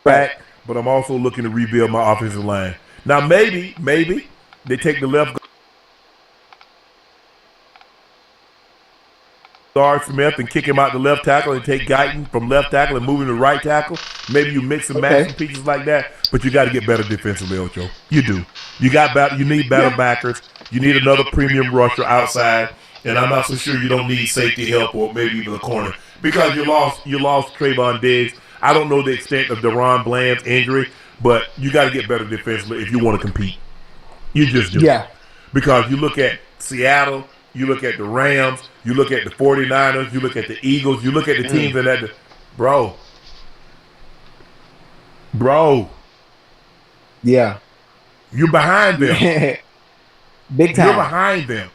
Back, but I'm also looking to rebuild my offensive line. Now, maybe they take the left guard Smith and kick him out the left tackle and take Guyton from left tackle and move him to right tackle. Maybe you mix and match some pieces like that, but you got to get better defensively, Ocho. You do. You need better backers. You need another premium rusher outside, and I'm not so sure you don't need safety help or maybe even a corner because you lost Trayvon Diggs. I don't know the extent of Deron Bland's injury, but you got to get better defensively if you want to compete. You just do. Yeah. Because you look at Seattle, you look at the Rams, you look at the 49ers, you look at the Eagles, you look at the teams that bro. Yeah. You're behind them. Big time. You're behind them.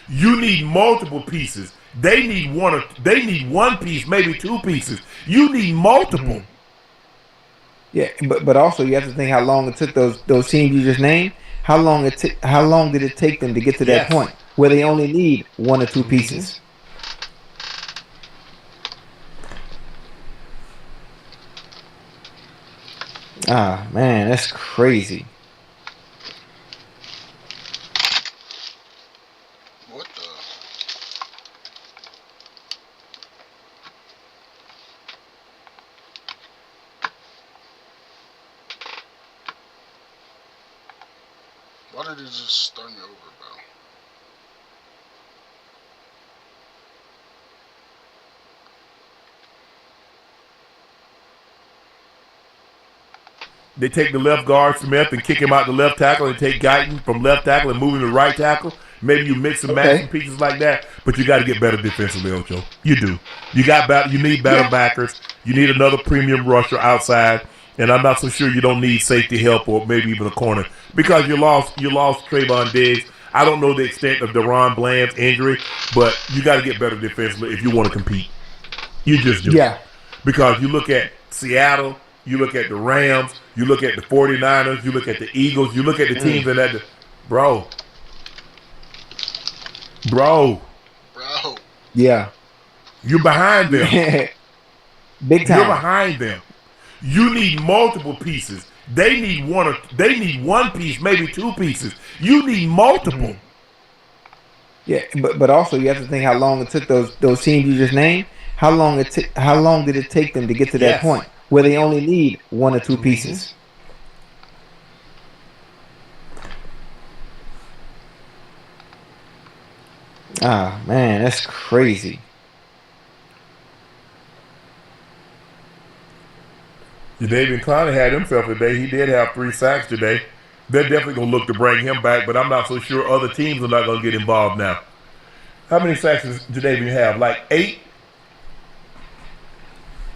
You need multiple pieces. They need one piece, maybe two pieces. You need multiple. Yeah, but also you have to think how long it took those teams you just named. How long did it take them to get to that point where they only need one or two pieces? Ah, man, that's crazy. What the? Why did it just start me over, bro? They take the left guard Smith and kick him out the left tackle and take Guyton from left tackle and move him to right tackle. Maybe you mix and match some pieces like that, but you got to get better defensively, Ocho. You do. You need better backers. You need another premium rusher outside, and I'm not so sure you don't need safety help or maybe even a corner because you lost Trayvon Diggs. I don't know the extent of Deron Bland's injury, but you got to get better defensively if you want to compete. You just do. Yeah. Because you look at Seattle, you look at the Rams, you look at the 49ers, you look at the Eagles, you look at the teams that bro. Yeah. You're behind them. Big time. You're behind them. You need multiple pieces. They need one piece, maybe two pieces. You need multiple. Yeah, but also you have to think how long it took those teams you just named. How long did it take them to get to that point where they only need one or two pieces? Ah, man, that's crazy. David Clowney had himself today. He did have 3 sacks today. They're definitely going to look to bring him back, but I'm not so sure other teams are not going to get involved now. How many sacks does Jadavian have? Like 8?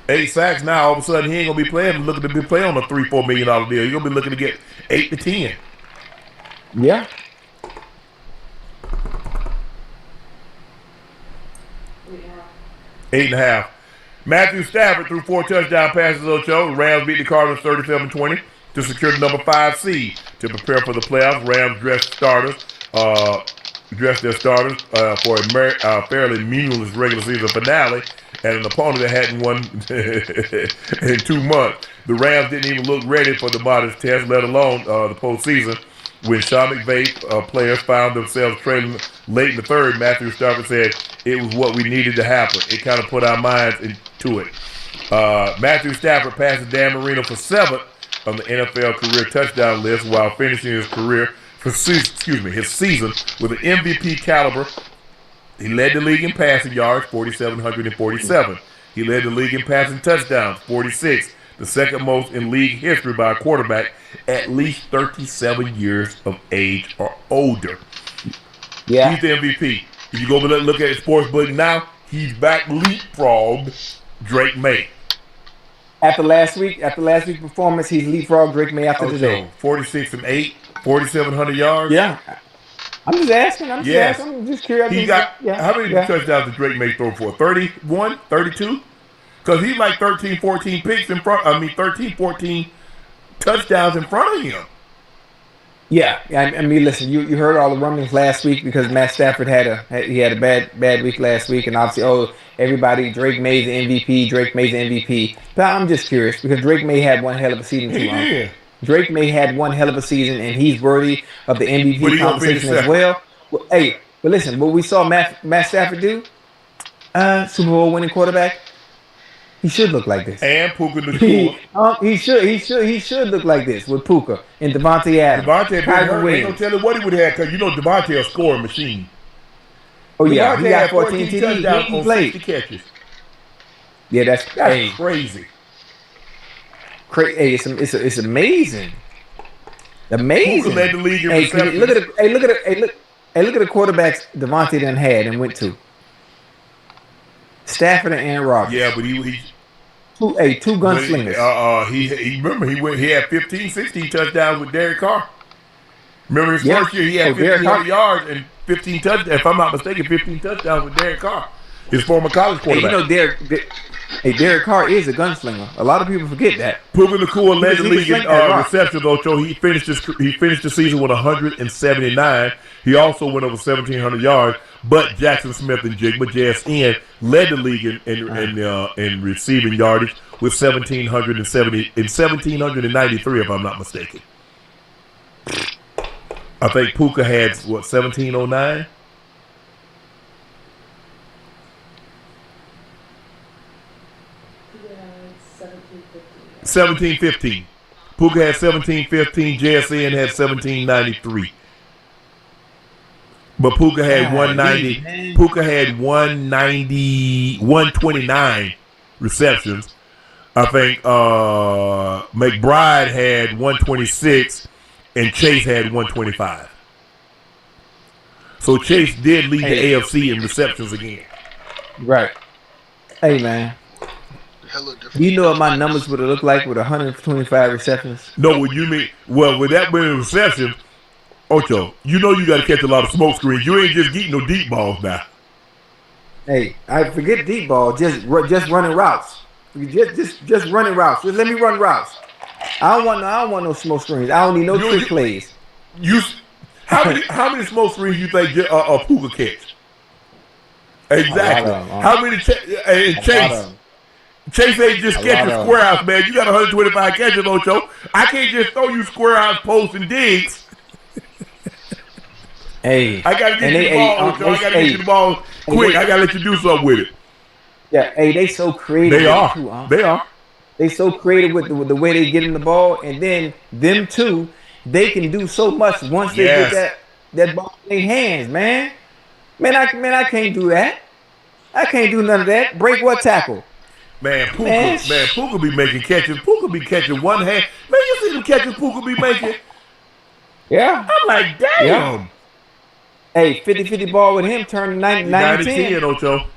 8 sacks now. All of a sudden, he ain't going to be looking to be playing on a $3-4 million deal. He's going to be looking to get 8 to 10. Yeah. Eight and a half. Matthew Stafford threw 4 touchdown passes, Ocho. Rams beat the Cardinals 37-20 to secure the number 5 seed. To prepare for the playoffs, Rams dressed their starters for a fairly meaningless regular season finale and an opponent that hadn't won in 2 months. The Rams didn't even look ready for the modest test, let alone the postseason. When Sean McVay players found themselves trailing late in the third, Matthew Stafford said it was what we needed to happen. It kind of put our minds into it. Matthew Stafford passed Dan Marino for 7th on the NFL career touchdown list while finishing his season with an MVP caliber. He led the league in passing yards, 4,747. He led the league in passing touchdowns, 46. The second most in league history by a quarterback at least 37 years of age or older. Yeah. He's the MVP. If you go look at his sports book now, he's back leapfrogged Drake May. After last week's performance, he's leapfrogged Drake May after today. 46 and 8, 4,700 yards. Yeah. I'm just asking. I'm just Yes. asking. I'm just curious. He got how many touchdowns did Drake May throw for? 31, 32? Because he's like 13, 14 picks in front. 13, 14 touchdowns in front of him. Yeah, I mean, listen, you heard all the rumblings last week because Matt Stafford had a bad week last week, and obviously, everybody, Drake May's the MVP, Drake May's the MVP. But I'm just curious because Drake May had one hell of a season too. Yeah. Drake May had one hell of a season, and he's worthy of the MVP conversation as well. Hey, but listen, what we saw Matt Stafford do, Super Bowl winning quarterback. He should look like this. And Puka Nacua. He should look like this with Puka and Devontae Adams. Devontae ain't no telling what he would have because Devontae a scoring machine. Oh yeah, Devontae he got had 14 TDs on 60 catches. Yeah, that's crazy. Hey, it's amazing. Amazing. Puka led the league in receptions. Look at the quarterbacks Devontae done had and went to. Stafford and Aaron Rodgers. Yeah, but he two gunslingers. He had 15, 16 touchdowns with Derek Carr. Remember his first year he had 1,500 yards and 15 touchdowns. If I'm not mistaken, 15 touchdowns with Derek Carr, his former college quarterback. Derek Carr is a gunslinger. A lot of people forget that. Puka Nacua led the league in receptions, Ocho. He finished the season with 179. He also went over 1,700 yards. But Jackson Smith and Jigba JSN led the league in receiving yardage with 1,793, if I'm not mistaken. I think Puka had 1,709. Yeah, 1715. 1715. Puka had 1715. JSN had 1793. But Puka had 190. Puka had 129 receptions. I think McBride had 126 and Chase had 125. So Chase did lead the AFC in receptions again. Right. Hey man. Do you know what my numbers would have looked like with 125 receptions? No, what you mean? Well, with that many receptions, Ocho, you got to catch a lot of smoke screens. You ain't just getting no deep balls now. Hey, I forget deep ball. Just running routes. Just running routes. Just let me run routes. I don't want no smoke screens. I don't need no trick plays. How many smoke screens you think Puka catch? Exactly. How many? Chase ain't just catching square outs, man. You got 125 catches, Ocho. I can't just throw you square outs, posts, and digs. Hey, I gotta get you the ball, Ocho. I gotta get you the ball quick. I gotta let you do something with it. Yeah, hey, they so creative. They are. They are. They so creative with the way they get in the ball, and then them too, they can do so much once they get that ball in their hands, man. I can't do that. I can't do none of that. Break what tackle? Man, Puka be making catches. Puka be catching one hand. Man, you see them catches Puka be making? Yeah. I'm like, damn. Yeah. Hey, 50-50 ball with him turned 90-10, Ocho.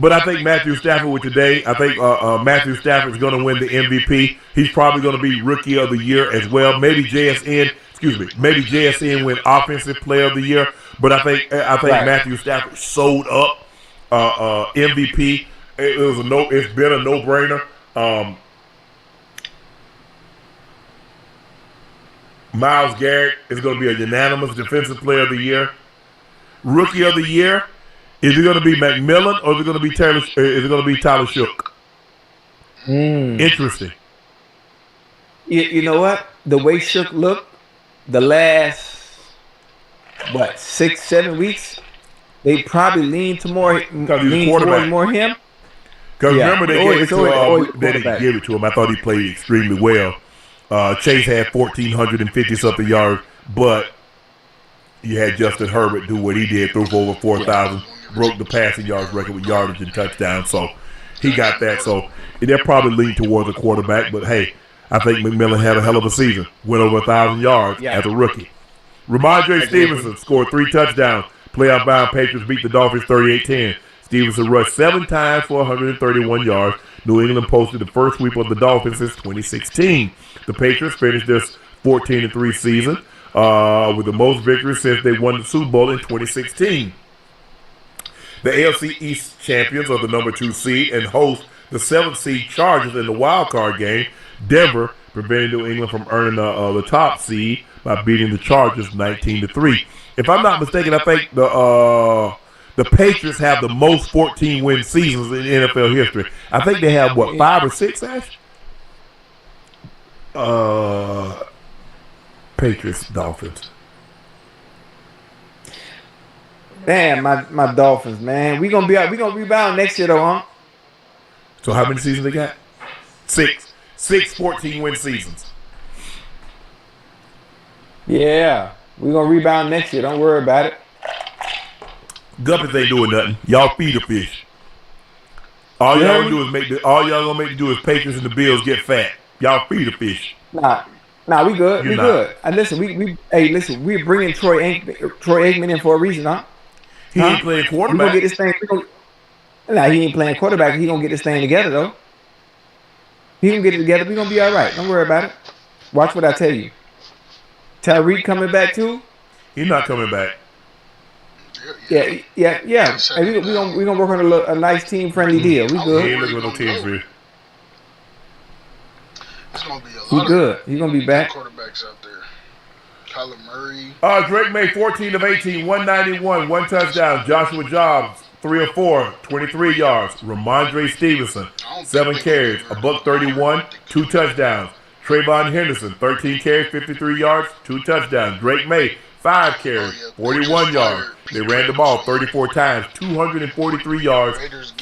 But I think Matthew Stafford with today, I think Matthew Stafford is going to win the MVP. He's probably going to be Rookie of the Year as well. Maybe JSN win Offensive Player of the Year. But I think Matthew Stafford sold up MVP. It's been a no-brainer. Myles Garrett is going to be a unanimous Defensive Player of the Year. Rookie of the Year, is it going to be McMillan or is it going to be Tyler Shook? Interesting. You know what? The way Shook looked the last 6-7 weeks, they probably lean to more him. Because remember they gave it to him. I thought he played extremely well. Chase had 1,450 something yards, but you had Justin Herbert do what he did, threw for over 4,000, broke the passing yards record with yardage and touchdowns. So he got that. So they're probably leaning towards a quarterback. But hey, I think McMillan had a hell of a season. Went over 1,000 yards as a rookie. Ramondre Stevenson scored 3 touchdowns. Playoff bound Patriots beat the Dolphins 38-10. Stevenson rushed 7 times for 131 yards. New England posted the first sweep of the Dolphins since 2016. The Patriots finished this 14-3 season. with the most victories since they won the Super Bowl in 2016. The AFC East champions are the number 2 seed and host the 7th seed Chargers in the wild card game. Denver prevented New England from earning the top seed by beating the Chargers 19-3. If I'm not mistaken, I think the Patriots have the most 14-win seasons in NFL history. I think they have, what, 5 or 6, Ash? Patriots, Dolphins. Damn, my Dolphins, man. We gonna rebound next year though, huh? So how many seasons they got? 6. 6 14-win seasons. Yeah, we gonna rebound next year. Don't worry about it. Guppies ain't doing nothing. Y'all feed the fish. All y'all gonna do is Patriots and the Bills get fat. Y'all feed the fish. Nah, we good. We good. Listen, listen, we're bringing Troy Aikman in for a reason, huh? He ain't playing quarterback. We gonna get this thing. Nah, he ain't playing quarterback. He gonna get this thing together though. He gonna get it together. We gonna be all right. Don't worry about it. Watch what I tell you. Tyreek coming back too? He's not coming back. Yeah. Hey, we gonna work on a nice team friendly deal. We good. He ain't looking at no team for you. It's gonna be a lot. He good. He gonna be back. Quarterbacks out there. Kyler Murray. Drake May 14 of 18, 191, 1 touchdown. Joshua Jobs 3 of 4, 23 yards. Ramondre Stevenson 7 carries, $131, 2 touchdowns. Trayvon Henderson 13 carries, 53 yards, 2 touchdowns. Drake May 5 carries, 41 yards. They ran the ball 34 times, 243 yards,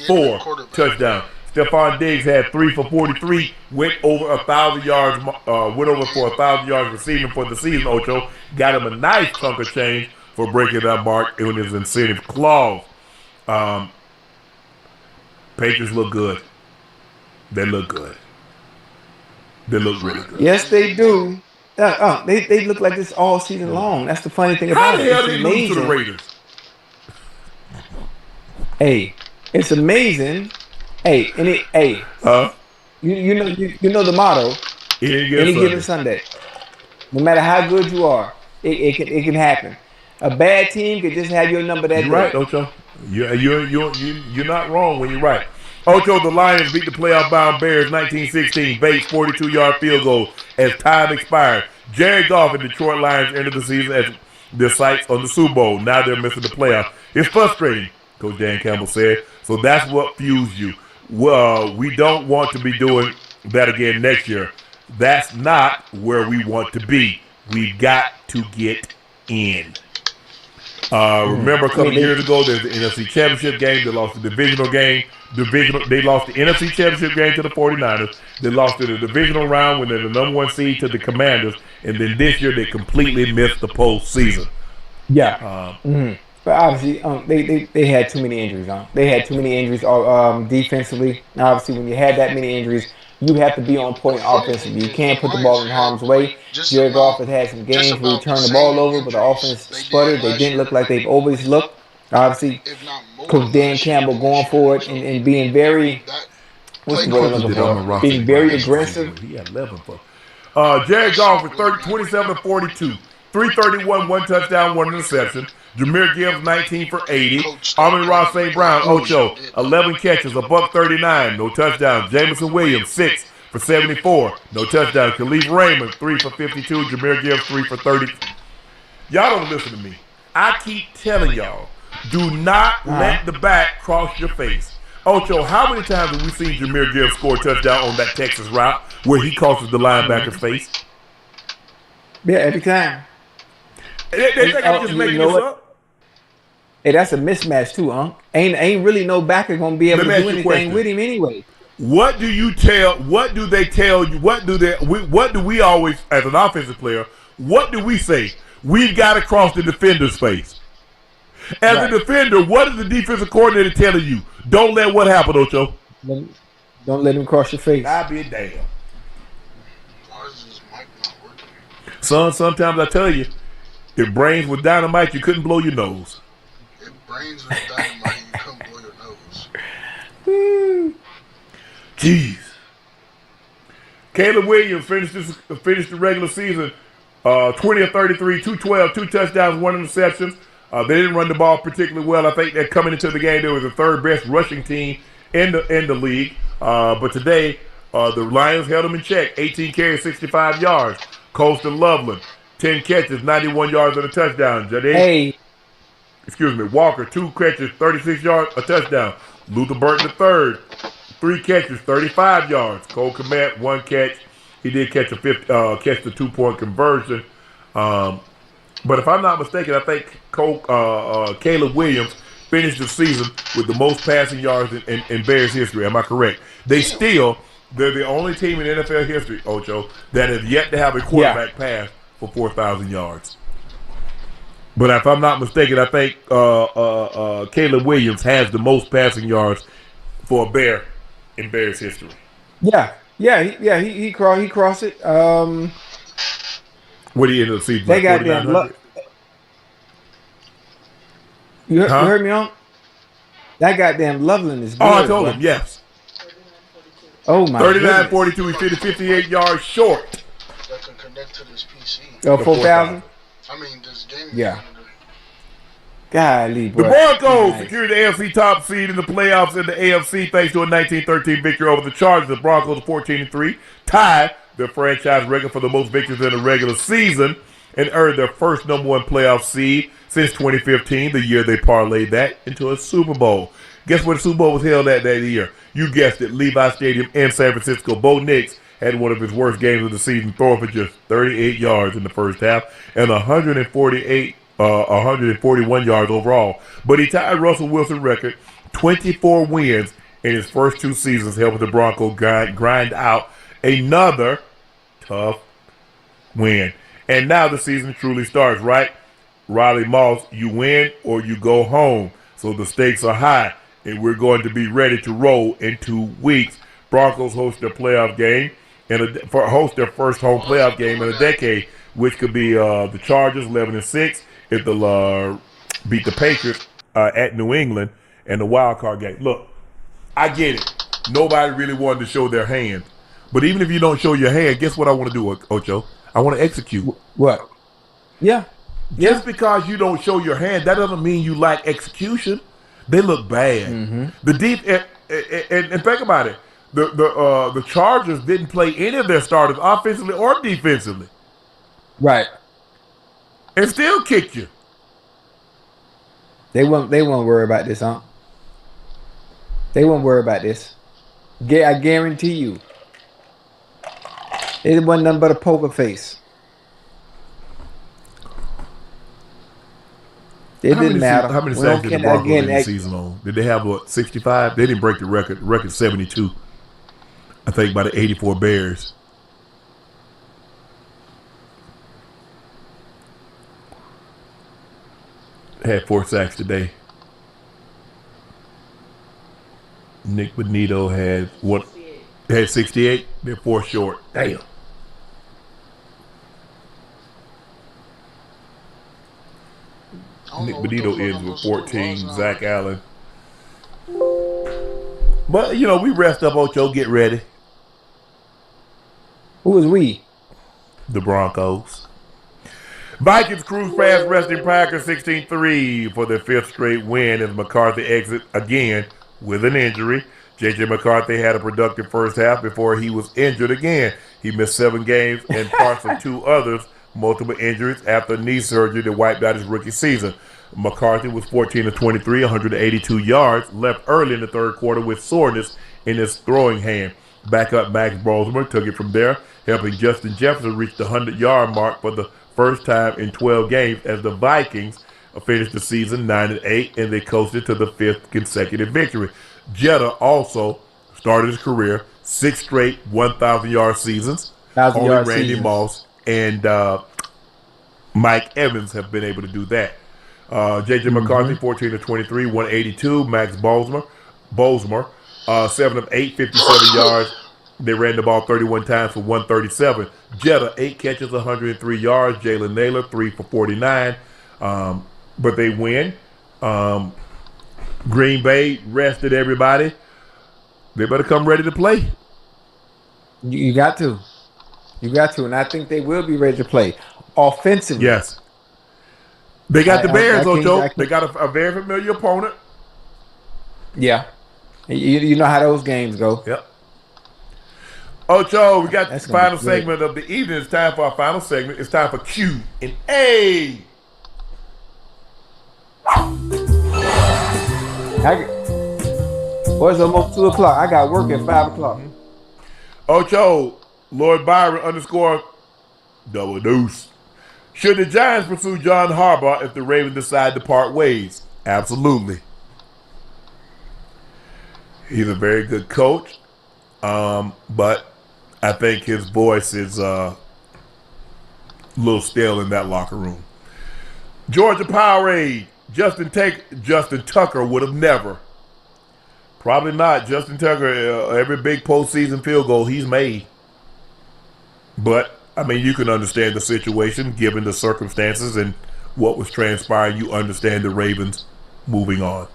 4 touchdowns. Stephon Diggs had 3 for 43, went over 1,000 yards, went over for 1,000 yards receiving for the season. Ocho got him a nice chunk of change for breaking that mark in his incentive clause. Patriots look good. They look good. They look really good. Yes, they do. They look like this all season long. That's the funny thing about it. How the hell they lose to the Raiders? Hey, it's amazing. Hey, you know the motto. Any given Sunday. No matter how good you are, it can happen. A bad team could just have your number that day. You're right, Ocho. You're not wrong when you're right. Ocho, the Lions beat the playoff-bound Bears 19-16. Bates 42-yard field goal as time expired. Jared Goff and Detroit Lions ended the season as their sights on the Super Bowl. Now they're missing the playoff. It's frustrating, Coach Dan Campbell said. So that's what fuels you. Well, we don't want to be doing that again next year. That's not where we want to be. We've got to get in. Remember a couple of years ago, there's the NFC Championship game. They lost the divisional game. They lost the NFC Championship game to the 49ers. They lost in the divisional round when they're the number 1 seed to the Commanders. And then this year, they completely missed the postseason. Yeah. But obviously, they had too many injuries. They had too many injuries defensively. Now, obviously, when you had that many injuries, you have to be on point offensively. You can't put the ball in harm's way. Jared Goff has had some games where he turned the ball over, but the offense sputtered. They didn't look like they've always looked. Obviously, Coach Dan Campbell going for it and being very, what's the word I'm looking for? Being very aggressive. He had 11 for. Jared Goff was 27 of 42, 331, 1 touchdown, 1 interception. Jahmyr Gibbs 19 for 80. Amon-Ra St. Brown, Ocho, 11 catches, $139, no touchdowns. Jameson Williams 6 for 74, no touchdowns. Khalif Raymond 3 for 52. Jahmyr Gibbs 3 for 30. Y'all don't listen to me. I keep telling y'all, do not let the back cross your face. Ocho, how many times have we seen Jahmyr Gibbs score a touchdown on that Texas route where he crosses the linebacker's face? Yeah, every time. They think I'm just making this up. Hey, that's a mismatch too, huh? Ain't really no backer gonna be able to do anything with him anyway. What do you tell? What do they tell you? What do we always, as an offensive player, what do we say? We've got to cross the defender's face. As a defender, what is the defensive coordinator telling you? Don't let what happen, Ocho? Don't let him cross your face. I'll be damn. Why is this mic not working? Son, sometimes I tell you, if brains were dynamite, you couldn't blow your nose. If brains were dynamite, you couldn't blow your nose. Jeez. Caleb Williams finished the regular season 20 of 33, 212, 2 touchdowns, 1 interception. They didn't run the ball particularly well. I think that coming into the game, they were the third best rushing team in the league. But today, the Lions held them in check. 18 carries, 65 yards. Colston Loveland, 10 catches, 91 yards and a touchdown. Walker, 2 catches, 36 yards, a touchdown. Luther Burton III, 3 catches, 35 yards. Cole Kmet, 1 catch. He did catch the 2-point conversion. But if I'm not mistaken, I think Caleb Williams finished the season with the most passing yards in Bears history. Am I correct? They're the only team in NFL history, Ocho, that has yet to have a quarterback pass for 4,000 yards. But if I'm not mistaken, I think Caleb Williams has the most passing yards for a Bear in Bears history. He crossed it. What do you end up seeing? They got them. You heard me on? That goddamn Loveland is good. I told him, yes. Oh my 39-42, he finished 58 yards short. That can connect to this PC. Oh, 4,000? I mean, this game. Yeah. Golly, bro. The Broncos secured the AFC top seed in the playoffs in the AFC thanks to a 19-13 victory over the Chargers. The Broncos 14-3 tied their franchise record for the most victories in the regular season and earned their first #1 playoff seed since 2015, the year they parlayed that into a Super Bowl. Guess where the Super Bowl was held at that year? You guessed it, Levi Stadium in San Francisco. Bo Nix had one of his worst games of the season, throwing for just 38 yards in the first half and 141 yards overall. But he tied Russell Wilson's record, 24 wins in his first 2 seasons, helping the Broncos grind out another tough win. And now the season truly starts, right? Riley Moss, you win or you go home. So the stakes are high, and we're going to be ready to roll in 2 weeks. Broncos host their playoff game host their first home playoff game in a decade, which could be the Chargers 11-6 if they'll beat the Patriots at New England in the wild card game. Look, I get it. Nobody really wanted to show their hand. But even if you don't show your hand, guess what I want to do, Ocho? I want to execute. What? Yeah. Just because you don't show your hand, that doesn't mean you lack execution. They look bad. Mm-hmm. The deep and think about it. The Chargers didn't play any of their starters offensively or defensively. Right. And still kicked you. They won't worry about this, huh? They won't worry about this. I guarantee you. It wasn't nothing but a poker face. It didn't matter. How many sacks did the Broncos end the season on? Did they have, 65? They didn't break the record. The record's 72. I think by the 84 Bears. Had 4 sacks today. Nick Benito had 68. They're 4 short. Damn. Nick Benito ends with 14. Zach Allen. But, we rest up, Ocho. Get ready. Who is we? The Broncos. Vikings cruise past resting Packers 16-3 for their 5th straight win as McCarthy exits again with an injury. J.J. McCarthy had a productive first half before he was injured again. He missed 7 games and parts of 2 others, multiple injuries after knee surgery that wiped out his rookie season. McCarthy was 14 of 23, 182 yards, left early in the third quarter with soreness in his throwing hand. Backup Max Brosmer took it from there, helping Justin Jefferson reach the 100-yard mark for the first time in 12 games as the Vikings finished the season 9-8, and they coasted to the 5th consecutive victory. Jetta also started his career 6 straight 1,000-yard seasons. Only Randy Moss and Mike Evans have been able to do that. J.J. McCarthy, 14 of 23, 182. Max Bosmer, 7 of 8, 57 yards. They ran the ball 31 times for 137. Jetta, 8 catches, 103 yards. Jalen Naylor, 3 for 49. But they win. Green Bay rested everybody. They better come ready to play. You got to. And I think they will be ready to play. offensively. Yes. They got the Bears, I Ocho. can't- They got a very familiar opponent. Yeah. You know how those games go. Yep. Ocho, we got That's the gonna be final great. segment of the evening. It's time for our final segment. It's time for Q and A. Boy, it's almost 2 o'clock. I got work at 5 o'clock. Ocho, Lord Byron _ double deuce. Should the Giants pursue John Harbaugh if the Ravens decide to part ways? Absolutely. He's a very good coach, but I think his voice is a little stale in that locker room. Georgia Powerade. Justin Tucker would have never. Probably not. Justin Tucker, every big postseason field goal he's made. But, I mean, you can understand the situation given the circumstances and what was transpiring. You understand the Ravens moving on.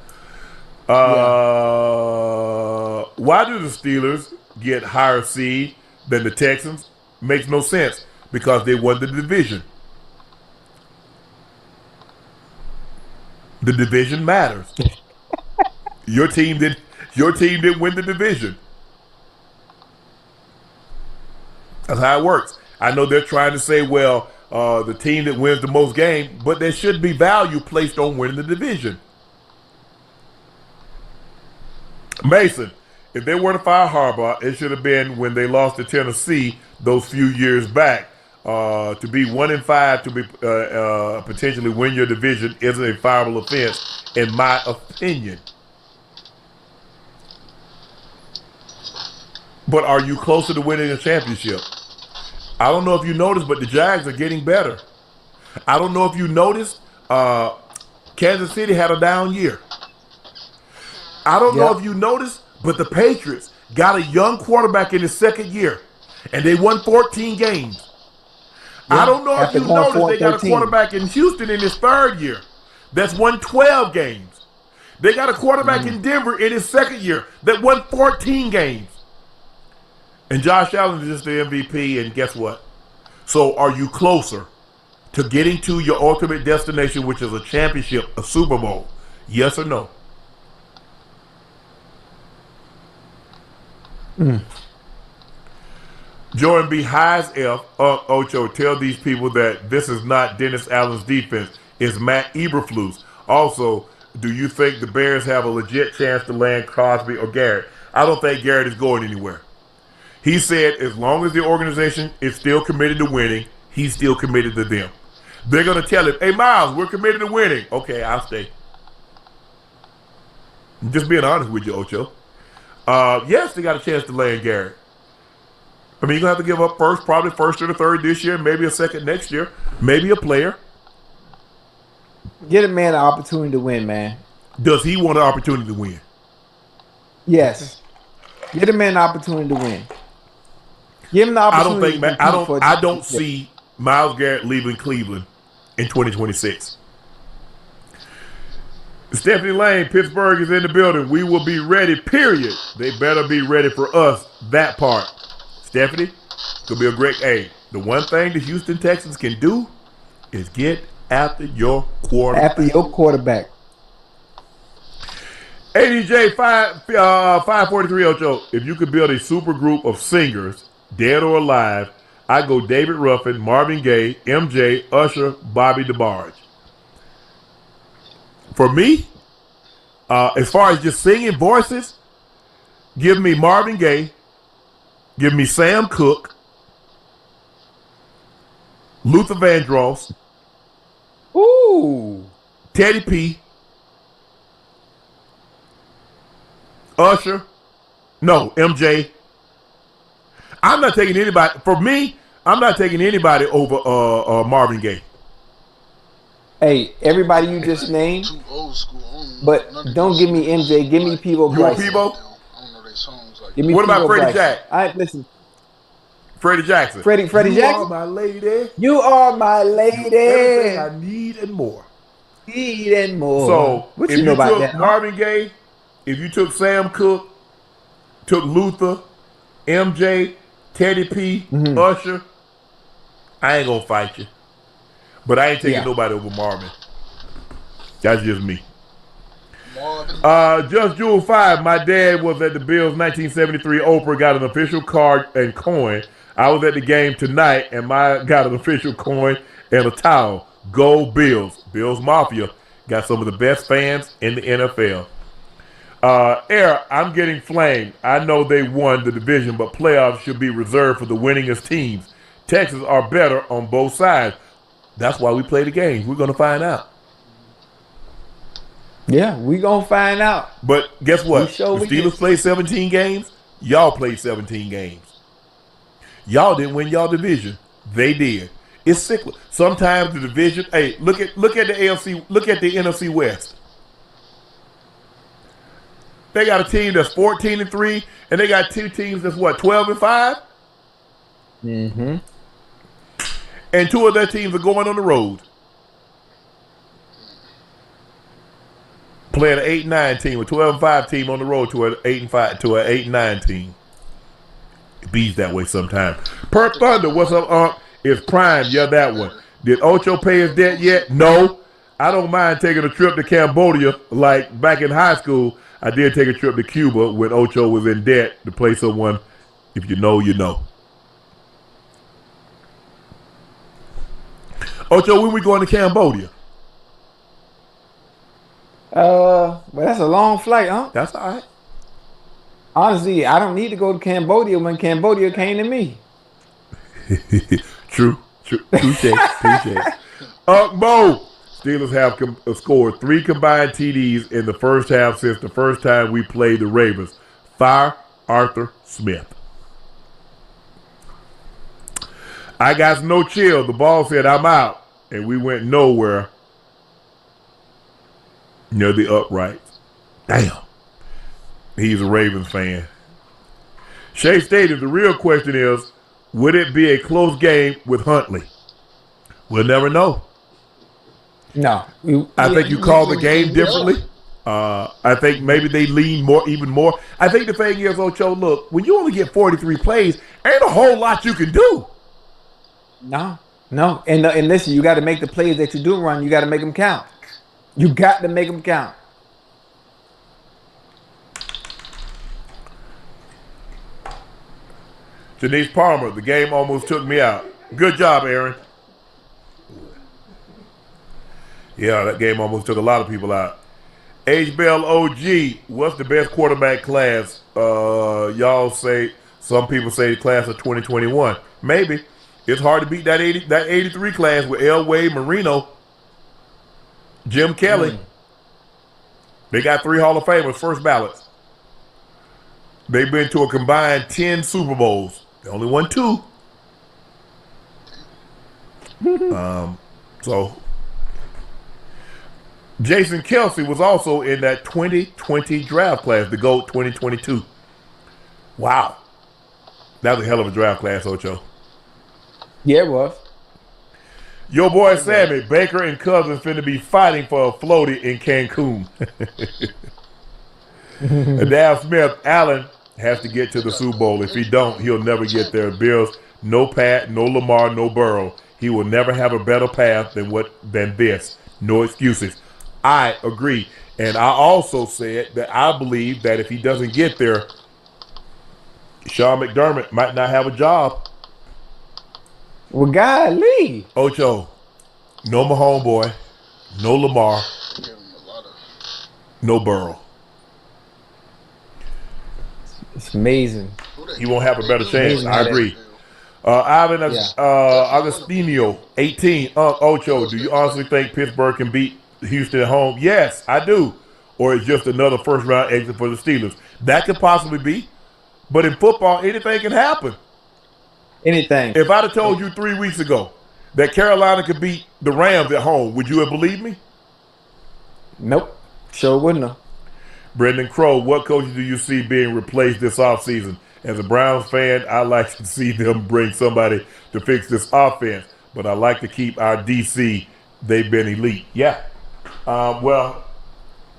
Why do the Steelers get higher seed than the Texans? Makes no sense because they won the division. The division matters. Your team didn't win the division. That's how it works. I know they're trying to say, well, the team that wins the most games, but there should be value placed on winning the division. Mason, if they were to fire Harbaugh, it should have been when they lost to Tennessee those few years back. To be 1-5 to be potentially win your division isn't a fireable offense, in my opinion. But are you closer to winning a championship? I don't know if you noticed, but the Jags are getting better. I don't know if you noticed, Kansas City had a down year. I don't know if you noticed, but the Patriots got a young quarterback in his second year, and they won 14 games. I don't know if you noticed they got a quarterback in Houston in his third year that's won 12 games. They got a quarterback in Denver in his second year that won 14 games. And Josh Allen is just the MVP, and guess what? So are you closer to getting to your ultimate destination, which is a championship, a Super Bowl? Yes or no? Jordan B. high as F. Ocho, tell these people that this is not Dennis Allen's defense. It's Matt Eberflus. Also, do you think the Bears have a legit chance to land Crosby or Garrett? I don't think Garrett is going anywhere. He said as long as the organization is still committed to winning, he's still committed to them. They're going to tell him, hey, Miles, we're committed to winning. Okay, I'll stay. I'm just being honest with you, Ocho. Yes, they got a chance to land Garrett. I mean, you're going to have to give up first, probably first or the third this year, maybe a second next year, maybe a player. Get a man an opportunity to win, man. Does he want an opportunity to win? Yes. Get a man an opportunity to win. Give him the opportunity. I don't see Myles Garrett leaving Cleveland in 2026. Stephanie Lane, Pittsburgh is in the building. We will be ready, period. They better be ready for us, that part. Stephanie, could be a great, the one thing the Houston Texans can do is get after your quarterback. After your quarterback. ADJ 543 Ocho. If you could build a super group of singers, dead or alive, I'd go David Ruffin, Marvin Gaye, MJ, Usher, Bobby DeBarge. For me, as far as just singing voices, give me Marvin Gaye, give me Sam Cooke, Luther Vandross, Teddy P, Usher, no, MJ. I'm not taking anybody. For me, I'm not taking anybody over Marvin Gaye. Hey, everybody you just named, Too old school. but don't give me MJ. Give me Peebo Bryson. You want Peebo? I don't know their songs like Give me What about Peebo Freddie Bryson. Jack? Listen, Freddie Jackson. Freddie You Jackson. are my lady. You are my lady. Everything I need and more. Need and more. So what if you know about took that? Marvin Gaye, if you took Sam Cooke, took Luther, MJ, Teddy P, Usher, I ain't gonna fight you. But I ain't taking Yeah. nobody over Marvin. That's just me. Marvin. Just Jewel 5. My dad was at the Bills 1973 Oprah, got an official card and coin. I was at the game tonight, and got an official coin and a towel. Go Bills. Bills Mafia got some of the best fans in the NFL. Air, I'm getting flamed. I know they won the division, but playoffs should be reserved for the winningest teams. Texans are better on both sides. That's why we play the games. We're going to find out. Yeah, we gonna find out. But guess what? We sure The we Steelers did. played 17 games. Y'all played 17 games. Y'all didn't win y'all division. They did. It's cyclical. Sometimes the division. Hey, look at the AFC. Look at the NFC West. They got a team that's 14-3, and they got two teams that's what 12-5. Mm-hmm. And two of their teams are going on the road. Playing an 8-9 team, a 12-5 team on the road to an 8-5 to an 8-9 team. It beats that way sometimes. Per Thunder, what's up, It's Prime, yeah, that one. Did Ocho pay his debt yet? No. I don't mind taking a trip to Cambodia. Like back in high school, I did take a trip to Cuba when Ocho was in debt to play someone. If you know, you know. Ocho, when we going to Cambodia? Well, that's a long flight, huh? That's all right. Honestly, I don't need to go to Cambodia when Cambodia came to me. True. Touche. Mo. Steelers have scored 3 combined TDs in the first half since the first time we played the Ravens. Fire Arthur Smith. I got no chill. The ball said, I'm out. And we went nowhere near the uprights. Damn. He's a Ravens fan. Shea stated the real question is, would it be a close game with Huntley? We'll never know. No. I think you call the game differently. I think maybe they lean even more. I think the thing is, Ocho, look, when you only get 43 plays, ain't a whole lot you can do. No. And listen, you got to make the plays that you do run. You got to make them count. You got to make them count. Janice Palmer, the game almost took me out. Good job, Aaron. Yeah, that game almost took a lot of people out. H-Bell OG, what's the best quarterback class? Y'all say, some people say class of 2021. Maybe. It's hard to beat that 83 class with Elway, Marino, Jim Kelly. They got 3 Hall of Famers, first ballots. They've been to a combined 10 Super Bowls. They only won 2. So Jason Kelsey was also in that 2020 draft class, the GOAT 2022. Wow. That was a hell of a draft class, Ocho. Yeah, it was. Your boy Sammy, Baker and Cousins finna be fighting for a floaty in Cancun. And Dal Smith, Allen has to get to the Super Bowl. If he don't, he'll never get there. Bills, no Pat, no Lamar, no Burrow. He will never have a better path than this. No excuses. I agree. And I also said that I believe that if he doesn't get there, Sean McDermott might not have a job. Well, golly. Ocho, no Mahomes boy, no Lamar, no Burrow. It's amazing. He won't have a better chance. I agree. Ivan Agostino, 18. Ocho, do you honestly think Pittsburgh can beat Houston at home? Yes, I do. Or it's just another first-round exit for the Steelers. That could possibly be. But in football, anything can happen. Anything. If I'd have told you 3 weeks ago that Carolina could beat the Rams at home, would you have believed me? Nope. Sure wouldn't have. Brendan Crow, what coaches do you see being replaced this offseason? As a Browns fan, I like to see them bring somebody to fix this offense, but I like to keep our DC. They've been elite. Yeah. Well,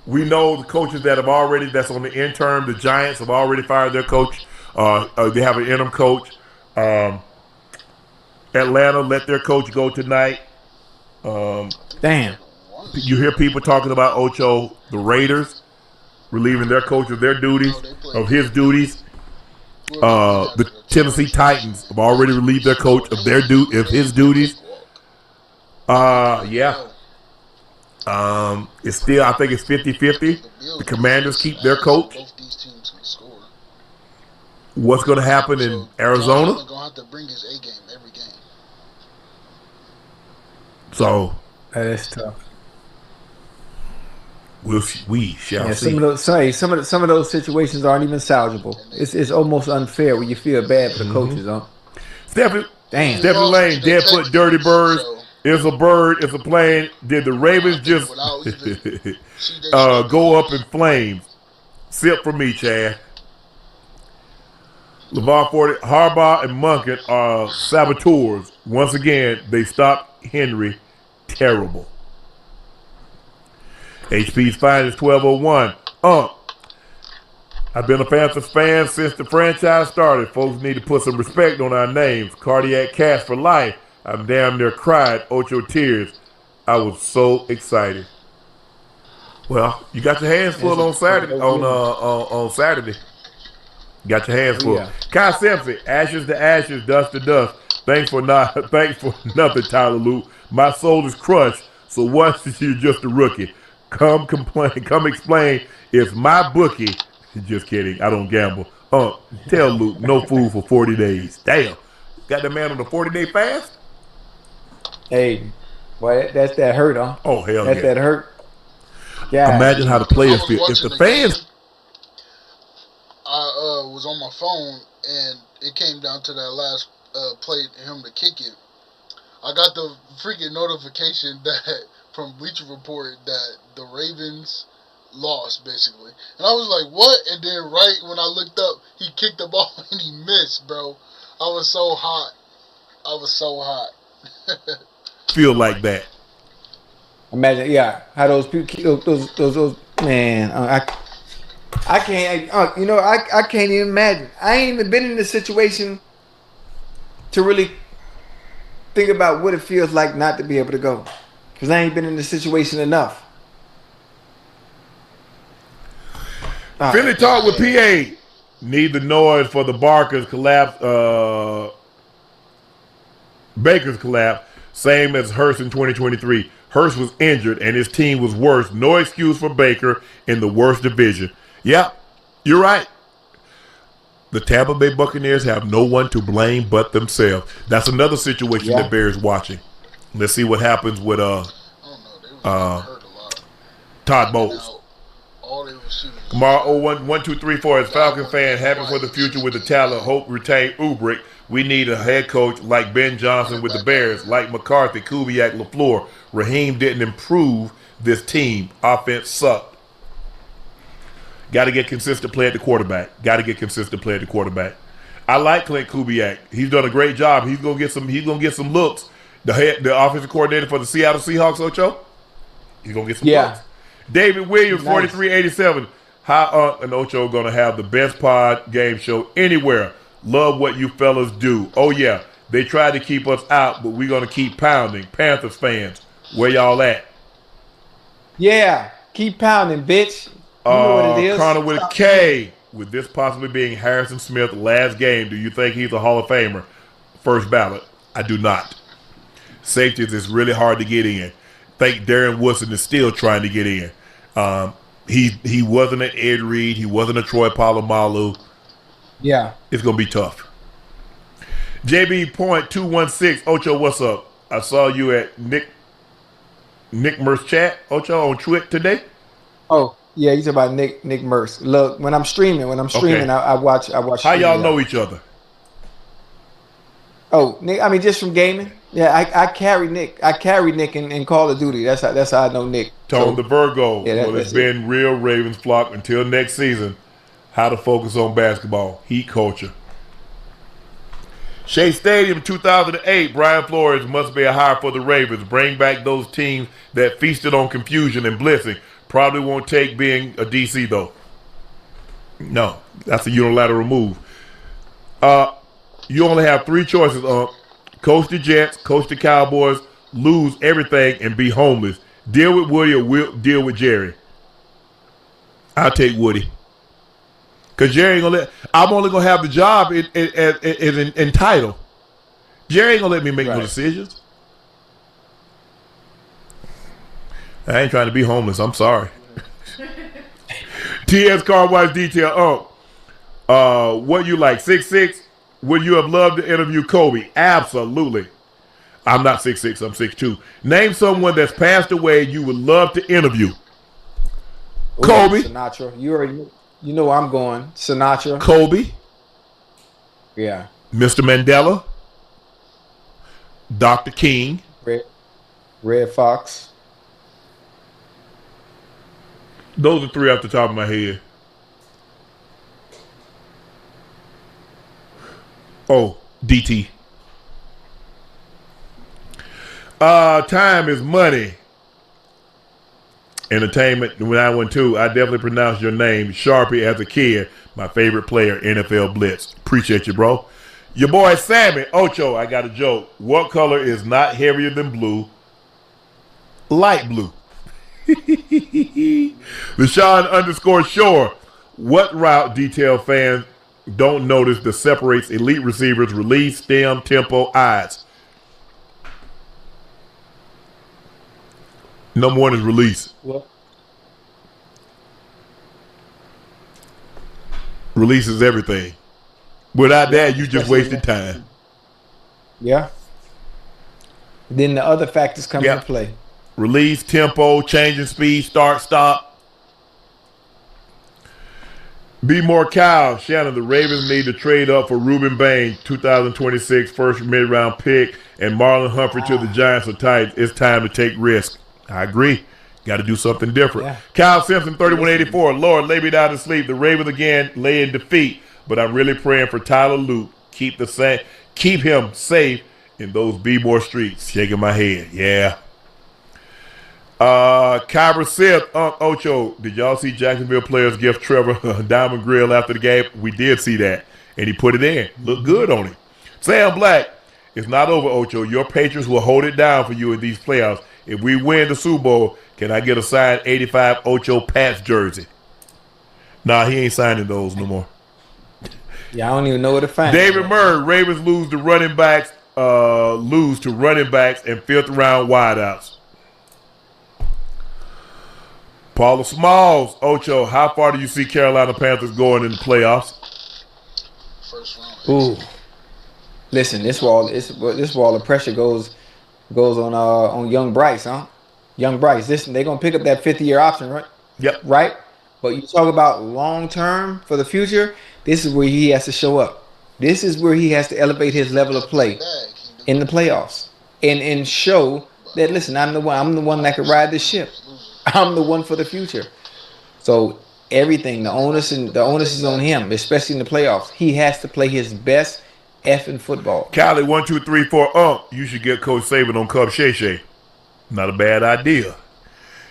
we know the coaches that's on the interim. The Giants have already fired their coach. They have an interim coach. Atlanta let their coach go tonight. Damn. You hear people talking about Ocho, the Raiders relieving their coach of their duties, of his duties. The Tennessee Titans have already relieved their coach of his duties. Yeah. It's still, I think it's 50-50. The Commanders keep their coach. Both these teams can score. What's going to happen in Arizona? John gonna have to bring his A game every game. So That's tough. we shall Yeah, see. some of those situations aren't even salvageable. It's almost unfair when you feel bad for the coaches, huh? Stephanie Damn. Lane, dead foot, dirty birds. It's a bird. It's a plane. Did the Ravens just go up in flames? Sip for me, Chad. LeVar 40, Harbaugh and Munkin are saboteurs. Once again, they stopped Henry. Terrible. HP's fine is 1201. I've been a Panthers fan since the franchise started. Folks need to put some respect on our names. Cardiac cast for life. I'm damn near cried. Ocho tears. I was so excited. Well, you got your hands full on Saturday. On Saturday, got your hands full. Yeah. Kai Simpson, ashes to ashes, dust to dust. Thanks for nothing, Tyler Lute. My soul is crushed. So once you're just a rookie, come explain. It's my bookie. Just kidding. I don't gamble. Tell Luke no food for 40 days. Damn. Got the man on the 40-day fast? Hey, boy, that's that hurt, huh? Oh, hell That's yeah. that hurt. Yeah. Imagine how the players feel. If the fans... I was on my phone, and it came down to that last play, him to kick it. I got the freaking notification that from Bleacher Report that the Ravens lost, basically. And I was like, what? And then right when I looked up, he kicked the ball and he missed, bro. I was so hot. feel like that. Imagine, yeah, how those people, those man. I can't. I can't even imagine. I ain't even been in this situation to really think about what it feels like not to be able to go, because I ain't been in this situation enough. Philly talk with PA. Need the noise for the Barkers collapse. Baker's collapse. Same as Hurst in 2023. Hurst was injured and his team was worse. No excuse for Baker in the worst division. Yeah, you're right. The Tampa Bay Buccaneers have no one to blame but themselves. That's another situation that bears watching. Let's see what happens with Todd Bowles. Kamar 011234 as Falcon fan, happy for the future with the talent. Hope retain Ubrick. We need a head coach like Ben Johnson with the Bears, like McCarthy, Kubiak, LaFleur. Raheem didn't improve this team. Offense sucked. Got to get consistent play at the quarterback. I like Clint Kubiak. He's done a great job. He's gonna get some looks. The offensive coordinator for the Seattle Seahawks, Ocho. He's gonna get some looks. David Williams, 4387. How and Ocho gonna have the best pod game show anywhere. Love what you fellas do. Oh yeah, they tried to keep us out, but we're gonna keep pounding. Panthers fans, where y'all at? Yeah, keep pounding, bitch. You know what it is. Connor with a K. With this possibly being Harrison Smith's last game, do you think he's a Hall of Famer? First ballot. I do not. Safeties is really hard to get in. Think Darren Woodson is still trying to get in. He wasn't an Ed Reed. He wasn't a Troy Polamalu. Yeah. It's going to be tough. JB.216. Ocho, what's up? I saw you at Nick Merce chat, Ocho, on Twit today. Oh, yeah, you talking about Nick Merce. Look, when I'm streaming, Okay. I watch. How y'all know each other? Oh, Nick, I mean, just from gaming. Yeah, I carry Nick. I carry Nick in Call of Duty. That's how I know Nick. Tone the Virgo. Yeah, well, it's been real Ravens flock until next season. How to focus on basketball. Heat culture. Shea Stadium 2008. Brian Flores must be a hire for the Ravens. Bring back those teams that feasted on confusion and blitzing. Probably won't take being a DC though. No, that's a unilateral move. You only have three choices. Coach the Jets, coach the Cowboys, lose everything, and be homeless. Deal with Woody or deal with Jerry. I'll take Woody. Because Jerry ain't gonna I'm only gonna have the job entitled. Jerry ain't gonna let me make no decisions. I ain't trying to be homeless. I'm sorry. T.S. Car Wash Detail. What you like? 6'6"? Would you have loved to interview Kobe? Absolutely. I'm not 6'6", I'm 6'2". Name someone that's passed away you would love to interview. Ooh, Kobe. Sinatra. You know where I'm going. Sinatra. Kobe. Yeah. Mr. Mandela. Dr. King. Red Fox. Those are three off the top of my head. Oh, DT. Time is money. Entertainment 912. I definitely pronounced your name Sharpie as a kid. My favorite player, NFL Blitz. Appreciate you, bro. Your boy Sammy Ocho. I got a joke. What color is not heavier than blue? Light blue. LaShawn_Shore. What route detail fans don't notice that separates elite receivers? Release, stem, tempo, eyes. Number one is release. What? Release is everything. Without that, you just wasted time. Yeah. Then the other factors come into play. Release, tempo, changing speed, start, stop. Be more Kyle. Shannon, the Ravens need to trade up for Reuben Bain, 2026 first mid-round pick, and Marlon Humphrey to the Giants or Titans. It's time to take risk. I agree. Got to do something different. Yeah. Kyle Simpson, 3184. Lord, lay me down to sleep. The Ravens again lay in defeat, but I'm really praying for Tyler Luke. Keep him safe in those B-more streets. Shaking my head. Yeah. Kyber Sith, Ocho, did y'all see Jacksonville players give Trevor a diamond grill after the game? We did see that, and he put it in. Looked good on him. Sam Black, it's not over, Ocho. Your Patriots will hold it down for you in these playoffs. If we win the Super Bowl, can I get a signed 85 Ocho Pats jersey? Nah, he ain't signing those no more. Yeah, I don't even know where to find David Murray, Ravens lose to running backs and fifth round wideouts. Paula Smalls, Ocho, how far do you see Carolina Panthers going in the playoffs? First round. Ooh, listen, this wall the pressure goes on young Bryce, huh? Young Bryce. Listen, they're gonna pick up that 50-year option, right? Yep. Right. But you talk about long term for the future. This is where he has to show up. This is where he has to elevate his level of play in the playoffs and show that, listen, I'm the one that can ride this ship. I'm the one for the future. So everything, the onus is on him, especially in the playoffs. He has to play his best effing football. Cali 1, 2, 3, 4. You should get Coach Saban on Cub Shay Shay. Not a bad idea.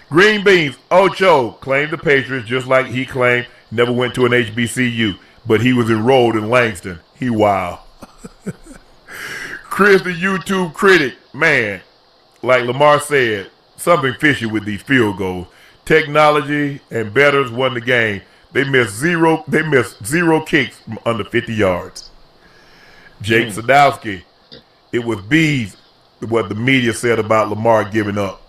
Green Beans, Ocho claimed the Patriots just like he claimed never went to an HBCU, but he was enrolled in Langston. He wild. Chris, the YouTube critic, man, like Lamar said, something fishy with these field goals. Technology and bettors won the game. They missed zero kicks from under 50 yards. Jake Sadowski, it was bees what the media said about Lamar giving up.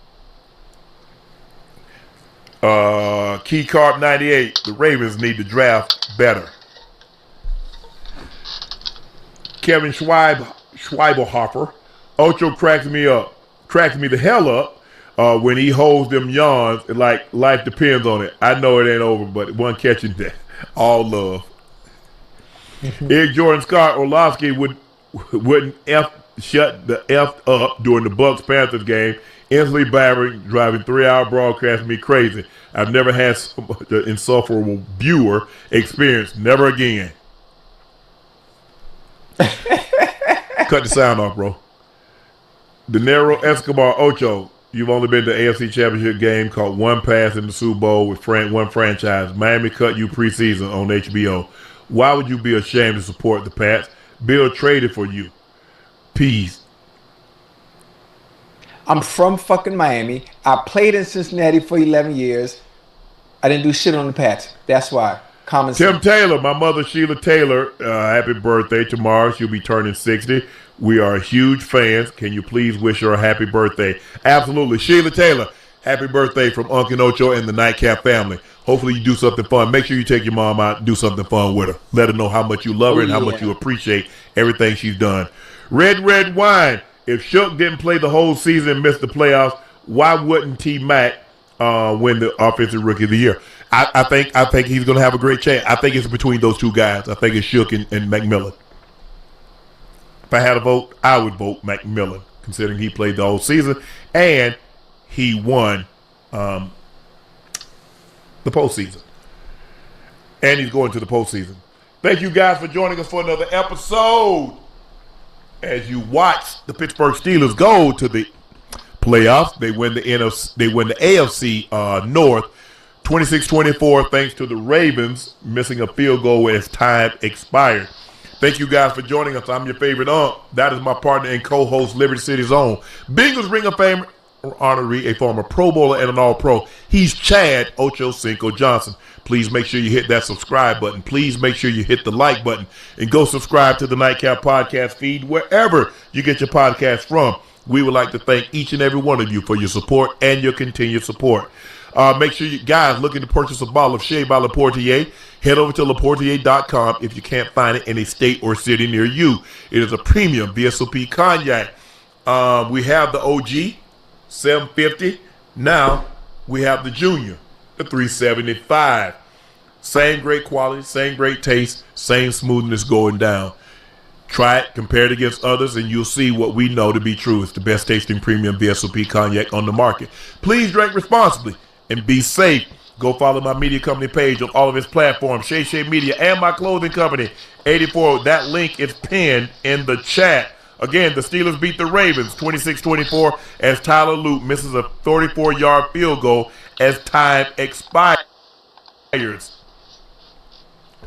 Key Carp 98, the Ravens need to draft better. Kevin Schweibelhofer, Ocho cracks me the hell up when he holds them yawns like life depends on it. I know it ain't over, but one catching that. All love. Eric Jordan Scott Orlovsky wouldn't shut the F up during the Bucks-Panthers game, instantly driving 3-hour broadcast me crazy. I've never had so much insufferable viewer experience. Never again. Cut the sound off, bro. De Niro Escobar Ocho, you've only been to AFC Championship game, caught one pass in the Super Bowl with one franchise. Miami cut you preseason on HBO. Why would you be ashamed to support the Pats? Bill traded for you. Peace. I'm from fucking Miami. I played in Cincinnati for 11 years. I didn't do shit on the patch. That's why. Common Tim sense. Taylor, my mother Sheila Taylor, happy birthday tomorrow. She'll be turning 60. We are huge fans. Can you please wish her a happy birthday? Absolutely. Sheila Taylor, happy birthday from Uncle Ocho and the Nightcap family. Hopefully you do something fun. Make sure you take your mom out and do something fun with her. Let her know how much you love her and how much you appreciate everything she's done. Red Wine. If Shook didn't play the whole season and missed the playoffs, why wouldn't T-Mac win the Offensive Rookie of the Year? I think he's going to have a great chance. I think it's between those two guys. I think it's Shook and McMillan. If I had a vote, I would vote McMillan, considering he played the whole season and he won the postseason. And he's going to the postseason. Thank you guys for joining us for another episode. As you watch the Pittsburgh Steelers go to the playoffs, they win the AFC North 26-24 thanks to the Ravens missing a field goal as time expired. Thank you guys for joining us. I'm your favorite aunt. That is my partner and co-host, Liberty City's own Bengals Ring of Fame honoree, a former Pro Bowler and an All-Pro. He's Chad Ocho Cinco Johnson. Please make sure you hit that subscribe button. Please make sure you hit the like button and go subscribe to the Nightcap Podcast feed wherever you get your podcast from. We would like to thank each and every one of you for your support and your continued support. Make sure you guys looking to purchase a bottle of Shea by Laportier. Head over to Laportier.com if you can't find it in a state or city near you. It is a premium VSOP cognac. We have the OG, $7.50. Now we have the Junior, the $3.75. Same great quality, same great taste, same smoothness going down. Try it, compare it against others, and you'll see what we know to be true. It's the best tasting premium VSOP cognac on the market. Please drink responsibly and be safe. Go follow my media company page on all of its platforms, Shay Media, and my clothing company, 84. That link is pinned in the chat. Again, the Steelers beat the Ravens 26-24 as Tyler Luke misses a 34-yard field goal as time expires.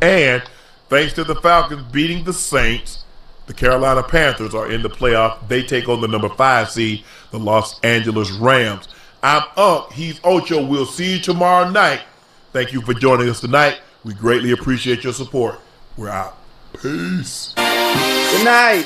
And thanks to the Falcons beating the Saints, the Carolina Panthers are in the playoff. They take on the number 5 seed, the Los Angeles Rams. I'm Unc. He's Ocho. We'll see you tomorrow night. Thank you for joining us tonight. We greatly appreciate your support. We're out. Peace. Good night.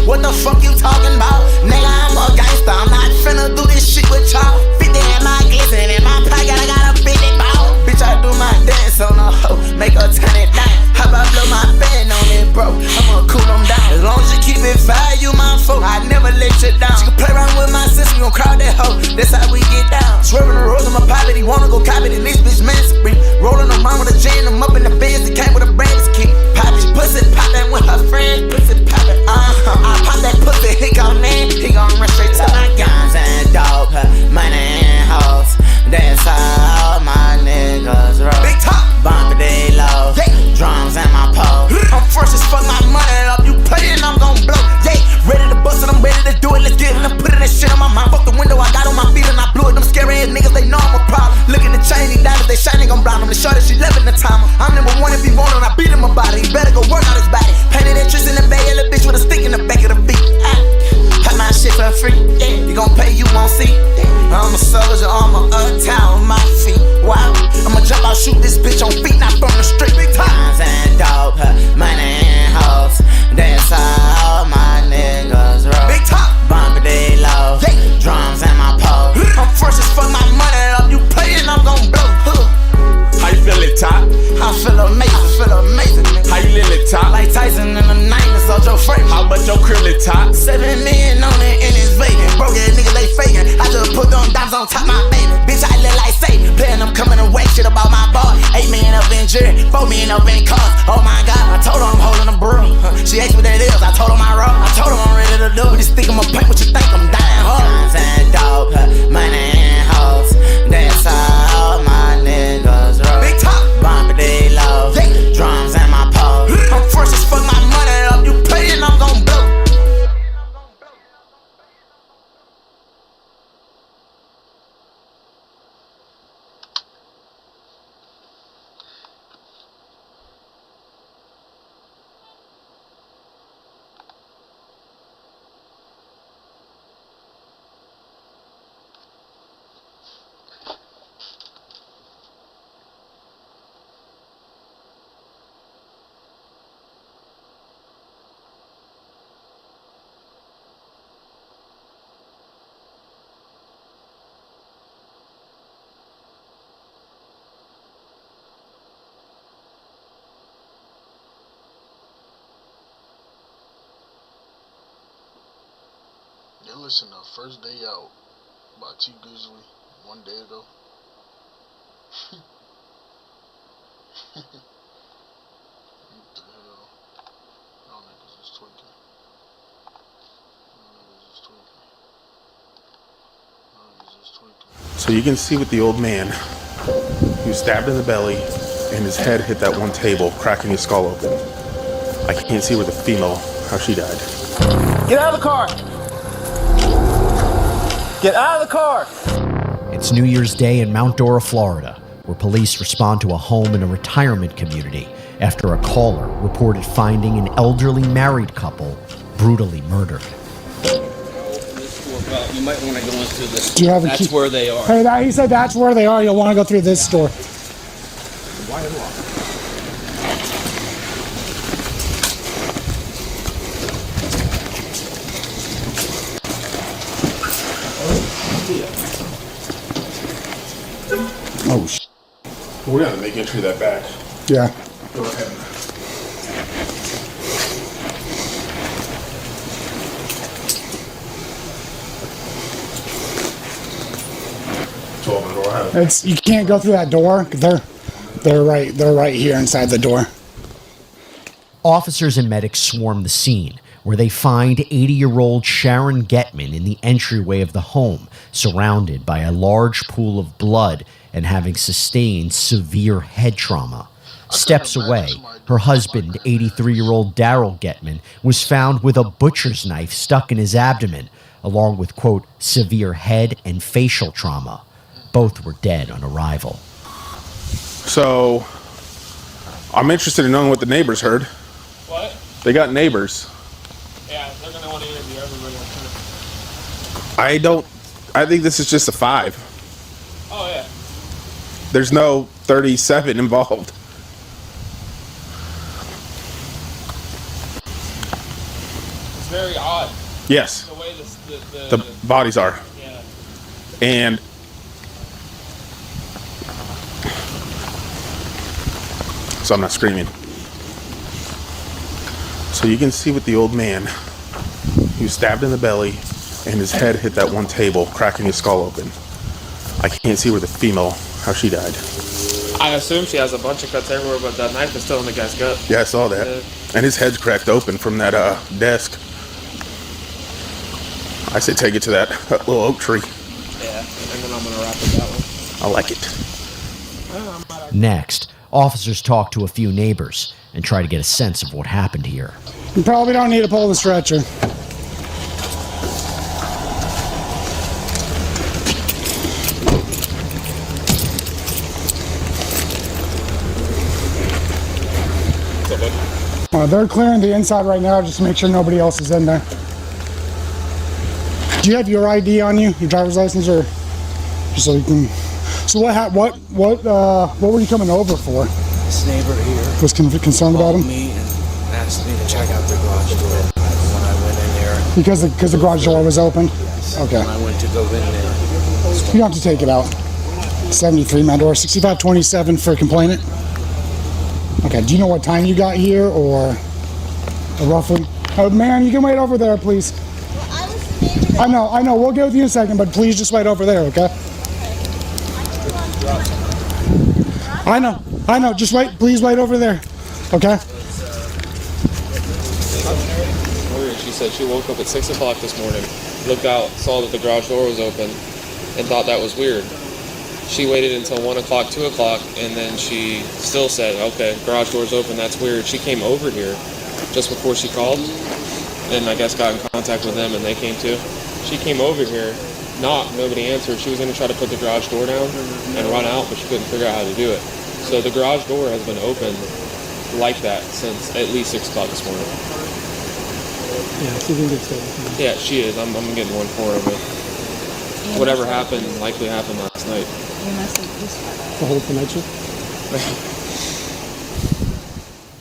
What the fuck you talking about? Nigga, I'm a gangster. I'm not finna do this shit with y'all. 50 in my glisten, in my pocket, I got a 50 ball. Bitch, I do my dance on a hoe, make her turn it down. How about blow my band on it, bro? I'ma cool them down. As long as you keep it value, my folk, I never let you down. She can play around with my sister, we gon' crowd that hoe. That's how we get down. Swerving the roads in my pocket, he wanna go copy the this bitch man spree. Rolling them on with a gin, I'm up in the Benz, it came with a brand's key. Poppin', pussy poppin' with her friends, pussy poppin', I pop that pussy, he gon' in, he gon' run straight to my guns and dope, money and hoes. That's how all my niggas roll. Big top, bump it low, yeah. Drums and my pole. I'm fresh as fuck, my money up. You play it and I'm gon' blow. Yeah, ready to bust it, I'm ready to do it. Let's get it and put it that shit on my mind. Fuck the window, I got on my feet and I blew it. Them scary ass niggas, they know I'm a problem. Look at the chain, these diamonds, they shining, gon' blind them. The shorty, she loving the timer. I'm number one if he want it, I beat him about it. He better go work on his body. Painted interest in the bay, little bitch with a stick in the back of the feet. Pop my shit for free, yeah. You gon' pay, you won't see. I'm a soldier, I'm a uptown on my feet. Wow, I'ma jump out, shoot this bitch on feet, not from the street. Big times and dope, money and hoes. That's how all my niggas roll. Big top, bump it low, yeah. Drums and my pole. I'm fresh as fuck, my money up. You play and I'm gon' blow. How you feelin', top? I feel amazing, How you living, top? Like Tyson in the 90s, on your frame. How much your crib, top? 7 million on it and it's vacant, bro. listen, the first day out by T Grizzly 1 day ago. What the hell? Y'all niggas is tweaking. So you can see with the old man, he was stabbed in the belly and his head hit that one table, cracking his skull open. I can't see where the female, how she died. Get out of the car! Get out of the car! It's New Year's Day in Mount Dora, Florida, where police respond to a home in a retirement community after a caller reported finding an elderly married couple brutally murdered. You might want to go into this. Do you have a That's key? where they are. Hey, he said that's where they are. You'll want to go through this door. Oh, sh. We're gonna make entry that back. Yeah. Go ahead. It's, you can't go through that door. They're right here inside the door. Officers and medics swarm the scene, where they find 80-year-old Sharon Getman in the entryway of the home, surrounded by a large pool of blood and having sustained severe head trauma. Steps away, her husband, 83-year-old Daryl Getman, was found with a butcher's knife stuck in his abdomen, along with, quote, severe head and facial trauma. Both were dead on arrival. So, I'm interested in knowing what the neighbors heard. What? They got neighbors. Yeah, they're going to want to interview everybody. I think this is just a 5. Oh, yeah. There's no 37 involved. It's very odd. Yes. The way The bodies are. Yeah. And so I'm not screaming. So you can see with the old man, he was stabbed in the belly and his head hit that one table, cracking his skull open. I can't see where the female, how she died. I assume she has a bunch of cuts everywhere, but that knife is still in the guy's gut. Yeah, I saw that. And his head's cracked open from that desk. I say take it to that little oak tree. Yeah, and then I'm going to wrap it that way. I like it. Next, officers talk to a few neighbors and try to get a sense of what happened here. You probably don't need to pull the stretcher. They're clearing the inside right now just to make sure nobody else is in there. Do you have your ID on you, your driver's license, or just so you can? So what were you coming over for? This neighbor here Was concerned about him me and asked me to check out the garage door when I went in there. because the garage door was open. Yes. Okay. When I went to go in there. You don't have to take it out. 73 Mandor 6527 for complainant. Okay. Do you know what time you got here or roughly? Oh man, you can wait over there, please. I know. We'll get with you in a second, but please just wait over there, okay? I know. Just wait. Please wait over there, okay? She said she woke up at 6 o'clock this morning, looked out, saw that the garage door was open, and thought that was weird. She waited until 1 o'clock, 2 o'clock, and then she still said, okay, garage door's open, that's weird. She came over here just before she called, and I guess got in contact with them, and they came too. She came over here, nobody answered. She was going to try to put the garage door down and run out, but she couldn't figure out how to do it. So the garage door has been open like that since at least 6 o'clock this morning. Yeah, she can get started. Yeah, she is. I'm getting one for her, but whatever happened likely happened last night. The whole connection.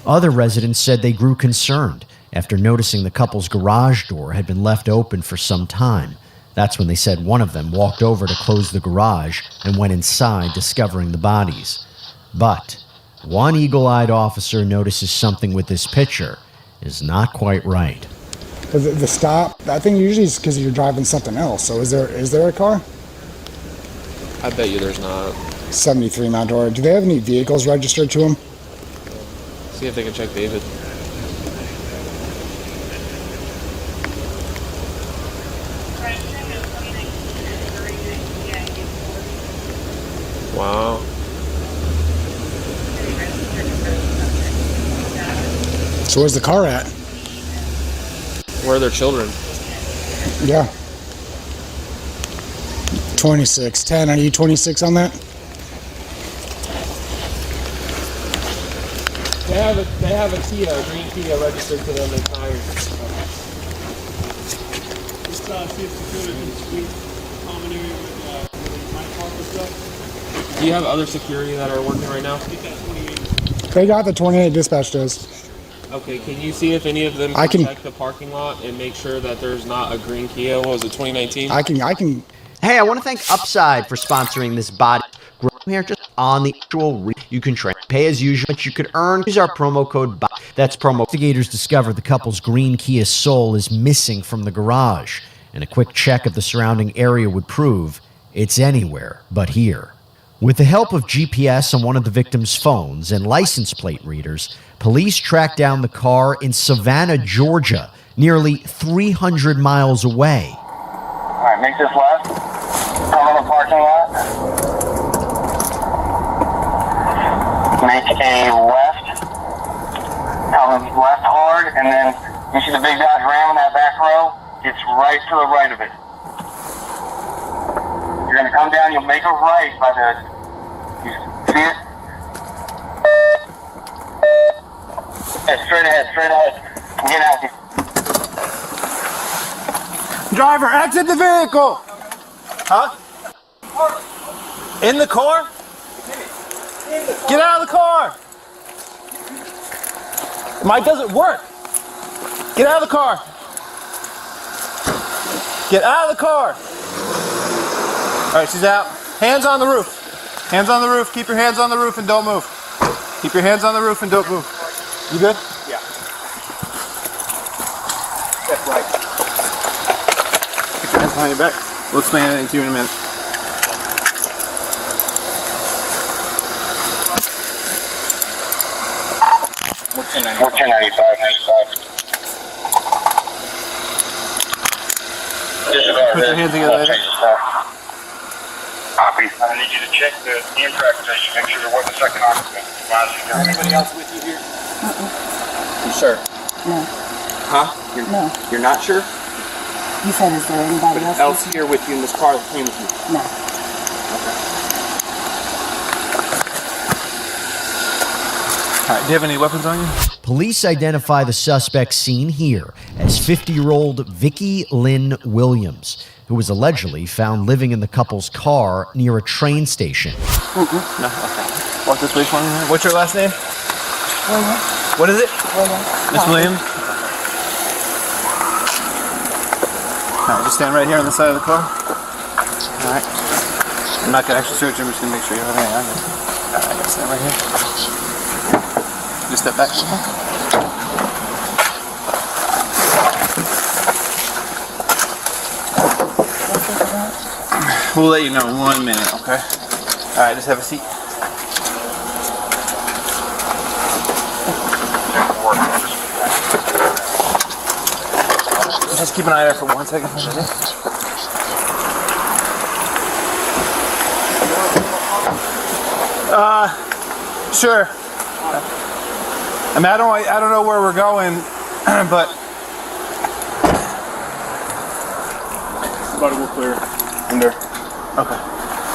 Other residents said they grew concerned after noticing the couple's garage door had been left open for some time. That's when they said one of them walked over to close the garage and went inside, discovering the bodies. But one eagle-eyed officer notices something with this picture is not quite right. But the stop, I think usually is because you're driving something else. So is there a car? I bet you there's not. 73 Mount. Do they have any vehicles registered to them? See if they can check David. Wow. So where's the car at? Where are their children? Yeah. 26. 10. Are you 26 on that? They have a Kia, a green Kia registered to them and tires. Just see if security can squeeze common area with my park and stuff. Do you have other security that are working right now? Get that 28. They got the 28 dispatch does. Okay, can you see if any of them can check the parking lot and make sure that there's not a green Kia? What was it, 2019? I can. Hey, I want to thank Upside for sponsoring this body grow here just on the actual you can pay as usual, but you could earn. Use our promo code BOD. That's promo. Investigators discovered the couple's green Kia Soul is missing from the garage, and a quick check of the surrounding area would prove it's anywhere but here. With the help of GPS on one of the victim's phones and license plate readers, police tracked down the car in Savannah, Georgia, nearly 300 miles away. All right, make this left. Come on the parking lot. Make a left. Come left hard, and then you see the big Dodge Ram in that back row? It's right to the right of it. You're going to come down, you'll make a right by the... You see it? Yeah, straight ahead. Get out here. Driver, exit the vehicle! Huh? In the car? Get out of the car! Mike doesn't work. Get out of the car. Get out of the car. All right, she's out. Hands on the roof. Hands on the roof. Keep your hands on the roof and don't move. Keep your hands on the roof and don't move. You good? Yeah. That's right. Keep your hands behind your back. We'll explain anything to you in a minute. What's your 95? Put your hands together later. Copy. I need you to check the in-track station, make sure there wasn't a second occupant. Is anybody else with you here? You sure? No. Huh? No. You're not sure? You said, is there anybody else here with you in this car that came with you? No. All right, do you have any weapons on you? Police identify the suspect seen here as 50-year-old Vicki Lynn Williams, who was allegedly found living in the couple's car near a train station. No, okay. Walk this way for me. What's your last name? Williams. What is it? Williams. Miss Williams? All right, just stand right here on the side of the car. All right. I'm not going to actually search you. I'm just going to make sure you have anything on you. All right, stand right here. Just step back. We'll let you know in 1 minute, okay? All right, just have a seat. Just keep an eye there for 1 second. Sure. I mean, I don't know where we're going, but About to go clear. In there. okay.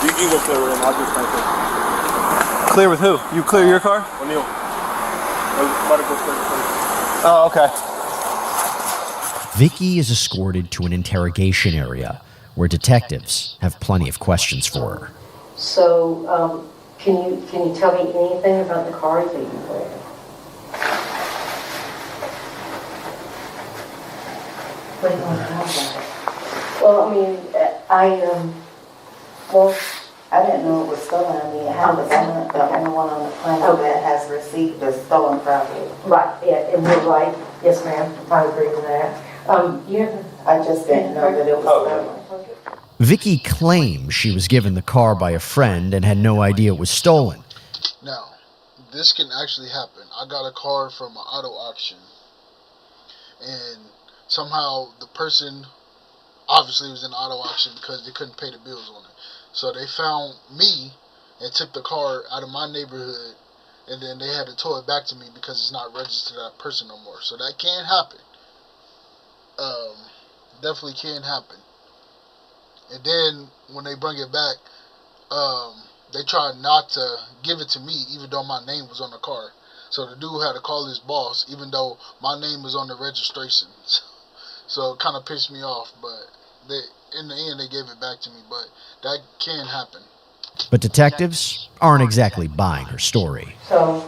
You can go clear with him. I'll just thank you. Clear with who? You clear your car? O'Neal. About to go clear with him. Oh, okay. Vicki is escorted to an interrogation area where detectives have plenty of questions for her. So, can you tell me anything about the cars that you played? What do you want to talk about? Well, I mean, I didn't know it was stolen. I mean, how was the only one on the planet that has received the stolen property? Right, yeah, and you're right. Yes, ma'am, I agree with that. I just didn't know that it was stolen. Vicky claims she was given the car by a friend and had no idea it was stolen. Now, this can actually happen. I got a car from an auto auction, and somehow the person obviously was in auto auction because they couldn't pay the bills on it. So they found me and took the car out of my neighborhood, and then they had to tow it back to me because it's not registered to that person no more. So that can happen. Definitely can happen. And then when they bring it back, they tried not to give it to me, even though my name was on the car. So the dude had to call his boss, even though my name was on the registration. So it kind of pissed me off, but in the end, they gave it back to me. But that can happen. But detectives aren't exactly buying her story. So,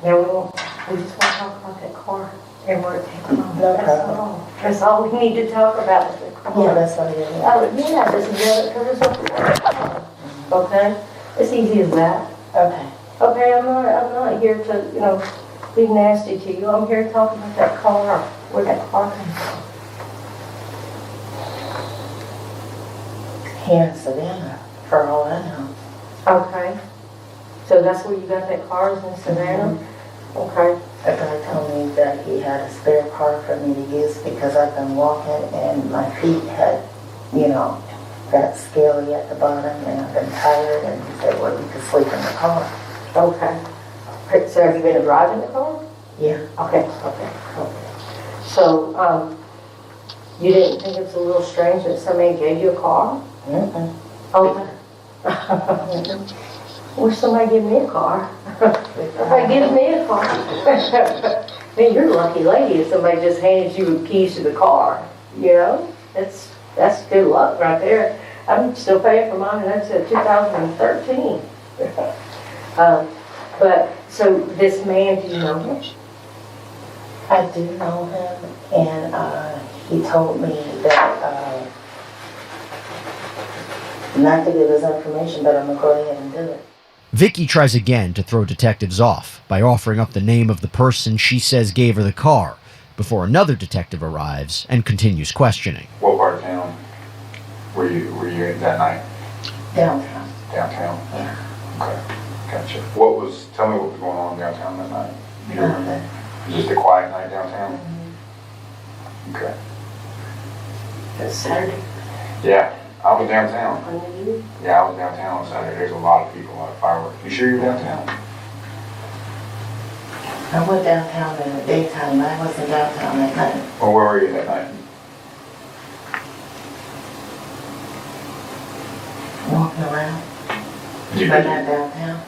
now we just want to talk about that car and where it came from. No problem. That's all we need to talk about is the car. Yeah, that's what it is. Oh, yeah, this is the other covers up the car. Okay? It's easy as that. Okay. Okay, I'm not here to, be nasty to you. I'm here to talk about that car, where that car came from. Here in Savannah, for all I know. Okay. So that's where you got that car, is in Savannah? Mm-hmm. Okay. A guy told me that he had a spare car for me to use because I've been walking and my feet had, got scaly at the bottom and I've been tired, and he said, well, you can sleep in the car. Okay. So have you been driving the car? Yeah. Okay. So, you didn't think it was a little strange that somebody gave you a car? Mm-mm. Okay. Wish somebody give me a car. Somebody gives me a car. Man, you're a lucky lady if somebody just handed you the keys to the car. That's good luck right there. I'm still paying for mine, and that's a 2013. But so this man, do you know him? I do know him, and he told me that not to give his information, but I'm gonna go ahead and do it. Vicky tries again to throw detectives off by offering up the name of the person she says gave her the car, before another detective arrives and continues questioning. What part of town were you in that night? Downtown. Downtown? Yeah. Okay, gotcha. Tell me what was going on downtown that night? You don't remember? Nothing. Was it just a quiet night downtown? Mm-hmm. Okay. It's Saturday. Yeah, I was downtown. On New Year's? Yeah, I was downtown on Saturday. There's a lot of people, a lot of fireworks. You sure you're downtown? I went downtown in the daytime, but I wasn't downtown at night. Well, where were you that night? Walking around. But not downtown.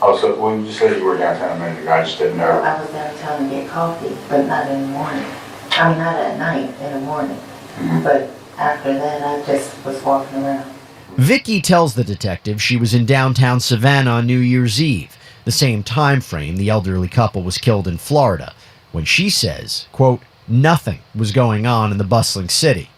Oh, so you just said you were downtown a minute ago. I just didn't know. I was downtown to get coffee, but not in the morning. I mean, not at night, in the morning. Mm-hmm. But after that, I just was walking around. Vicky tells the detective she was in downtown Savannah on New Year's Eve, the same time frame the elderly couple was killed in Florida, when she says, quote, nothing was going on in the bustling city.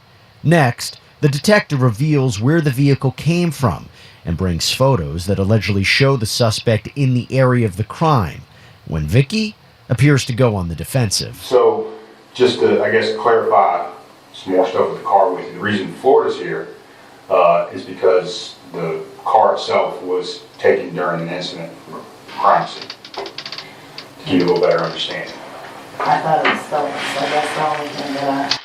Next, the detective reveals where the vehicle came from and brings photos that allegedly show the suspect in the area of the crime, when Vicky appears to go on the defensive. So, just to, I guess, clarify some more stuff with the car with you. The reason Florida's here is because the car itself was taken during an incident from a crime scene. To give you a little better understanding. I thought it was stolen, so that's the only thing that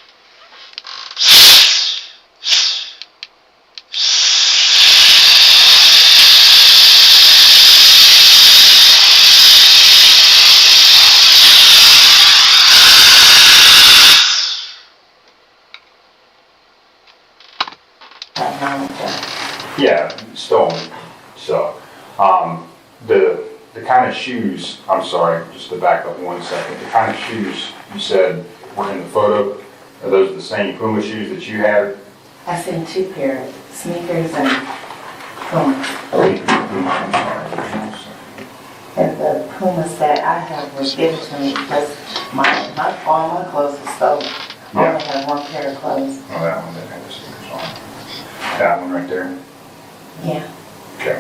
Yeah, stolen. So, the kind of shoes, I'm sorry, just to back up 1 second, the kind of shoes you said were in the photo, are those the same Puma shoes that you had? I seen 2 pairs, sneakers and Pumas. And the Pumas that I have was given to me because all my clothes were stolen. I only had 1 pair of clothes. Oh, that one didn't have the sneakers on. That one right there? Yeah. Okay.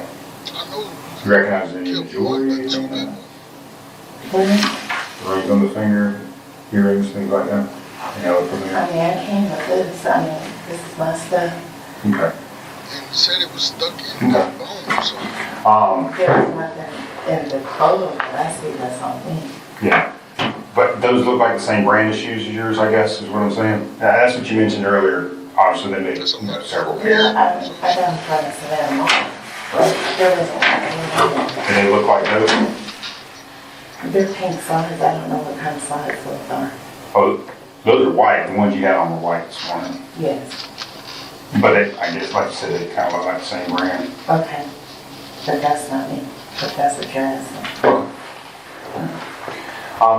You recognize any of the jewelry? Anything like that? Rings on the finger, earrings, things like that? You know, from there? I mean, I came with this. I mean, this is my stuff. Okay. And you said it was stuck in the bone, so. There was nothing in the photo that I see that's on me. Yeah. But those look like the same brand of shoes as yours, I guess, is what I'm saying. That's what you mentioned earlier. Obviously, they make several pairs. Yeah, I got them trying to set them off. But there wasn't anything. And they look like those? They're pink slides. I don't know what kind of slides those are. Oh, those are white. The ones you had on were white this morning. Yes. But they, I guess, like you said, they kind of look like the same brand. Okay. But that's not me. But that's what you're asking.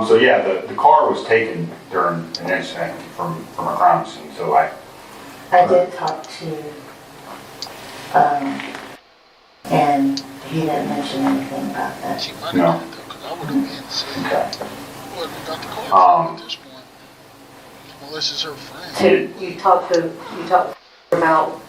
So yeah, the car was taken during an incident from a crime scene. So like, I did talk to, and he didn't mention anything about that. no. Okay. Unless it's her friend. So you talked about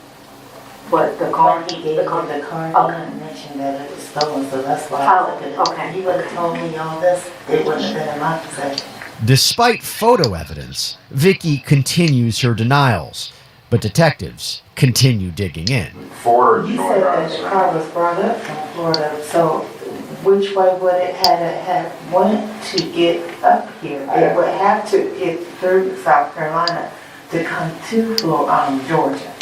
what the car? He gave me the car. He didn't mention that it was stolen, so that's why I took it. Okay. He would have told me all this, it wouldn't have been in my possession. Despite photo evidence, Vicky continues her denials, but detectives continue digging in. Florida, You said that the car was brought up from Florida, so which way would it have wanted to get up here? It would have to get through South Carolina to come to Georgia.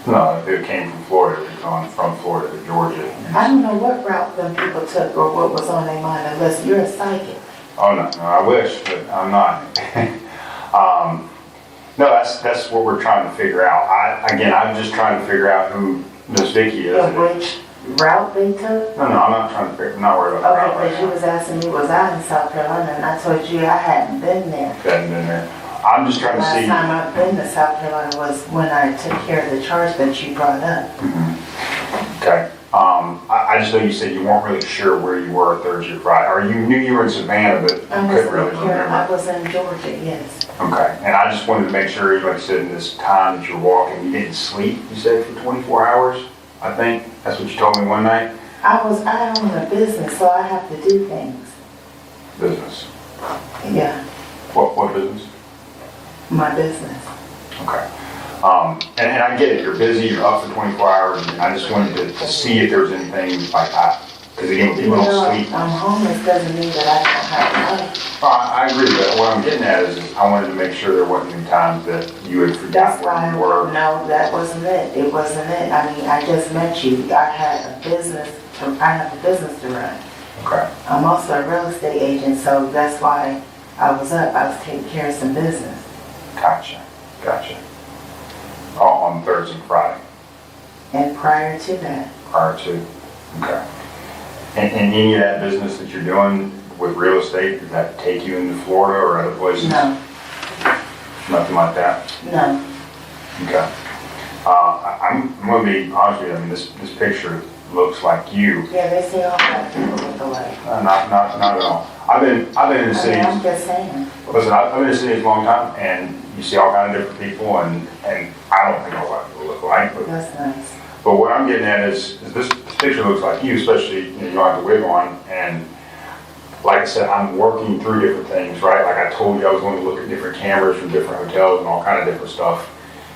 No, it came from Florida. It was on from Florida to Georgia. I don't know what route them people took or what was on their mind unless you're a psychic. Oh no, I wish, but I'm not. No, that's what we're trying to figure out. I'm just trying to figure out who Miss Vicky is. Which route they took? No, I'm not trying to figure. I'm not worried about the route Okay, because you was asking me, was I in South Carolina? And I told you I hadn't been there. Hadn't been there. I'm just trying to see. Last time I've been to South Carolina was when I took care of the charge that you brought up. Mm-hmm. Okay. I just know you said you weren't really sure where you were Thursday or Friday, or you knew you were in Savannah, but couldn't really remember. I was in Georgia, yes. Okay, and I just wanted to make sure, like I said, in this time that you're walking, you didn't sleep, you said, for 24 hours, I think? That's what you told me one night? I own a business, so I have to do things. Business? Yeah, What business? my business. Okay. And I get it, you're busy, you're up for 24 hours, and I just wanted to see if there was anything like that. Because again, people don't sleep. I'm homeless doesn't mean that I don't have money. I agree with that. What I'm getting at is I wanted to make sure there wasn't any times that you had forgotten where you were. No, that wasn't it. It wasn't it. I mean, I just met you. I have a business to run. Okay. I'm also a real estate agent, so that's why I was up. I was taking care of some business. Gotcha. On Thursday and Friday. And prior to that. Okay. And any of that business that you're doing with real estate, does that take you into Florida or other places? No. Nothing like that? No. Okay. I'm going to be honest with you. I mean, this picture looks like you. Yeah, they see all that people look alike. Not at all. I've been in the city. I'm just saying. Listen, I've been in the city a long time, and you see all kinds of different people, and I don't think a lot of people look alike. But, that's nice. But what I'm getting at is this picture looks like you, especially you don't have the wig on, and like I said, I'm working through different things, right? Like I told you, I was going to look at different cameras from different hotels and all kind of different stuff.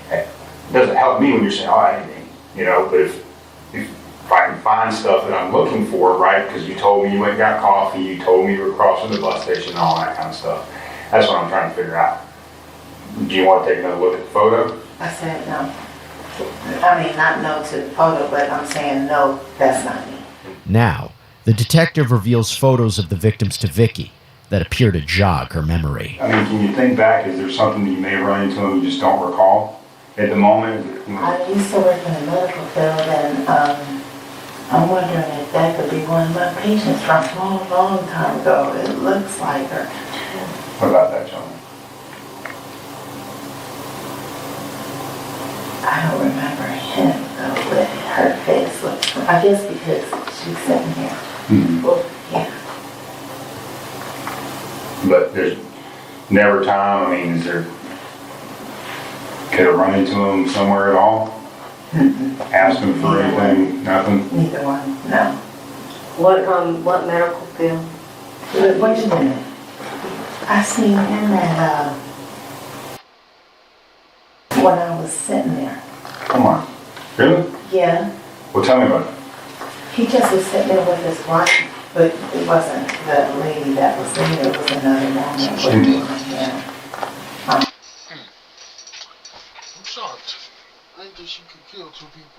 It doesn't help me when you're saying, oh, I ain't, but if I can find stuff that I'm looking for, right? Because you told me you went and got coffee, you told me you were crossing the bus station and all that kind of stuff. That's what I'm trying to figure out. Do you want to take another look at the photo? I said no. I mean, not no to the photo, but I'm saying no, that's not me. Now, the detective reveals photos of the victims to Vicky that appear to jog her memory. I mean, can you think back? Is there something that you may have run into and you just don't recall at the moment? I used to work in the medical field, and I'm wondering if that could be one of my patients from a long, long time ago. It looks like her. What about that, John? I don't remember him, though, but her face looks, I guess because she's sitting here. Mm-hmm. Well, yeah. But there's never time, I mean, could have run into him somewhere at all? Mm-mm. Ask him for anything? Nothing? Neither one, no. What medical field? Wait a minute. I seen him at, when I was sitting there. Come on. Really? Yeah. Well, tell me about it. He just was sitting there with his wife, but it wasn't the lady that was there, it was another woman with him. Yeah. I'm shocked. I didn't think she could kill 2 people.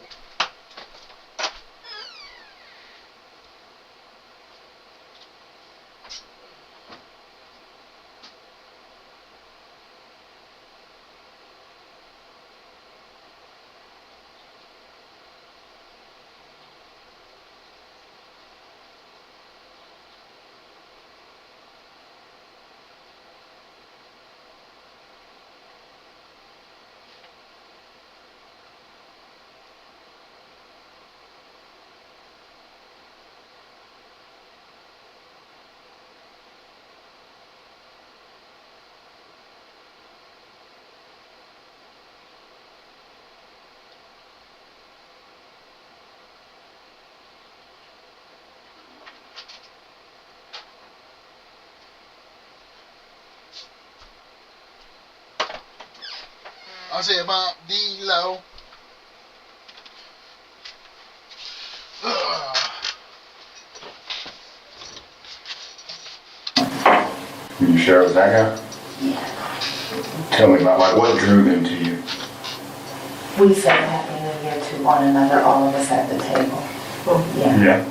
I say about D-Lo. You sure it was that guy? Yeah. Tell me about, like, what drew him to you? We said Happy New Year to one another, all of us at the table. Yeah. Yeah.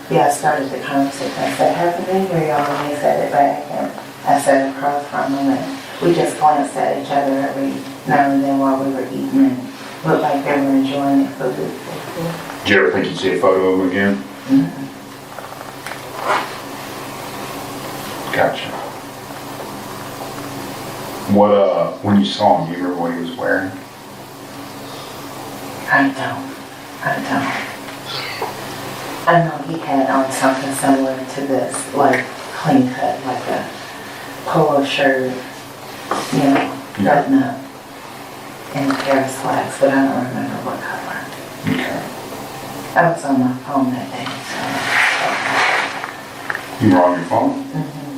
Yeah, I started the conversation. I said, Happy New Year, y'all, and they said it back, and I sat across from them, and we just glanced at each other every now and then while we were eating, and looked like they were enjoying their food. Did you ever think you'd see a photo of him again? Mm-hmm. Gotcha. What, when you saw him, do you remember what he was wearing? I don't. I know he had on something similar to this, like clean cut, like a polo shirt, you know, button up, and a pair of slacks, but I don't remember what color. Okay. I was on my phone that day, so. You were on your phone? Mm-hmm.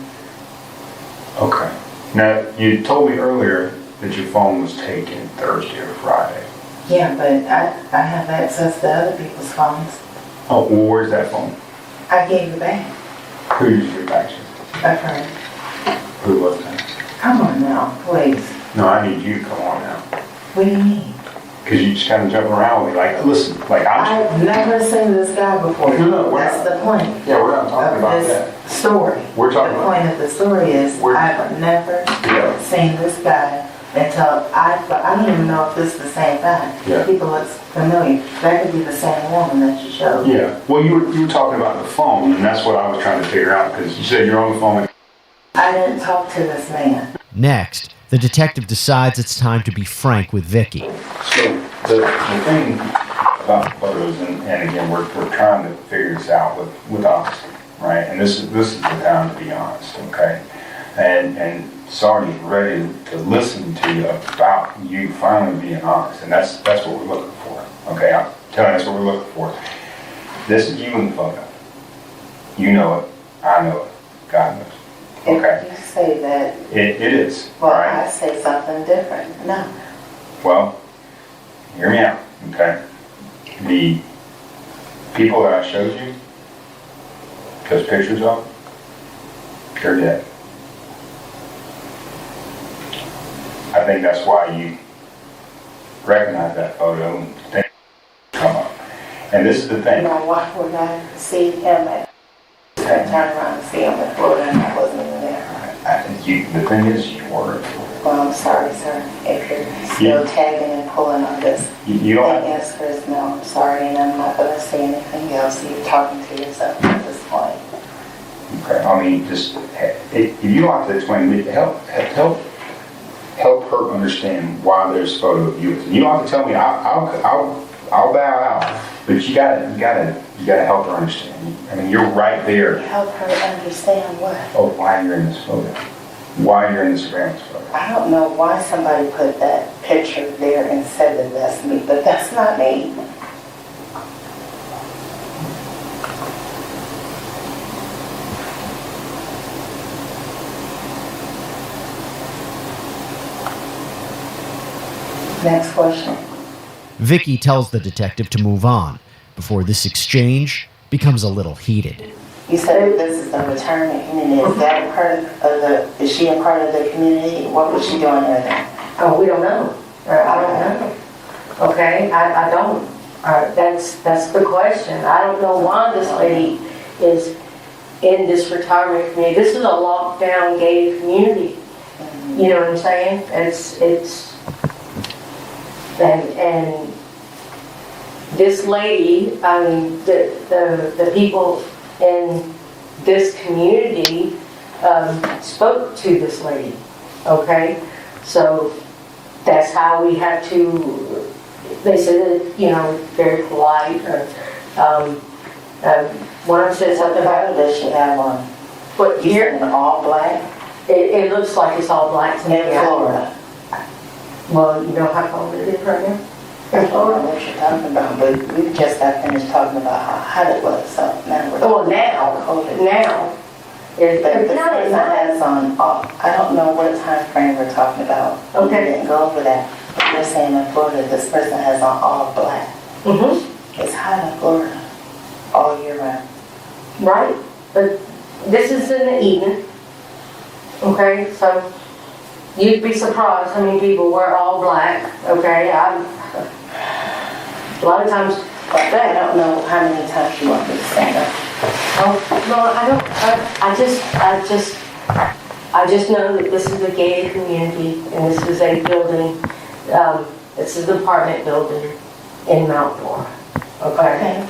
Okay. Now, you told me earlier that your phone was taken Thursday or Friday. Yeah, but I have access to other people's phones. Oh, well, where's that phone? I gave it back. Who did you give it back to? A friend. Who was that? Come on now, please. No, I need you to come on now. What do you mean? Because you just kind of jumping around with me. Like, listen, like I've never seen this guy before. No, that's the point. Yeah, we're not talking about this that. Story. We're talking the point of the story is I've never seen this guy until I don't even know if this is the same guy. Yeah. People look familiar. That could be the same woman that you showed. Yeah. Well, you were talking about the phone, and that's what I was trying to figure out, because you said you're on the phone. I didn't talk to this man. Next, the detective decides it's time to be frank with Vicky. So the thing about photos, and again, we're trying to figure this out with honesty, right? And this is the time to be honest, okay? And Sardi's ready to listen to you about you finally being honest, and that's what we're looking for, okay? I'm telling you, that's what we're looking for. This is you in the photo. You know it. I know it. God knows. Okay. If you say that, it is. Well, right? I say something different. No. Well, hear me out, okay? The people that I showed you, those pictures of, they're dead. I think that's why you recognize that photo and think come up. And this is the thing. You know, why would I see him at turn around and see him in Florida and I wasn't even there? The thing is, you were. Well, I'm sorry, sir, if you're still tagging and pulling on this. You don't. The answer is no, I'm sorry, and I'm not going to say anything else. You're talking to yourself at this point. Okay, I mean, just, if you don't have to explain to me, help her understand why there's a photo of you. You don't have to tell me, I'll bow out, but you gotta help her understand. I mean, you're right there. Help her understand what? Oh, why you're in this photo. Why you're in this surveillance photo. I don't know why somebody put that picture there and said that that's me, but that's not me. Next question. Vicky tells the detective to move on before this exchange becomes a little heated. You said this is the retirement community. Is that a part of the, is she a part of the community? What was she doing there then? Oh, we don't know. I don't know. Okay, I don't. That's the question. I don't know why this lady is in this retirement community. This is a locked down gated community. You know what I'm saying? And this lady, the people in this community spoke to this lady. Okay, so that's how we have to. They said that, you know, very polite. One of them said something about does she have on? What here? In all black? It looks like it's all black to me. In Florida. Well, you know how cold it is right now? I don't know what you're talking about, but we just got finished talking about how hot it was, so now we're talking about how cold it is. Now. But this person has on, I don't know what time frame we're talking about. Okay. We didn't go over that. But you're saying in Florida, this person has on all black. Mm-hmm. It's hot in Florida all year round. Right, but this is in the evening. Okay, so you'd be surprised how many people wear all black. Okay, a lot of times. But I don't know how many times you want me to stand up. Oh, no, I don't. I just know that this is a gated community and this is a building. This is an apartment building in Mount Dora. Okay.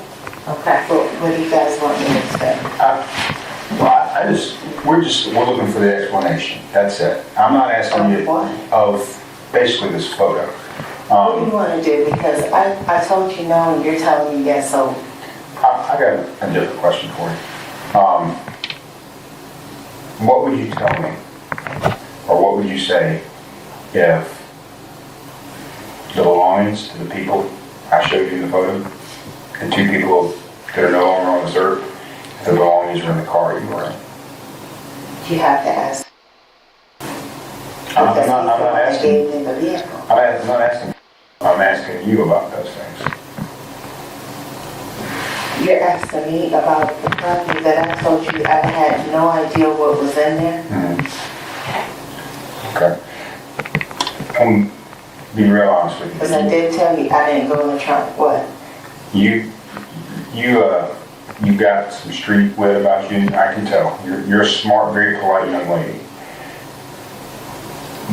Okay. Well, what do you guys want me to say? We're looking for the explanation. That's it. I'm not asking you of basically this photo. What do you want to do? Because I told you no and you're telling me yes, so. I got a different question for you. What would you tell me, or what would you say if the belongings to the people I showed you in the photo, the two people that are no longer on this earth, if the belongings were in the car you were in? You have to ask. I'm not asking. In the vehicle. I'm not asking. I'm asking you about those things. You're asking me about the property that I told you I had no idea what was in there? Okay. I'm being real honest with you. Because I did tell you I didn't go in the trunk. What? You got some street wit about you. I can tell. You're a smart, very polite young lady.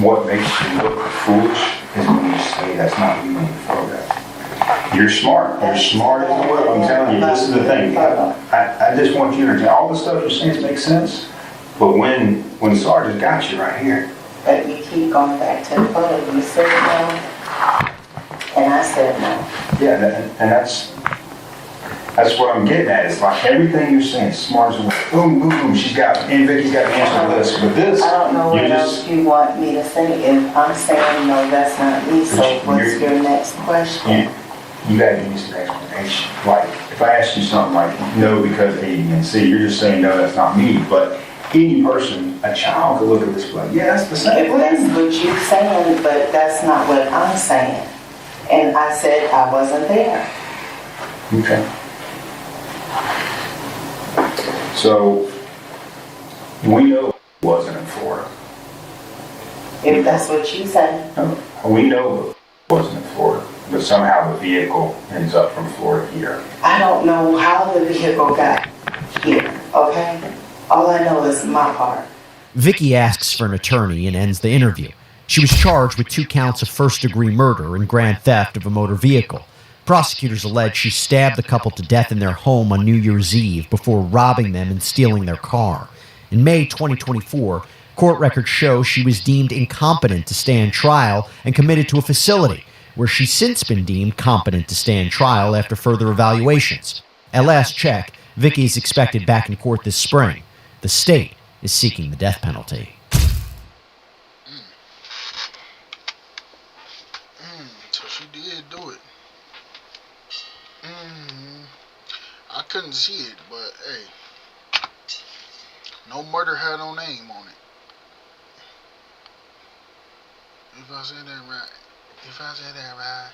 What makes you look foolish is when you say that's not you in the photo. You're smart. You're smart as well. I'm telling you, this is the thing. I just want you to understand all the stuff you're saying makes sense. But when Sergeant got you right here. But you keep going back to the photo. You said no, and I said no. Yeah, and that's what I'm getting at. It's like everything you're saying, smart as well. Boom, boom, boom. Vicky's got the answer to this. But this, I don't know what else you want me to say. If I'm saying no, that's not me. So what's your next question? You gotta give me some explanation. Like, if I ask you something like, no, because A, B, and C, you're just saying, no, that's not me. But any person, a child could look at this and be like, yeah, that's the same. If that's what you're saying, but that's not what I'm saying. And I said I wasn't there. Okay. So, we know it wasn't in Florida. If that's what you say. We know it wasn't in Florida. But somehow the vehicle ends up from Florida here. I don't know how the vehicle got here, okay? All I know is my part. Vicky asks for an attorney and ends the interview. She was charged with 2 counts of first-degree murder and grand theft of a motor vehicle. Prosecutors allege she stabbed the couple to death in their home on New Year's Eve before robbing them and stealing their car. In May 2024, court records show she was deemed incompetent to stand trial and committed to a facility, where she's since been deemed competent to stand trial after further evaluations. At last check, Vicky is expected back in court this spring. The state is seeking the death penalty. So she did do it. I couldn't see it, but hey, no murder had no name on it. If I said that right. If I said that right.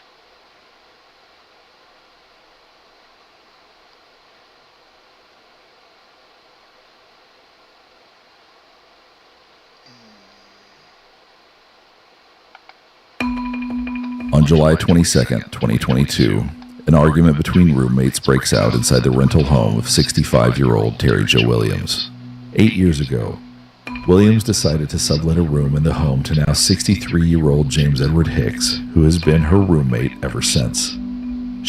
On July 22nd, 2022, an argument between roommates breaks out inside the rental home of 65-year-old Terry Jo Williams. 8 years ago, Williams decided to sublet a room in the home to now 63-year-old James Edward Hicks, who has been her roommate ever since.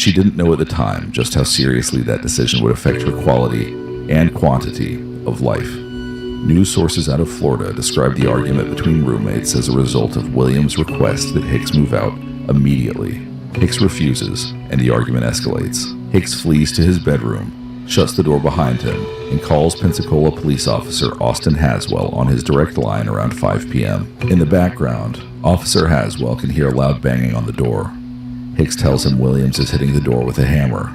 She didn't know at the time just how seriously that decision would affect her quality and quantity of life. News sources out of Florida described the argument between roommates as a result of Williams' request that Hicks move out immediately. Hicks refuses, and the argument escalates. Hicks flees to his bedroom, shuts the door behind him, and calls Pensacola police officer Austin Haswell on his direct line around 5 p.m. In the background, Officer Haswell can hear a loud banging on the door. Hicks tells him Williams is hitting the door with a hammer.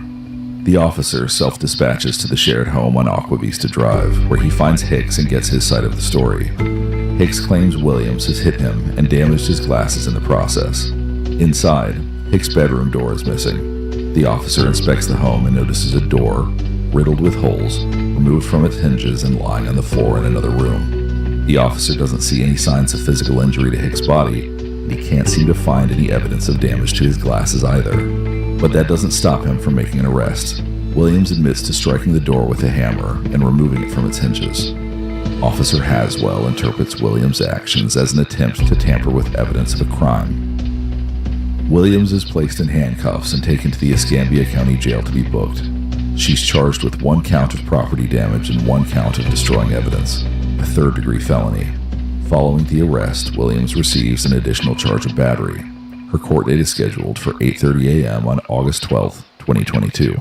The officer self-dispatches to the shared home on Aqua Vista Drive, where he finds Hicks and gets his side of the story. Hicks claims Williams has hit him and damaged his glasses in the process. Inside, Hicks' bedroom door is missing. The officer inspects the home and notices a door, riddled with holes, removed from its hinges and lying on the floor in another room. The officer doesn't see any signs of physical injury to Hicks' body, and he can't seem to find any evidence of damage to his glasses either. But that doesn't stop him from making an arrest. Williams admits to striking the door with a hammer and removing it from its hinges. Officer Haswell interprets Williams' actions as an attempt to tamper with evidence of a crime. Williams is placed in handcuffs and taken to the Escambia County Jail to be booked. She's charged with 1 count of property damage and 1 count of destroying evidence, a third-degree felony. Following the arrest, Williams receives an additional charge of battery. Her court date is scheduled for 8:30 a.m. on August 12, 2022.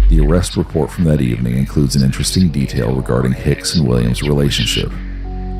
The arrest report from that evening includes an interesting detail regarding Hicks and Williams' relationship.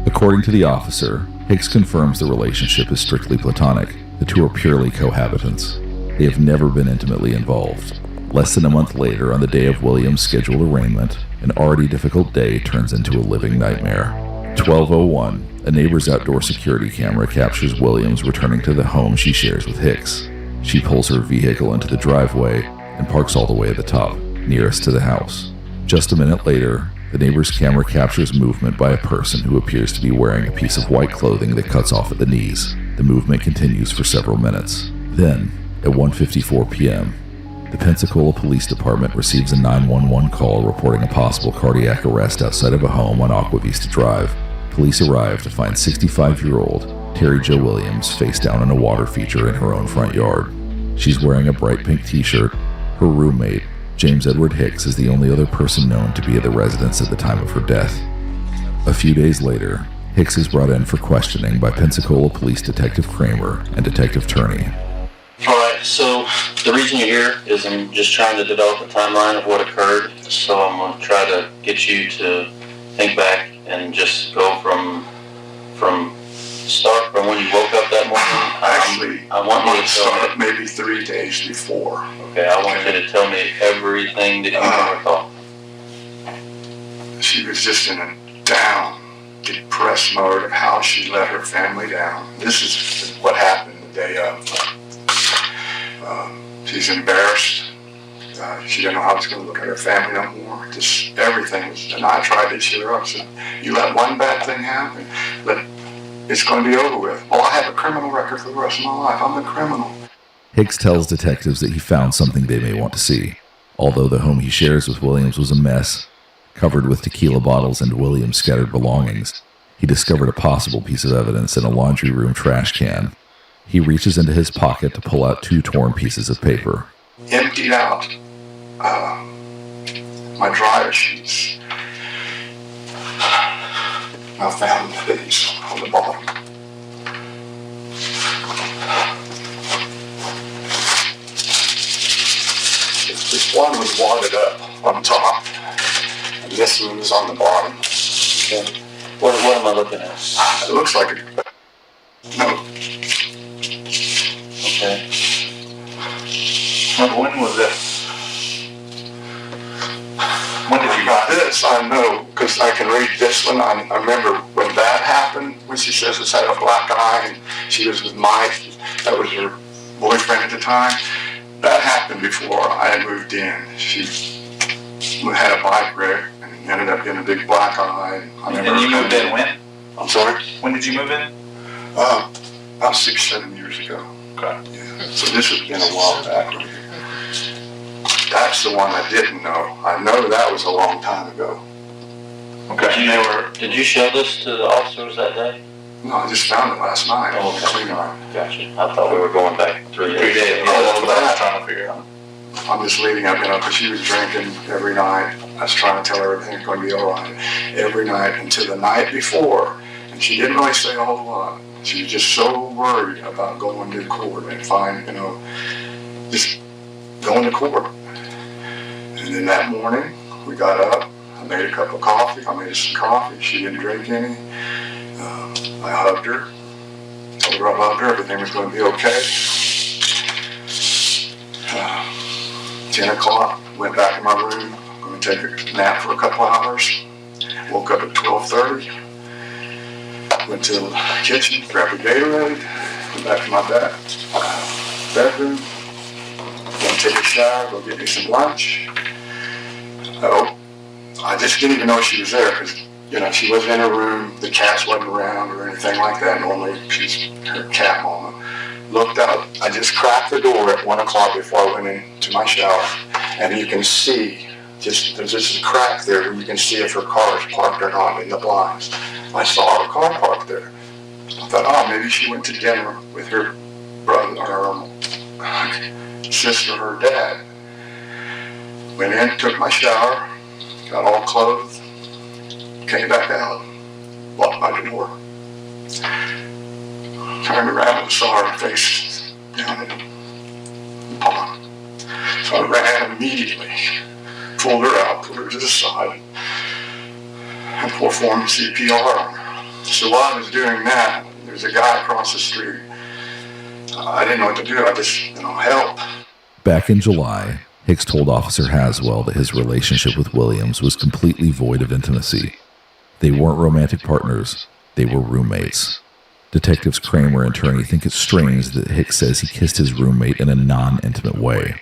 According to the officer, Hicks confirms the relationship is strictly platonic. The two are purely cohabitants. They have never been intimately involved. Less than a month later, on the day of Williams' scheduled arraignment, an already difficult day turns into a living nightmare. 12:01, a neighbor's outdoor security camera captures Williams returning to the home she shares with Hicks. She pulls her vehicle into the driveway and parks all the way at the top, nearest to the house. Just a minute later, the neighbor's camera captures movement by a person who appears to be wearing a piece of white clothing that cuts off at the knees. The movement continues for several minutes. Then, at 1:54 p.m., the Pensacola Police Department receives a 911 call reporting a possible cardiac arrest outside of a home on Aqua Vista Drive. Police arrive to find 65-year-old Terry Jo Williams face down in a water feature in her own front yard. She's wearing a bright pink t-shirt. Her roommate, James Edward Hicks, is the only other person known to be at the residence at the time of her death. A few days later, Hicks is brought in for questioning by Pensacola Police Detective Kramer and Detective Turney. Alright, so the reason you're here is I'm just trying to develop a timeline of what occurred. So I'm going to try to get you to think back and just go from start from when you woke up that morning. Actually, I want you to start maybe 3 days before. Okay, I want you to tell me everything that you can recall. She was just in a down, depressed mode of how she let her family down. This is what happened the day of. She's embarrassed. She didn't know how she was going to look at her family no more. Just everything was, and I tried to cheer her up. So you let one bad thing happen, it's going to be over with. Oh, I have a criminal record for the rest of my life. I'm a criminal. Hicks tells detectives that he found something they may want to see. Although the home he shares with Williams was a mess, covered with tequila bottles and Williams' scattered belongings, he discovered a possible piece of evidence in a laundry room trash can. He reaches into his pocket to pull out 2 torn pieces of paper. Emptied out my dryer sheets. I found these on the bottom. This one was wadded up on top, and this one was on the bottom. Okay. What am I looking at? It looks like a note. Okay. When was this? When did you got this? I know, because I can read this one. I remember when that happened, when she says it's had a black eye, and she was with Mike. That was her boyfriend at the time. That happened before I moved in. She had a bike wreck and ended up getting a big black eye. And you moved in when? I'm sorry? When did you move in? About 6-7 years ago. Okay. Yeah. So this has been a while back. That's the one I didn't know. I know that was a long time ago. Okay. Did you show this to the officers that day? No, I just found it last night. Oh, okay. Clean up. Gotcha. I thought we were going back 3 days. 3 days. Yeah, that's what I was trying to figure out. I'm just leading up, because she was drinking every night. I was trying to tell her everything's going to be all right every night until the night before. And she didn't really say a whole lot. She was just so worried about going to court and just going to court. And then that morning, we got up. I made a cup of coffee. I made her some coffee. She didn't drink any. I hugged her. Told her I loved her. Everything was going to be okay. 10 o'clock, went back in my room. Going to take a nap for a couple hours. Woke up at 12:30. Went to the kitchen, grabbed a Gatorade. Went back to my bedroom. Going to take a shower, go get me some lunch. I just didn't even know she was there because, she wasn't in her room. The cats wasn't around or anything like that. Normally, she's her cat mama. Looked out. I just cracked the door at 1 o'clock before I went into my shower. And you can see, there's just a crack there where you can see if her car is parked or not in the blinds. I saw her car parked there. I thought, maybe she went to dinner with her brother or her sister or her dad. Went in, took my shower, got all clothed, came back out, locked my door. Turned around and saw her face down in the pond. So I ran immediately, pulled her out, put her to the side, and performed CPR. So while I was doing that, there was a guy across the street. I didn't know what to do. I just, help. Back in July, Hicks told Officer Haswell that his relationship with Williams was completely void of intimacy. They weren't romantic partners, they were roommates. Detectives Kramer and Turney think it's strange that Hicks says he kissed his roommate in a non-intimate way.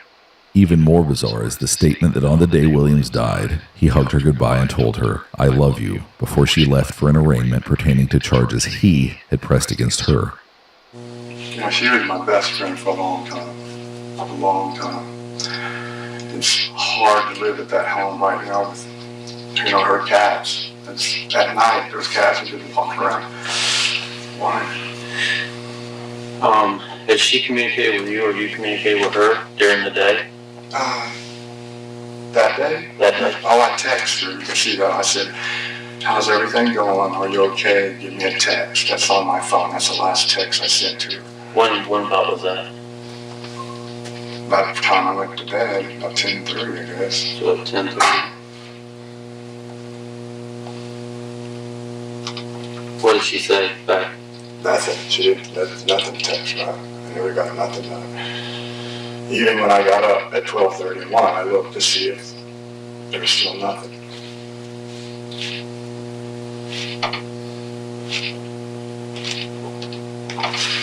Even more bizarre is the statement that on the day Williams died, he hugged her goodbye and told her, "I love you," before she left for an arraignment pertaining to charges he had pressed against her. She was my best friend for a long time. A long time. It's hard to live at that home right now with, her cats. It's at night, those cats are just walking around. Why? Had she communicated with you or you communicated with her during the day? That day? That day. Oh, I texted her. You can see that. I said, "How's everything going? Are you okay? Give me a text." That's on my phone. That's the last text I sent to her. When about was that? About the time I went to bed, about 10:30, I guess. So at 10:30. What did she say back? Nothing. She didn't. There's nothing to text back. I never got nothing done. Even when I got up at 12:31, I looked to see if there was still nothing.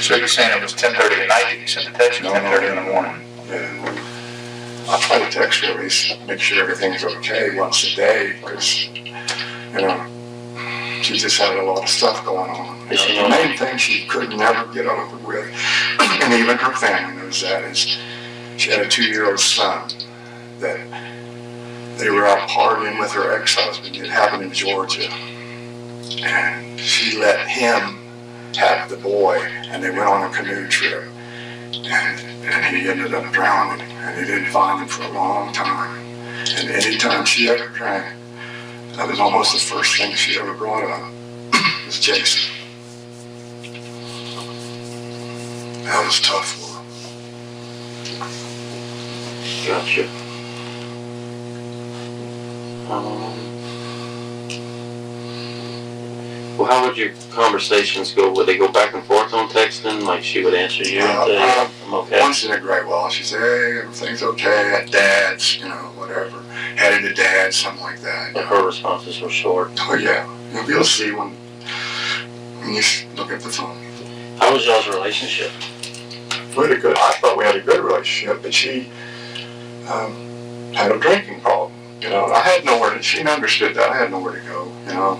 So you're saying it was 10:30 at night that you sent the text, or 10:30 in the morning? Yeah. I try to text her at least, make sure everything's okay once a day, because, she just had a lot of stuff going on. The main thing she could never get over with, and even her family knows that, is she had a 2-year-old son that they were out partying with her ex-husband. It happened in Georgia. And she let him have the boy, and they went on a canoe trip. And he ended up drowning, and they didn't find him for a long time. And anytime she ever drank, that was almost the first thing she ever brought up, was Jason. That was tough for her. Gotcha. Well, how would your conversations go? Would they go back and forth on texting? Like she would answer you and say, "I'm okay"? Once in a great while, she'd say, "Hey, everything's okay at Dad's," whatever. Headed to Dad's, something like that. But her responses were short. Oh yeah, you'll see when you look at the phone. How was y'all's relationship? I thought we had a good relationship, but she had a drinking problem. You know, I had nowhere. She understood that. I had nowhere to go. You know,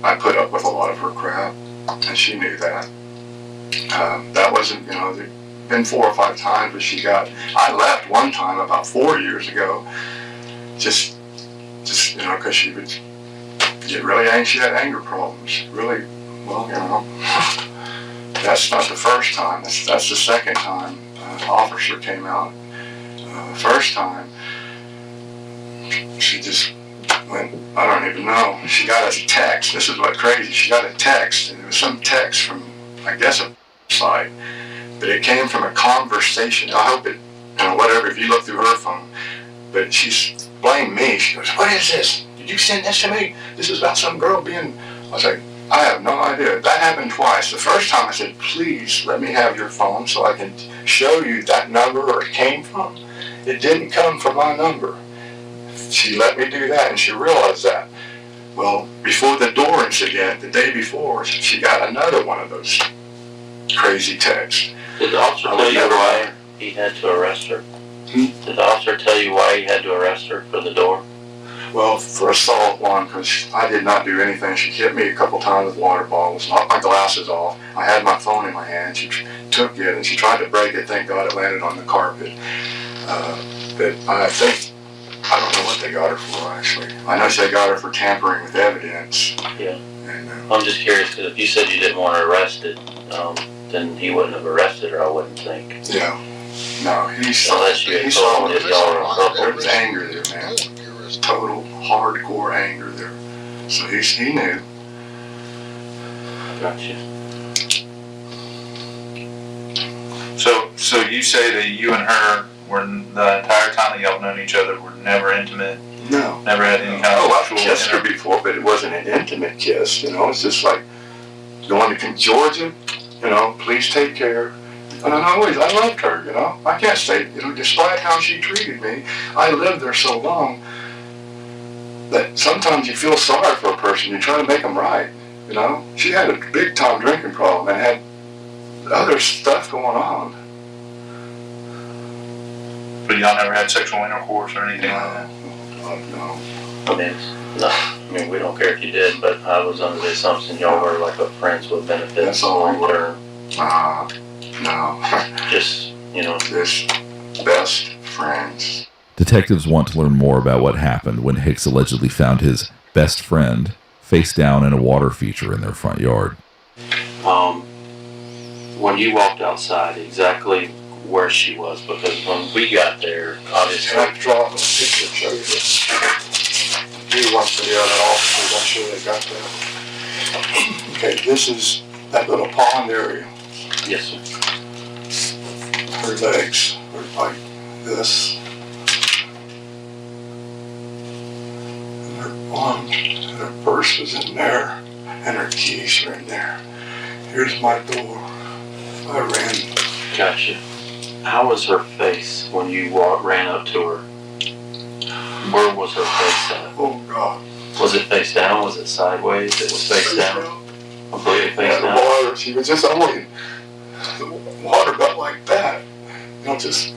I put up with a lot of her crap, and she knew that. That wasn't, you know, there'd been 4 or 5 times where I left one time about 4 years ago, just you know, because she would get really angry. She had anger problems. Really, well, you know, that's not the first time. That's the second time officer came out. First time, she just went, I don't even know. She got a text. This is what's crazy. She got a text, and it was some text from, I guess, a site, but it came from a conversation. I hope it, you know, whatever, if you look through her phone. But she blamed me. She goes, "What is this? Did you send this to me? This is about some girl being..." I was like, "I have no idea." That happened twice. The first time I said, "Please let me have your phone so I can show you that number where it came from." It didn't come from my number. She let me do that, and she realized that. Well, before the door incident, the day before, she got another one of those crazy texts. Did the officer tell you why he had to arrest her? Did the officer tell you why he had to arrest her for the door? Well, for assault, one, because I did not do anything. She hit me a couple times with water bottles, knocked my glasses off. I had my phone in my hand. She took it, and she tried to break it. Thank God it landed on the carpet. But I don't know what they got her for, actually. I know they got her for tampering with evidence. Yeah. And, I'm just curious, because if you said you didn't want her arrested, then he wouldn't have arrested her, I wouldn't think. Yeah. No, he saw it. There was anger there, man. Total, hardcore anger there. So he knew. Gotcha. So you say that you and her were, the entire time that y'all have known each other, were never intimate? No. Never had any kind of I've kissed her before, but it wasn't an intimate kiss, you know. It's just like going to Georgia, you know, please take care. And I loved her, you know. I can't say, you know, despite how she treated me, I lived there so long that sometimes you feel sorry for a person. You try to make them right, you know. She had a big time drinking problem and had other stuff going on. But y'all never had sexual intercourse or anything like that? No. I mean, we don't care if you did, but I was under the assumption y'all were like a friends with benefits long term. No. Just, you know. Just best friends. Detectives want to learn more about what happened when Hicks allegedly found his best friend face down in a water feature in their front yard. When you walked outside, exactly where she was, because when we got there, obviously... Can I draw a picture and show you this? You want to the other officers, I'm sure they got that. Okay, this is that little pond area. Yes, sir. Her legs are like this. And her arm, and her purse was in there, and her keys were in there. Here's my door. I ran. Gotcha. How was her face when you ran up to her? Where was her face at? Oh, God. Was it face down? Was it sideways? It was face down? Completely face down? The water, she was just only, the water got like that. You know, just...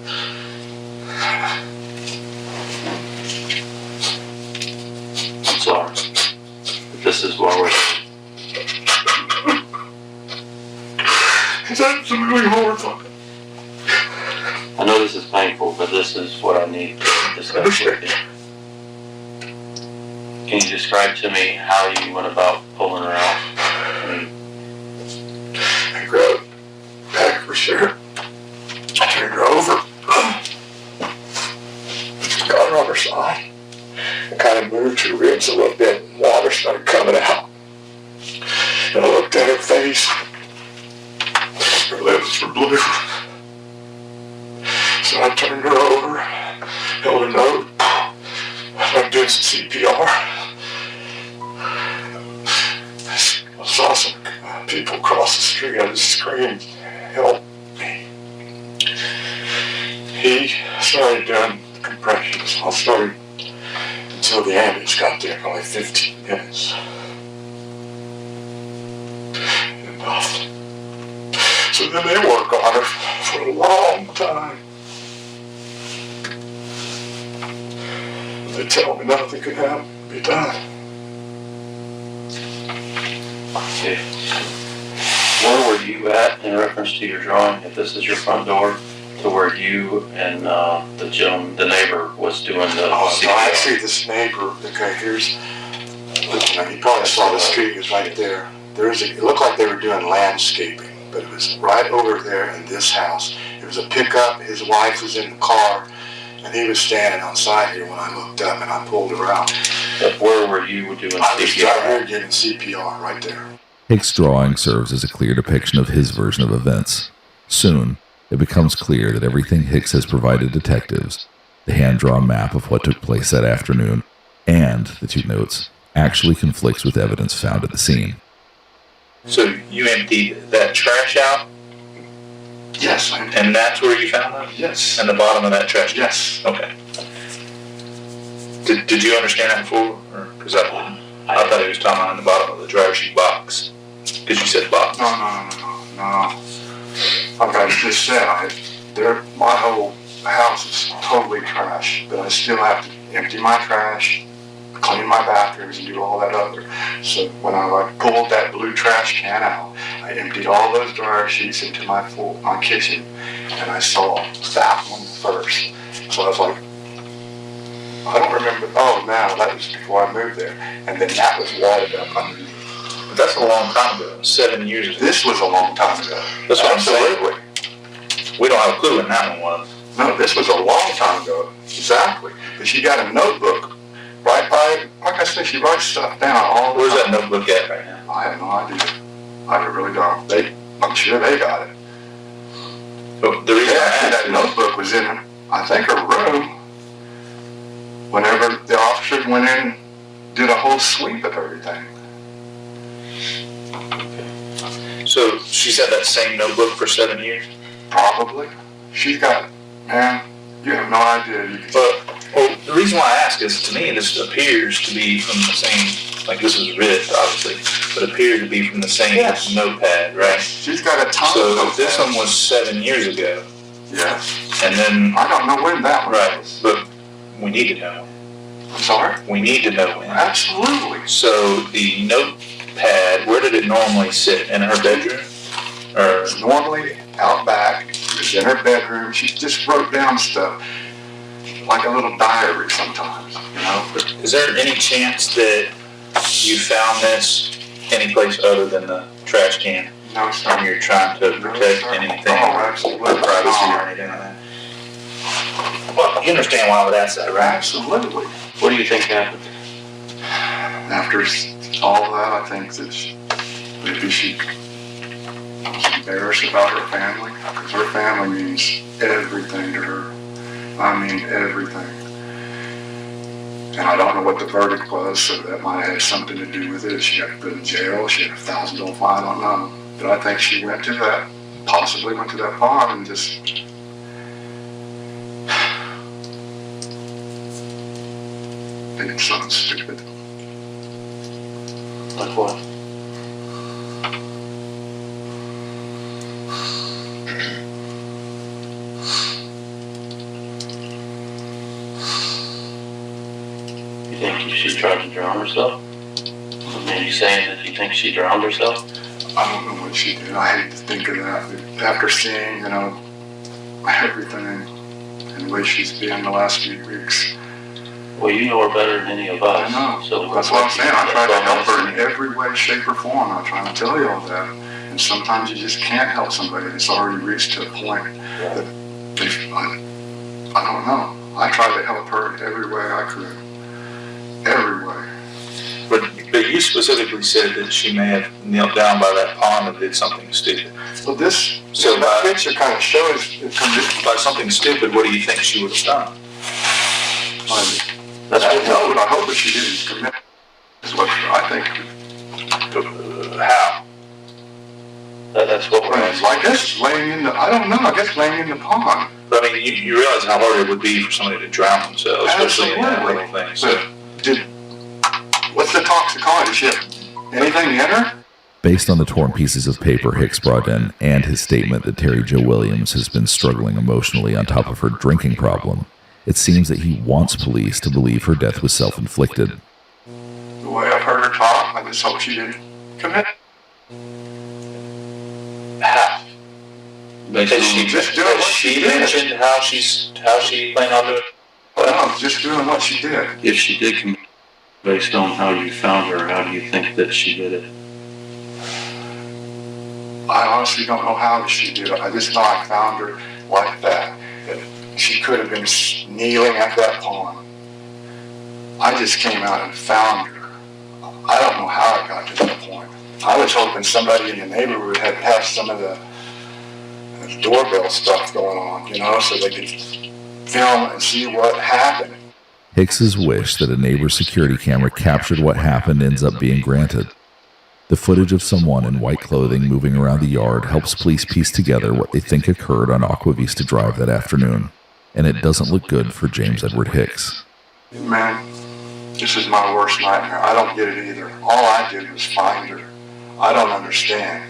I'm sorry. This is why we're... It's absolutely horrifying. I know this is painful, but this is what I need to discuss with you. Can you describe to me how you went about pulling her out? I grabbed a bag of her shirt, I turned her over, got her on her side, and kind of moved her ribs a little bit, and water started coming out. And I looked at her face. Her lips were blue. So I turned her over, held her note, started doing some CPR. I saw some people cross the street. I just screamed, "Help me." He started doing compressions. I started until the ambulance got there, probably 15 minutes. Enough. So So then they work on her for a long time. They tell me nothing could be done. Okay. Where were you at in reference to your drawing? If this is your front door, to where you and the neighbor was doing the So I see this neighbor. Okay, here's. You probably saw the street was right there. It looked like they were doing landscaping, but it was right over there in this house. It was a pickup. His wife was in the car, and he was standing outside here when I looked up and I pulled her out. But where were you doing CPR? I was right here giving CPR right there. Hicks' drawing serves as a clear depiction of his version of events. Soon, it becomes clear that everything Hicks has provided detectives, the hand-drawn map of what took place that afternoon, and the 2 notes, actually conflicts with evidence found at the scene. So you emptied that trash out? Yes. And that's where you found them? Yes. In the bottom of that trash? Yes. Okay. Did you understand that before? Because I thought he was talking about in the bottom of the driver's seat box. Because you said box. No. Like I just said, my whole house is totally trash, but I still have to empty my trash, clean my bathrooms, and do all that other. So when I pulled that blue trash can out, I emptied all those dryer sheets into my kitchen, and I saw that one first. So I was like, I don't remember. Oh, no, that was before I moved there, and then that was wadded up underneath. But that's a long time ago, 7 years ago. This was a long time ago. That's what Absolutely. I'm saying. We don't have a clue when that one was. No, this was a long time ago. Exactly. But she got a notebook right by, like I said, she writes stuff down all the Where's time. that notebook at right now? I have no idea. I really don't. I'm sure they got it. But the reason that notebook was in, I think, her room whenever the officers went in and did a whole sweep of everything. So she's had that same notebook for 7 years? Probably. She's got, man, you have no idea. Well, the reason why I ask is, to me, this appears to be from the same, like this is writ, obviously, but appeared to be from the same notepad, right? She's got a ton of So notepads. this one was 7 years ago. Yes. And then... I don't know when that one was. But we need to know. I'm sorry? We need to know when. Absolutely. So the notepad, where did it normally sit? In her bedroom? Or It's normally out back. It's in her bedroom. She just wrote down stuff. Like a little diary sometimes, you know? is there any chance that you found this any place other than the trash can? No, sir. And you're trying to protect anything, privacy or anything like that? Well, you understand why I would ask that, right? Absolutely. What do you think happened? After all that, I think that maybe she was embarrassed about her family, because her family means everything to her. I mean everything. And I don't know what the verdict was, so that might have had something to do with it. She got put in jail, she had a $1,000 fine, I don't know. But I think she went to that, possibly went to that pond and just did something stupid. Like what? You think she tried to drown herself? I mean, you saying that you think she drowned herself? I don't know what she did. I hate to think of that. After seeing, you know, everything and the way she's been the last few weeks. Well, you know her better than any of us. I know. So that's what I'm saying. I try to help her in every way, shape, or form. I'm trying to tell you all that. And sometimes you just can't help somebody that's already reached to a point that I don't know. I tried to help her every way I could. Every way. But you specifically said that she may have knelt down by that pond and did something stupid. Well, that picture kind of shows by something stupid. What do you think she would have done? That's what I hope that she didn't commit. Is what I think. How? That's what we're asking. I guess laying in the. I don't know. I guess laying in the pond. But I mean, you realize how hard it would be for somebody to drown themselves, especially in that little thing. So, what's the toxicology? Did she have anything in her? Based on the torn pieces of paper Hicks brought in and his statement that Terry Jo Williams has been struggling emotionally on top of her drinking problem, it seems that he wants police to believe her death was self-inflicted. The way I've heard her talk, I just hope she didn't commit. How? Has she mentioned how she planned on doing it? Well, just doing what she did. If she did commit, based on how you found her, how do you think that she did it? I honestly don't know how she did it. I just know I found her like that. She could have been kneeling at that pond. I just came out and found her. I don't know how it got to that point. I was hoping somebody in the neighborhood had some of the doorbell stuff going on, so they could film and see what happened. Hicks's wish that a neighbor's security camera captured what happened ends up being granted. The footage of someone in white clothing moving around the yard helps police piece together what they think occurred on Aqua Vista Drive that afternoon, and it doesn't look good for James Edward Hicks. Man, this is my worst nightmare. I don't get it either. All I did was find her. I don't understand.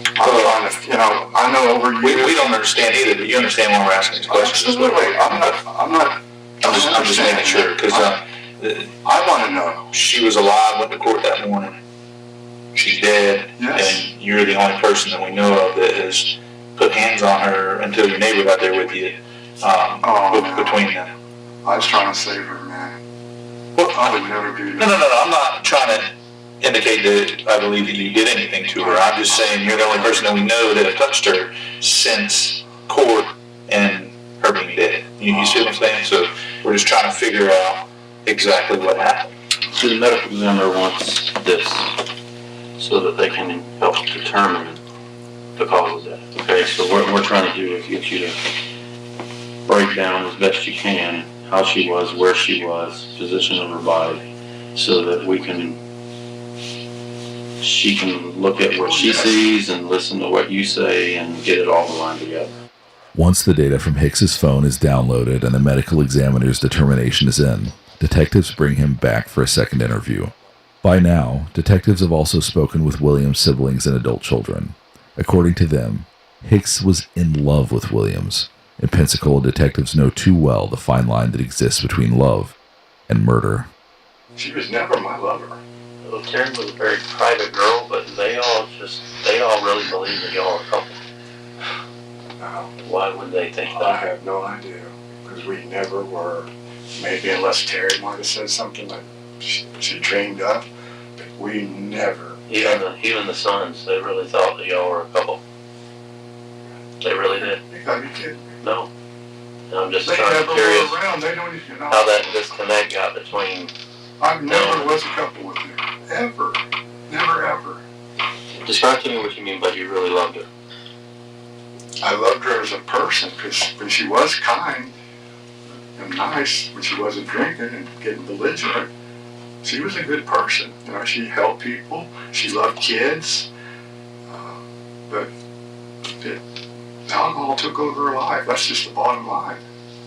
I'm trying to, I know over years. We don't understand either, but you understand when we're asking these questions. Absolutely. I'm just making sure, because I want to know. She was alive, went to court that morning. She's dead, yes. And you're the only person that we know of that has put hands on her until your neighbor got there with you, between them. I was trying to save her, man. Well, I would never do that. No, I'm not trying to indicate that I believe that you did anything to her. I'm just saying you're the only person that we know that have touched her since court and her being dead. You see what I'm saying? So we're just trying to figure out exactly what happened. So the medical examiner wants this so that they can help determine the cause of death. Okay, so what we're trying to do is get you to break down as best you can how she was, where she was, position of her body, so that she can look at what she sees and listen to what you say and get it all aligned together. Once the data from Hicks's phone is downloaded and the medical examiner's determination is in, detectives bring him back for a second interview. By now, detectives have also spoken with Williams' siblings and adult children. According to them, Hicks was in love with Williams. In Pensacola, detectives know too well the fine line that exists between love and murder. She was never my lover. Well, Terry was a very private girl, but they all really believe that y'all are a couple. Why would they think that? I have no idea, because we never were. Maybe unless Terry might have said something like she dreamed up, but we never. Even the sons, they really thought that y'all were a couple. They really did. You gotta be kidding me. No. I'm just they trying never to curious were around. They don't even know how that disconnect got between. I never was a couple with you. Ever. Never ever. Describe to me what you mean by you really loved her. I loved her as a person, because when she was kind and nice, when she wasn't drinking and getting belligerent, she was a good person. She helped people. She loved kids. But alcohol took over her life. That's just the bottom line.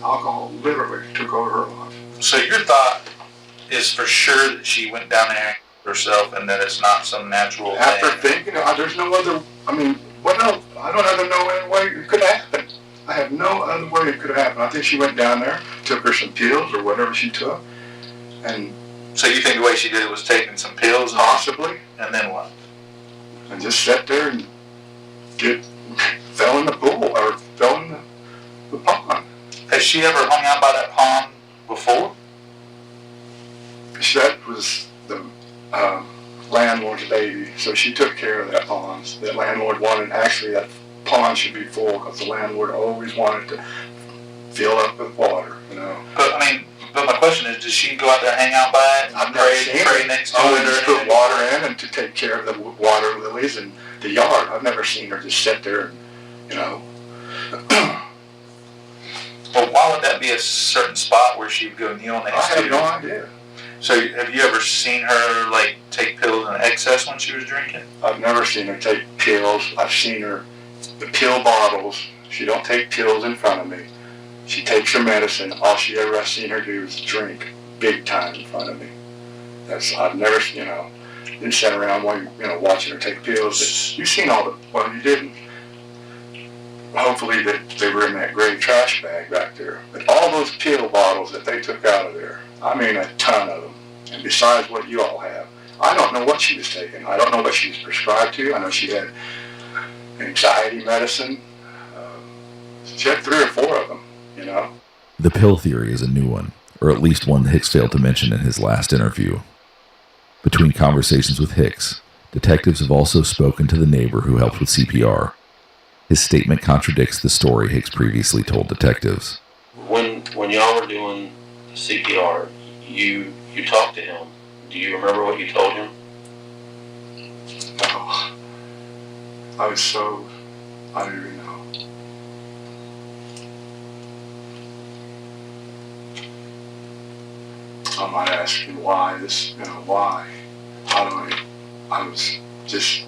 Alcohol literally took over her life. So your thought is for sure that she went down there herself and that it's not some natural After thing? thinking, there's no other, what else? I don't ever know any way it could happen. I have no other way it could have happened. I think she went down there, took her some pills or whatever she took, and... So you think the way she did it was taking some pills? Possibly. And then what? And just sat there and fell in the pool, or fell in the pond. Has she ever hung out by that pond before? That was the landlord's baby, so she took care of that pond. The landlord wanted, actually, that pond should be full, because the landlord always wanted to fill up with water, But my question is, does she go out there and hang out by it? I've never seen pray next to her. it? Just put water in and to take care of the water lilies and the yard. I've never seen her just sit there and, Well, why would that be a certain spot where she'd go kneel next to? I have no idea. So have you ever seen her, take pills in excess when she was drinking? I've never seen her take pills. I've seen her, the pill bottles. She don't take pills in front of me. She takes her medicine. All I've seen her do is drink big time in front of me. I've never, didn't sit around while watching her take pills. You've seen all the, well, you didn't. Hopefully they were in that gray trash bag back there. But all those pill bottles that they took out of there, I mean a ton of them. And besides what you all have, I don't know what she was taking. I don't know what she was prescribed to. I know she had anxiety medicine. She had 3 or 4 of them, The pill theory is a new one, or at least one Hicks failed to mention in his last interview. Between conversations with Hicks, detectives have also spoken to the neighbor who helped with CPR. His statement contradicts the story Hicks previously told detectives. When y'all were doing CPR, you talked to him. Do you remember what you told him? No. I don't even know. I might ask you why this, why? I was just...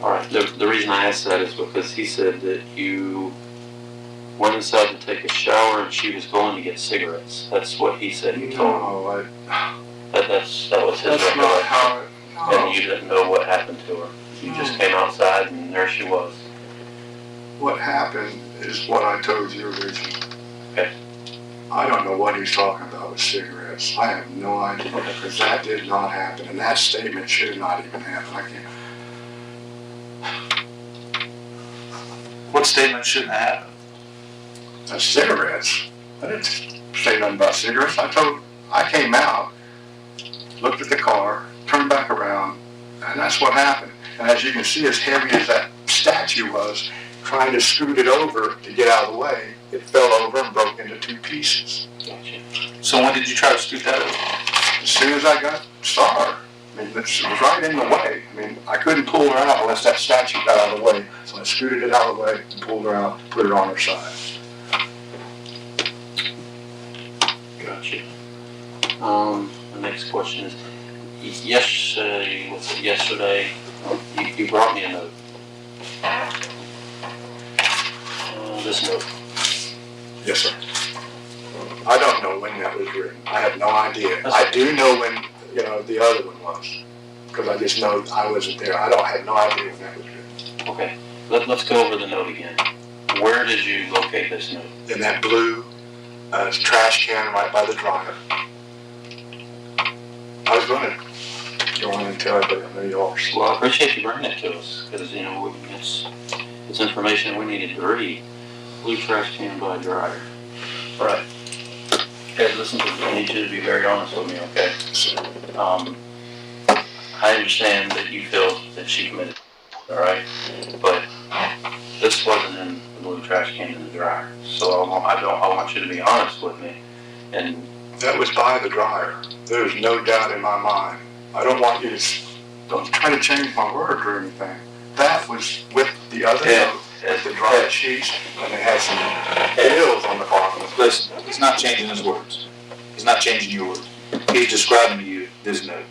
Alright, the reason I asked that is because he said that you went inside to take a shower and she was going to get cigarettes. That's what he said you told him. That was his recollection. Not how it... No. And you didn't know what happened to her. You just came outside and there she was. What happened is what I told you originally. Okay. I don't know what he's talking about with cigarettes. I have no idea, because that did not happen, and that statement should not even happen. I can't... What statement shouldn't happen? That's cigarettes. I didn't say nothing about cigarettes. I came out, looked at the car, turned back around, and that's what happened. And as you can see, as heavy as that statue was, trying to scoot it over to get out of the way, it fell over and broke into 2 pieces. Gotcha. So when did you try to scoot that over? As soon as I saw her. I mean, it was right in the way. I mean, I couldn't pull her out unless that statue got out of the way. So I scooted it out of the way and pulled her out, put her on her side. Gotcha. The next question is, yesterday, you brought me a note. This note. Yes, sir. I don't know when that was written. I have no idea. I do know when, the other one was. Because I just know I wasn't there. I have no idea when that was written. Okay. Let's go over the note again. Where did you locate this note? In that blue trash can right by the dryer. I was going to go in and tell everybody I know yours. Well, I appreciate you bringing it to us, because, it's information we needed to read. Blue trash can by dryer. Right. Ed, listen to me. I need you to be very honest with me, okay? I understand that you feel that she committed, all right? But this wasn't in the blue trash can in the dryer. So I want you to be honest with me. And that was by the dryer. There's no doubt in my mind. I don't want you to don't try to change my word or anything. That was with the other note. At the dryer sheets, and they had some bills on the bottom. Listen, he's not changing his words. He's not changing your words. He's describing to you this note.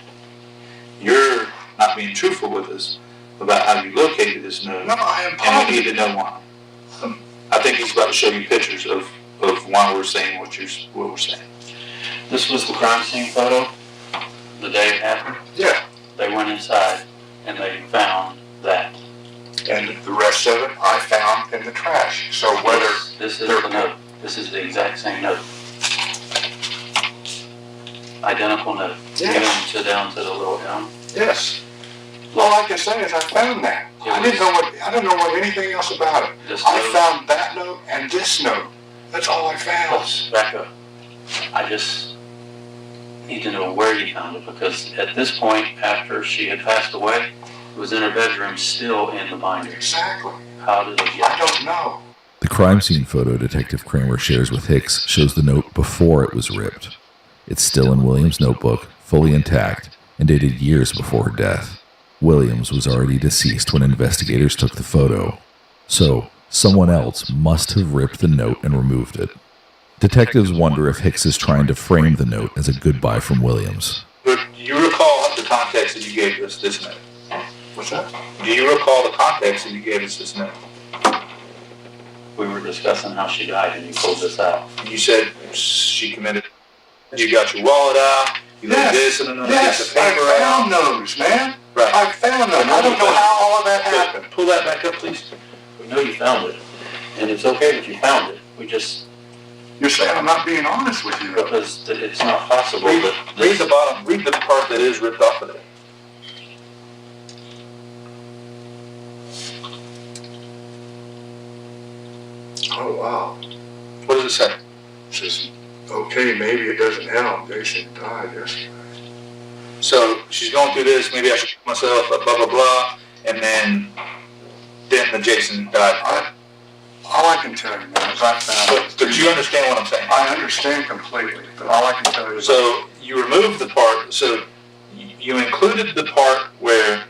You're not being truthful with us about how you located this note. No, I am positive. And we need to know why. I think he's about to show you pictures of why we're saying what we're saying. This was the crime scene photo, the day it happened? Yeah. They went inside and they found that. And the rest of it I found in the trash. So whether this is the note. This is the exact same note. Identical note. Yes. Down to the little M. Yes. All I can say is I found that. I don't know anything else about it. I found that note and this note. That's all I found. Let's back up. I just need to know where you found it, because at this point, after she had passed away, it was in her bedroom, still in the binder. Exactly. How did it get? I don't know. The crime scene photo Detective Kramer shares with Hicks shows the note before it was ripped. It's still in Williams' notebook, fully intact, and dated years before her death. Williams was already deceased when investigators took the photo, so someone else must have ripped the note and removed it. Detectives wonder if Hicks is trying to frame the note as a goodbye from Williams. Do you recall the context that you gave us this note? What's that? Do you recall the context that you gave us this note? We were discussing how she died, and you pulled this out. And you said she committed. You got your wallet out. You laid this and another piece of paper I out. found those, man. Right. I found them. I don't know how all of that happened. Pull that back up, please. We know you found it, and it's okay that you found it. We just... You're saying I'm not being honest with you. Because it's not possible Read that... the bottom. Read the part that is ripped off of it. Oh, wow. What does it say? It says, okay, maybe it doesn't help. Jason died yesterday. So she's going through this. Maybe I should kill myself. Blah blah blah. And then Jason died. All I can tell you, man, is I found. But you understand what I'm saying? I understand completely. But all I can tell you is. So you removed the part. So you included the part where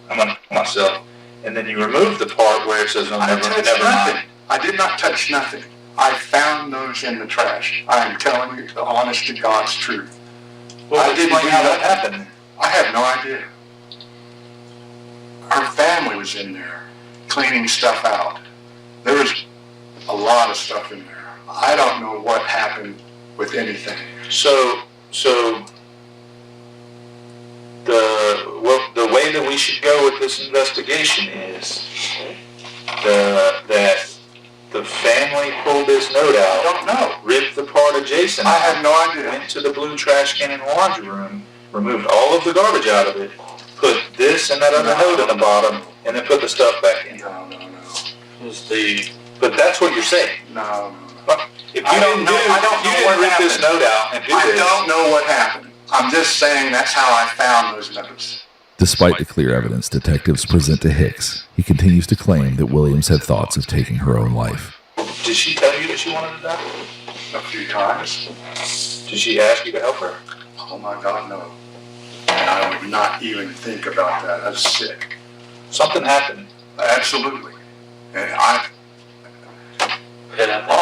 I'm gonna kill myself, and then you removed the part where it says, "Oh, never mind." I did not touch nothing. I found those in the trash. I am telling you the honest to God's truth. Well, I didn't explain how that happened. I have no idea. Her family was in there cleaning stuff out. There was a lot of stuff in there. I don't know what happened with anything. So the way that we should go with this investigation is that the family pulled this note out. I don't know. Ripped the part of Jason out. I have no idea. Went to the blue trash can in the laundry room, removed all of the garbage out of it, put this and that other note at the bottom, and then put the stuff back in. No. But that's what you're saying. No. If you didn't rip this note out and do this. I don't know what happened. I'm just saying that's how I found those notes. Despite the clear evidence detectives present to Hicks, he continues to claim that Williams had thoughts of taking her own life. Did she tell you that she wanted to die? A few times. Did she ask you to help her? Oh my God, no. And I would not even think about that. That's sick. Something happened. Absolutely. And all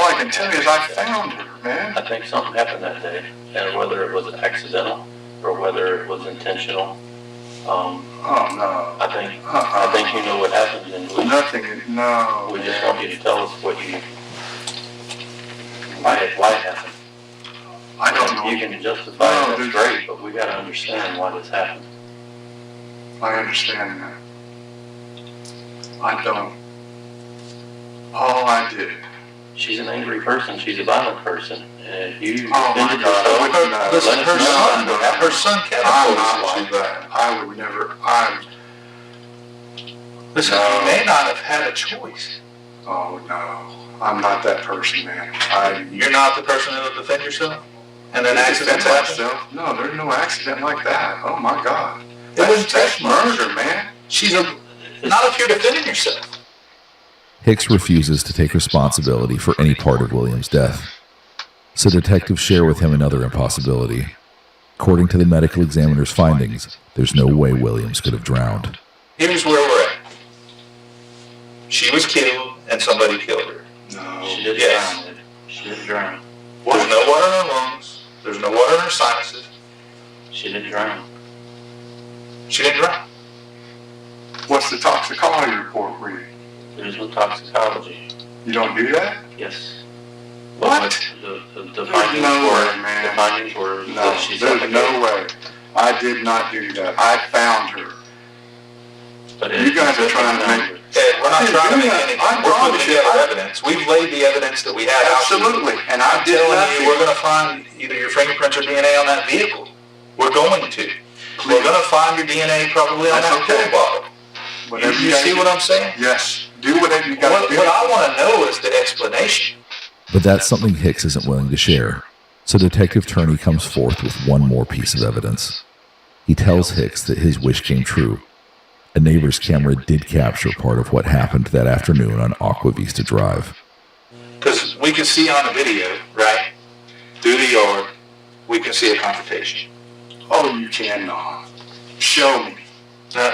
I can tell you is I found her, man. I think something happened that day, and whether it was accidental or whether it was intentional. Oh no. I think you know what happened, and no. We just want you to tell us why it happened. I don't know. You can justify it, that's great, but we got to understand why this happened. I understand that. I don't. All I did. She's an angry person. She's a violent person. And if you oh my God, listen, her son catapulted his life. I would never. Listen, you may not have had a choice. Oh no, I'm not that person, man. You're not the person that'll defend yourself? And then accidents happen? No, there's no accident like that. Oh my God. That's murder, man. Not if you're defending yourself. Hicks refuses to take responsibility for any part of Williams' death, so detectives share with him another impossibility. According to the medical examiner's findings, there's no way Williams could have drowned. Here's where we're at. She was killed and somebody killed her. No. She didn't drown. She didn't drown. There's no water in her lungs. There's no water in her sinuses. She didn't drown. She didn't drown. What's the toxicology report read? There's no toxicology. You don't do that? Yes. What? The findings were that she there's no way. I did not do that. I found her. But you guys are trying to make... We're not trying to make anything. We're putting together evidence. We've laid the evidence that we had out. Absolutely. And I'm telling you, we're going to find either your fingerprints or DNA on that vehicle. We're going to. We're going to find your DNA probably on that pill bottle. You see what I'm saying? Yes. Do whatever you got to do. What I want to know is the explanation. But that's something Hicks isn't willing to share, so Detective Turney comes forth with one more piece of evidence. He tells Hicks that his wish came true. A neighbor's camera did capture part of what happened that afternoon on Aqua Vista Drive. Because we can see on the video, right, through the yard, we can see a confrontation. Oh, you cannot. Show me.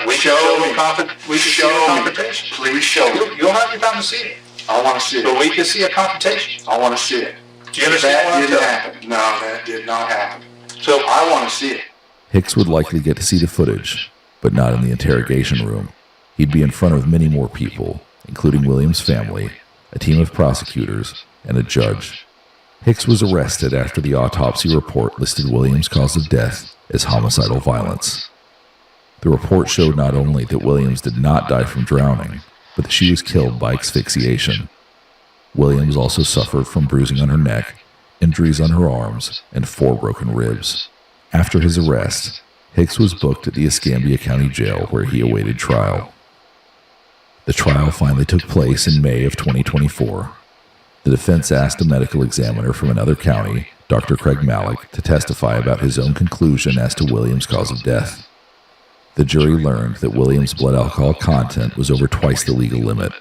We can show a confrontation. Please show me. You'll have your time to see it. I want to see it. But we can see a confrontation. I want to see it. Do you understand what I'm That didn't telling happen. No, that did not happen. So I want to see it. Hicks would likely get to see the footage, but not in the interrogation room. He'd be in front of many more people, including Williams' family, a team of prosecutors, and a judge. Hicks was arrested after the autopsy report listed Williams' cause of death as homicidal violence. The report showed not only that Williams did not die from drowning, but that she was killed by asphyxiation. Williams also suffered from bruising on her neck, injuries on her arms, and 4 broken ribs. After his arrest, Hicks was booked at the Escambia County Jail where he awaited trial. The trial finally took place in May of 2024. The defense asked a medical examiner from another county, Dr. Craig Malik, to testify about his own conclusion as to Williams' cause of death. The jury learned that Williams' blood alcohol content was over twice the legal limit.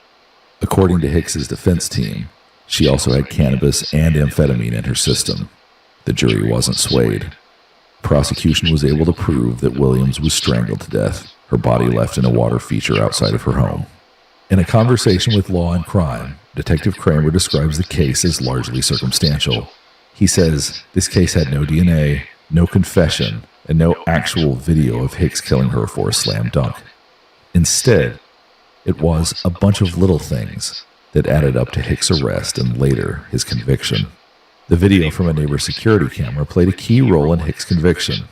According to Hicks's defense team, she also had cannabis and amphetamine in her system. The jury wasn't swayed. Prosecution was able to prove that Williams was strangled to death, her body left in a water feature outside of her home. In a conversation with Law and Crime, Detective Kramer describes the case as largely circumstantial. He says this case had no DNA, no confession, and no actual video of Hicks killing her for a slam dunk. Instead, it was a bunch of little things that added up to Hicks' arrest and later his conviction. The video from a neighbor's security camera played a key role in Hicks' conviction.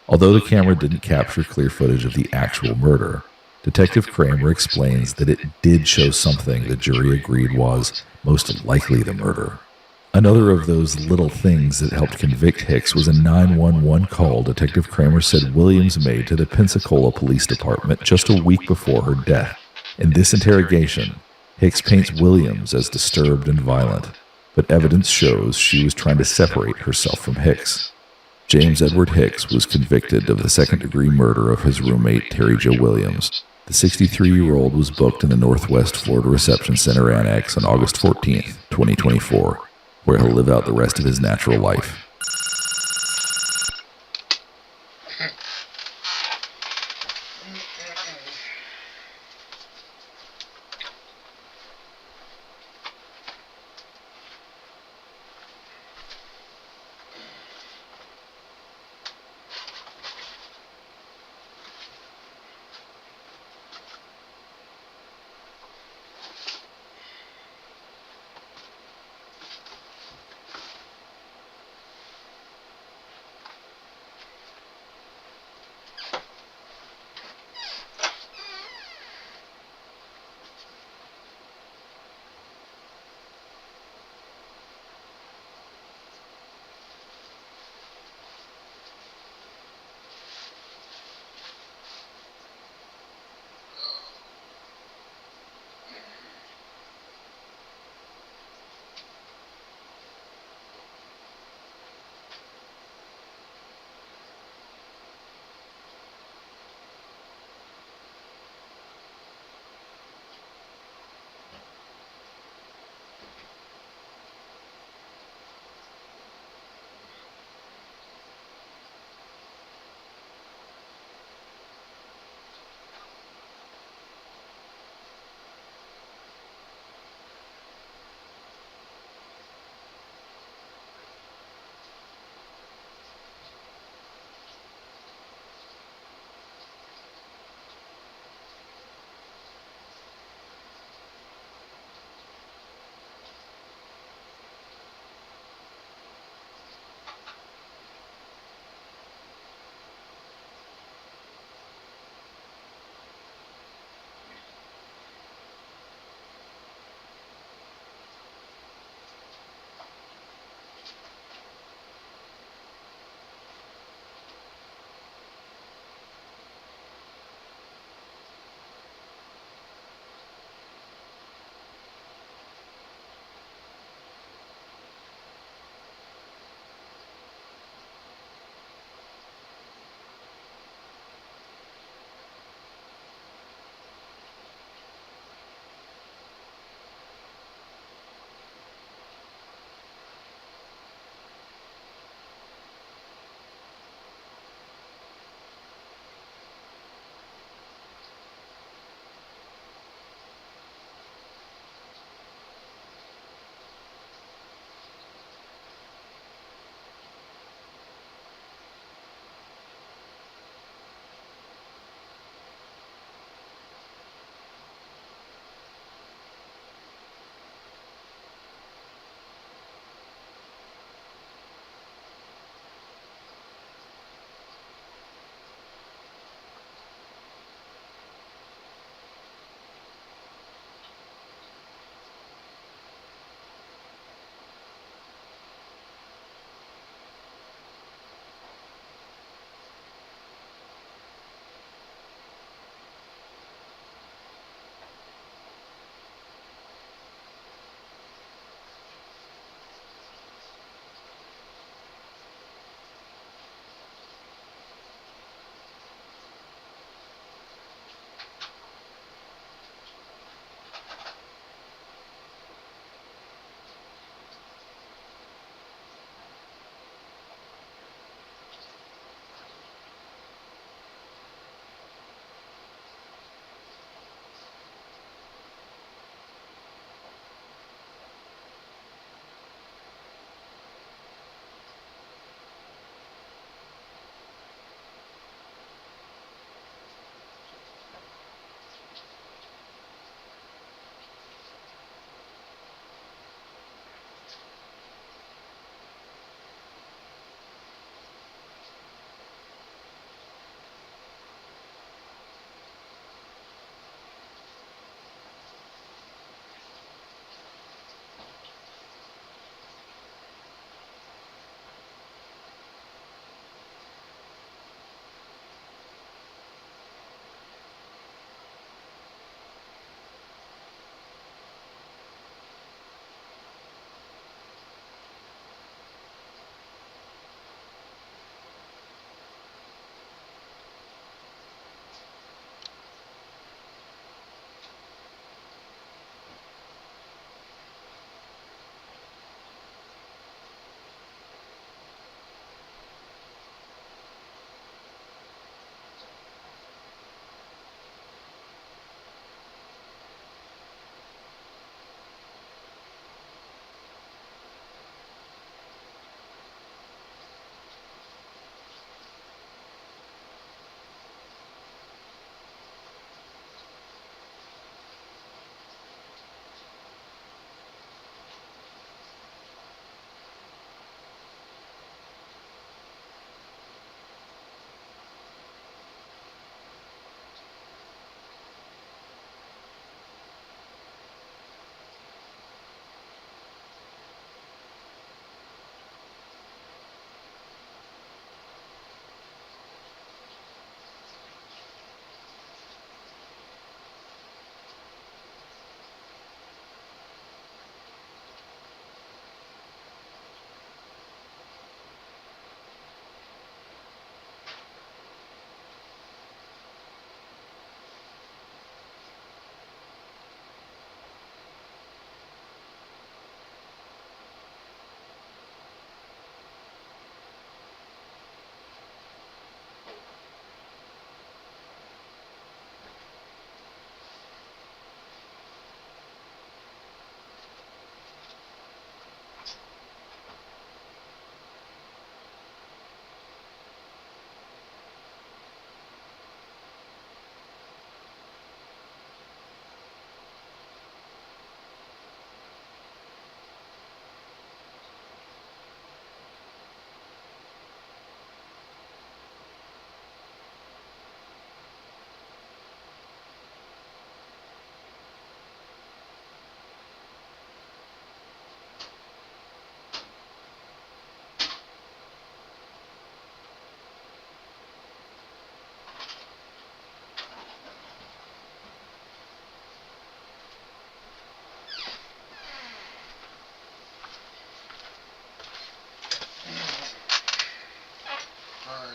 Although the camera didn't capture clear footage of the actual murder, Detective Kramer explains that it did show something the jury agreed was most likely the murder. Another of those little things that helped convict Hicks was a 911 call Detective Kramer said Williams made to the Pensacola Police Department just a week before her death. In this interrogation, Hicks paints Williams as disturbed and violent, but evidence shows she was trying to separate herself from Hicks. James Edward Hicks was convicted of the second-degree murder of his roommate Terry Jo Williams. The 63-year-old was booked in the Northwest Florida Reception Center Annex on August 14, 2024, where he'll live out the rest of his natural life.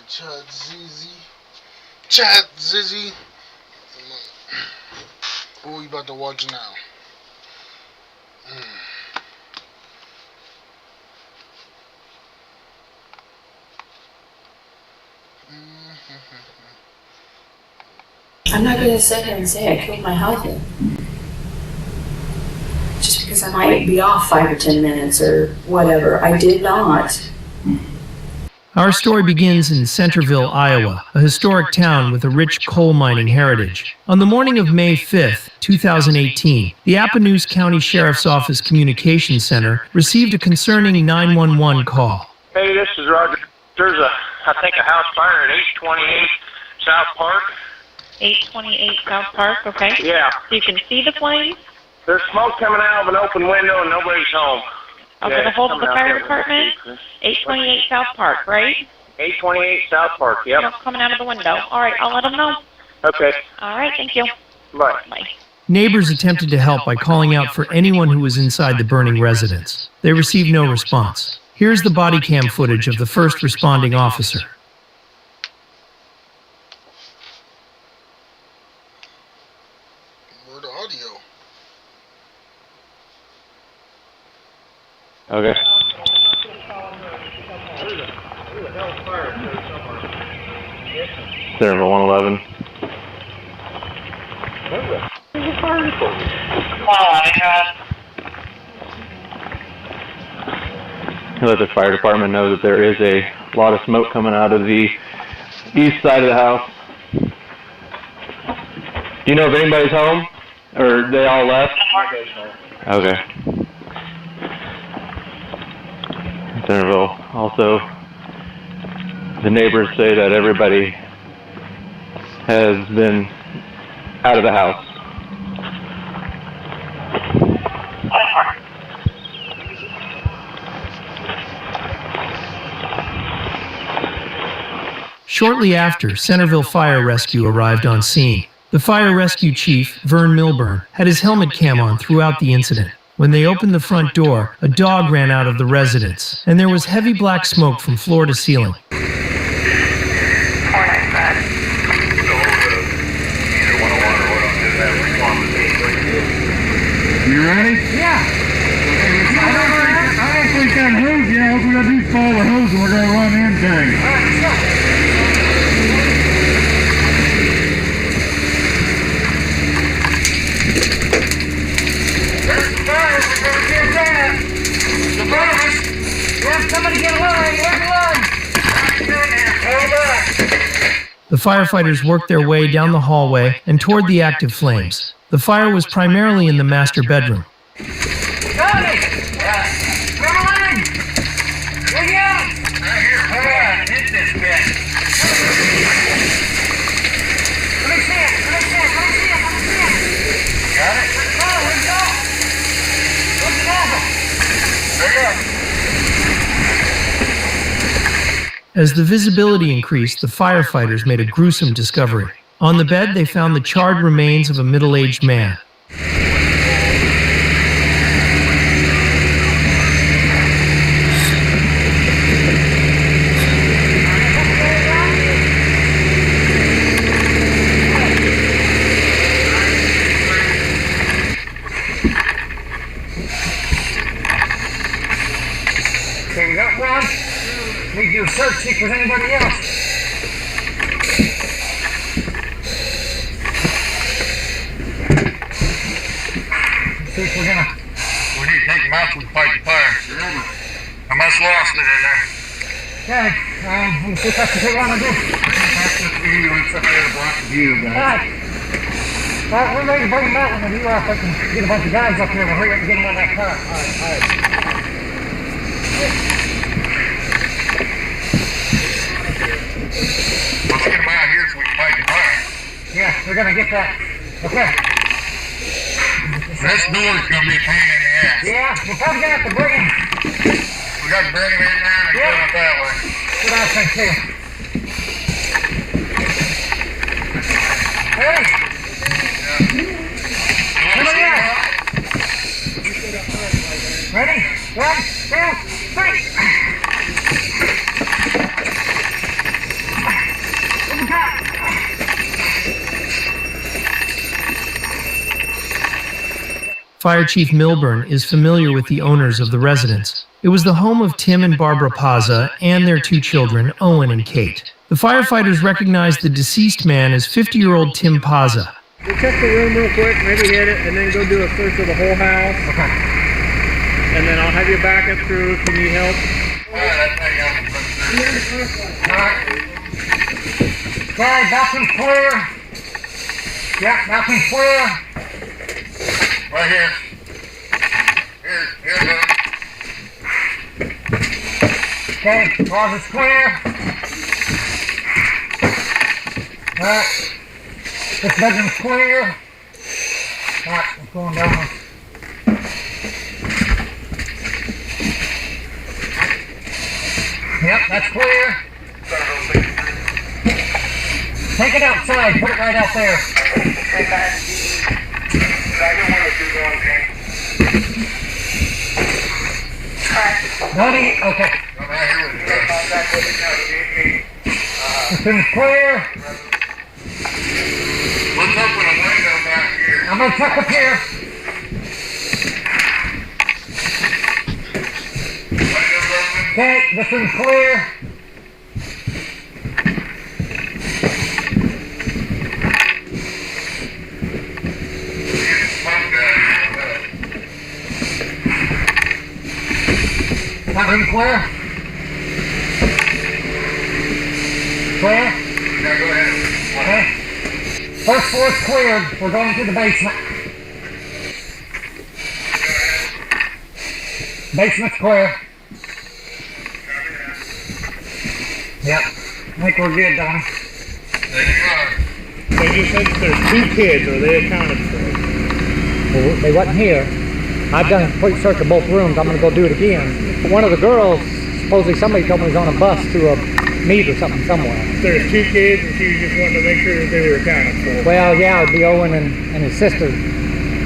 Chat Zizzy. What we about to watch now? I'm not going to sit here and say I killed my husband. Just because I might be off 5 or 10 minutes or whatever. I did not. Our story begins in Centerville, Iowa, a historic town with a rich coal mining heritage. On the morning of May 5th, 2018, the Appanoose County Sheriff's Office Communications Center received a concerning 911 call. Hey, this is Roger. There's a house fire at 828 South Park. 828 South Park, okay. Yeah. So you can see the flames? There's smoke coming out of an open window and nobody's home. Okay, the hold of the fire department? 828 South Park, right? 828 South Park, yep. Smoke coming out of the window. All right, I'll let them know. Okay. All right, thank you. Bye. Bye. Neighbors attempted to help by calling out for anyone who was inside the burning residence. They received no response. Here's the body cam footage of the first responding officer. Where's the audio? Okay. Centerville 111. Let the fire department know that there is a lot of smoke coming out of the east side of the house. Do you know if anybody's home? Or they all left? Okay. Centerville. Also, the neighbors say that everybody has been out of the house. Shortly after, Centerville Fire Rescue arrived on scene. The fire rescue chief, Vern Milburn, had his helmet cam on throughout the incident. When they opened the front door, a dog ran out of the residence, and there was heavy black smoke from floor to ceiling. You ready? Yeah. I don't think that hose, yeah, what we're going to do is follow the hose and we're going to run into him. There's the fire, we're going to get that. The bonus. There's somebody get a line, get a line. Hold back. The firefighters worked their way down the hallway and toward the active flames. The fire was primarily in the master bedroom. As the visibility increased, the firefighters made a gruesome discovery. On the bed, they found the charred remains of a middle-aged man. Okay, we got one. We do a search, see if there's anybody else. See if we're gonna. We need to take them out so we can fight the fire. I must lost it in there. Okay, we'll see if I can figure out what to do. That's just you and somebody to block the view, guys. Alright, we're ready to bring them out when the view off. I can get a bunch of guys up here and hurry up and get them on that car. Alright. Let's get them out here so we can fight the fire. Yeah, we're gonna get that. Okay. This door's gonna be a pain in the ass. Yeah, we're probably gonna have to bring him. We got to bring him in now and go up that way. What I think too. Hey! Somebody else. Ready? 1, 2, 3. Fire Chief Milburn is familiar with the owners of the residence. It was the home of Tim and Barbara Pazza and their 2 children, Owen and Kate. The firefighters recognized the deceased man as 50-year-old Tim Pazza. We'll check the room real quick, maybe hit it, and then go do a search of the whole house. Okay. And then I'll have your backup crew if you need help. Alright. Okay, bathroom's clear. Yeah, bathroom's clear. Right here. Here's it. Okay, closet's clear. Alright. This bedroom's clear. Alright, I'm going down. Yep, that's clear. Take it outside, put it right out there. Buddy, okay. This is clear. Let's open a window back here. I'm gonna check up here. Okay, this is clear. That room clear? Clear? Yeah, go ahead. Okay. First floor's cleared. We're going to the basement. Basement's clear. Yep. I think we're good, Donnie. There you are. They just said there's 2 kids. Are they accounted for? Well, they wasn't here. I've done a complete search of both rooms. I'm going to go do it again. But one of the girls, supposedly somebody told me was on a bus to a meet or something somewhere. There's 2 kids, and she was just wanting to make sure that they were accounted for. Well, yeah, it'd be Owen and his sister,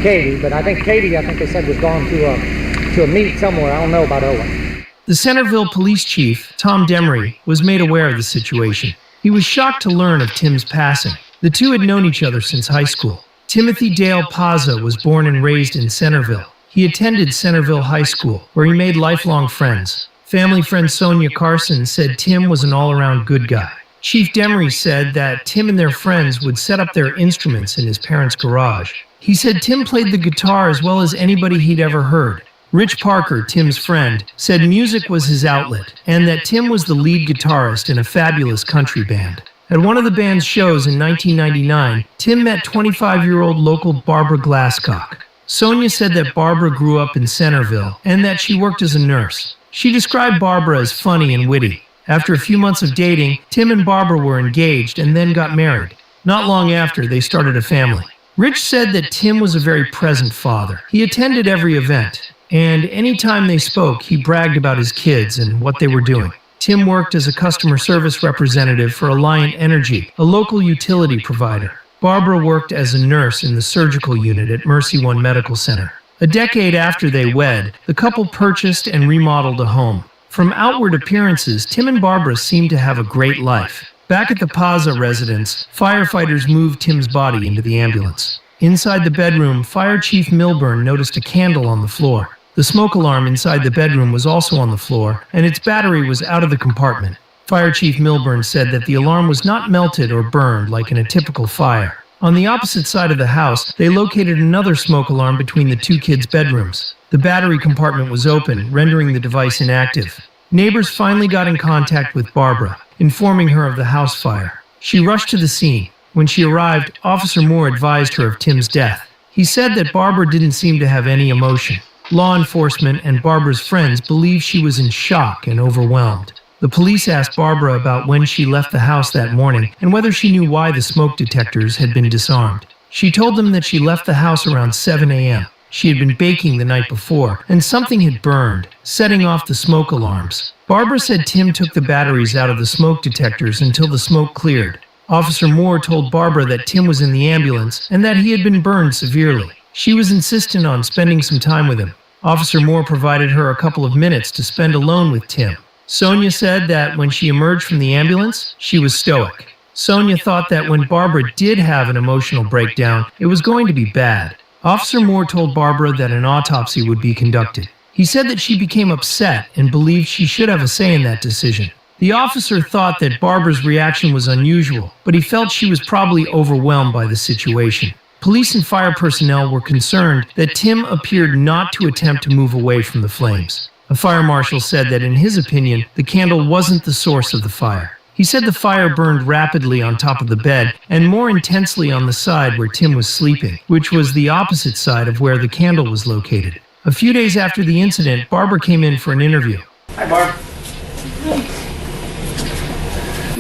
Katie. But I think Katie, they said was gone to a meet somewhere. I don't know about Owen. The Centerville police chief, Tom Demery, was made aware of the situation. He was shocked to learn of Tim's passing. The 2 had known each other since high school. Timothy Dale Pazza was born and raised in Centerville. He attended Centerville High School, where he made lifelong friends. Family friend Sonia Carson said Tim was an all-around good guy. Chief Demery said that Tim and their friends would set up their instruments in his parents' garage. He said Tim played the guitar as well as anybody he'd ever heard. Rich Parker, Tim's friend, said music was his outlet, and that Tim was the lead guitarist in a fabulous country band. At one of the band's shows in 1999, Tim met 25-year-old local Barbara Glasscock. Sonia said that Barbara grew up in Centerville and that she worked as a nurse. She described Barbara as funny and witty. After a few months of dating, Tim and Barbara were engaged and then got married. Not long after, they started a family. Rich said that Tim was a very present father. He attended every event, and anytime they spoke, he bragged about his kids and what they were doing. Tim worked as a customer service representative for Alliant Energy, a local utility provider. Barbara worked as a nurse in the surgical unit at Mercy One Medical Center. A decade after they wed, the couple purchased and remodeled a home. From outward appearances, Tim and Barbara seemed to have a great life. Back at the Pazza residence, firefighters moved Tim's body into the ambulance. Inside the bedroom, Fire Chief Milburn noticed a candle on the floor. The smoke alarm inside the bedroom was also on the floor, and its battery was out of the compartment. Fire Chief Milburn said that the alarm was not melted or burned like in a typical fire. On the opposite side of the house, they located another smoke alarm between the 2 kids' bedrooms. The battery compartment was open, rendering the device inactive. Neighbors finally got in contact with Barbara, informing her of the house fire. She rushed to the scene. When she arrived, Officer Moore advised her of Tim's death. He said that Barbara didn't seem to have any emotion. Law enforcement and Barbara's friends believed she was in shock and overwhelmed. The police asked Barbara about when she left the house that morning and whether she knew why the smoke detectors had been disarmed. She told them that she left the house around 7 a.m. She had been baking the night before, and something had burned, setting off the smoke alarms. Barbara said Tim took the batteries out of the smoke detectors until the smoke cleared. Officer Moore told Barbara that Tim was in the ambulance and that he had been burned severely. She was insistent on spending some time with him. Officer Moore provided her a couple of minutes to spend alone with Tim. Sonia said that when she emerged from the ambulance, she was stoic. Sonia thought that when Barbara did have an emotional breakdown, it was going to be bad. Officer Moore told Barbara that an autopsy would be conducted. He said that she became upset and believed she should have a say in that decision. The officer thought that Barbara's reaction was unusual, but he felt she was probably overwhelmed by the situation. Police and fire personnel were concerned that Tim appeared not to attempt to move away from the flames. A fire marshal said that in his opinion, the candle wasn't the source of the fire. He said the fire burned rapidly on top of the bed and more intensely on the side where Tim was sleeping, which was the opposite side of where the candle was located. A few days after the incident, Barbara came in for an interview. Hi, Barb.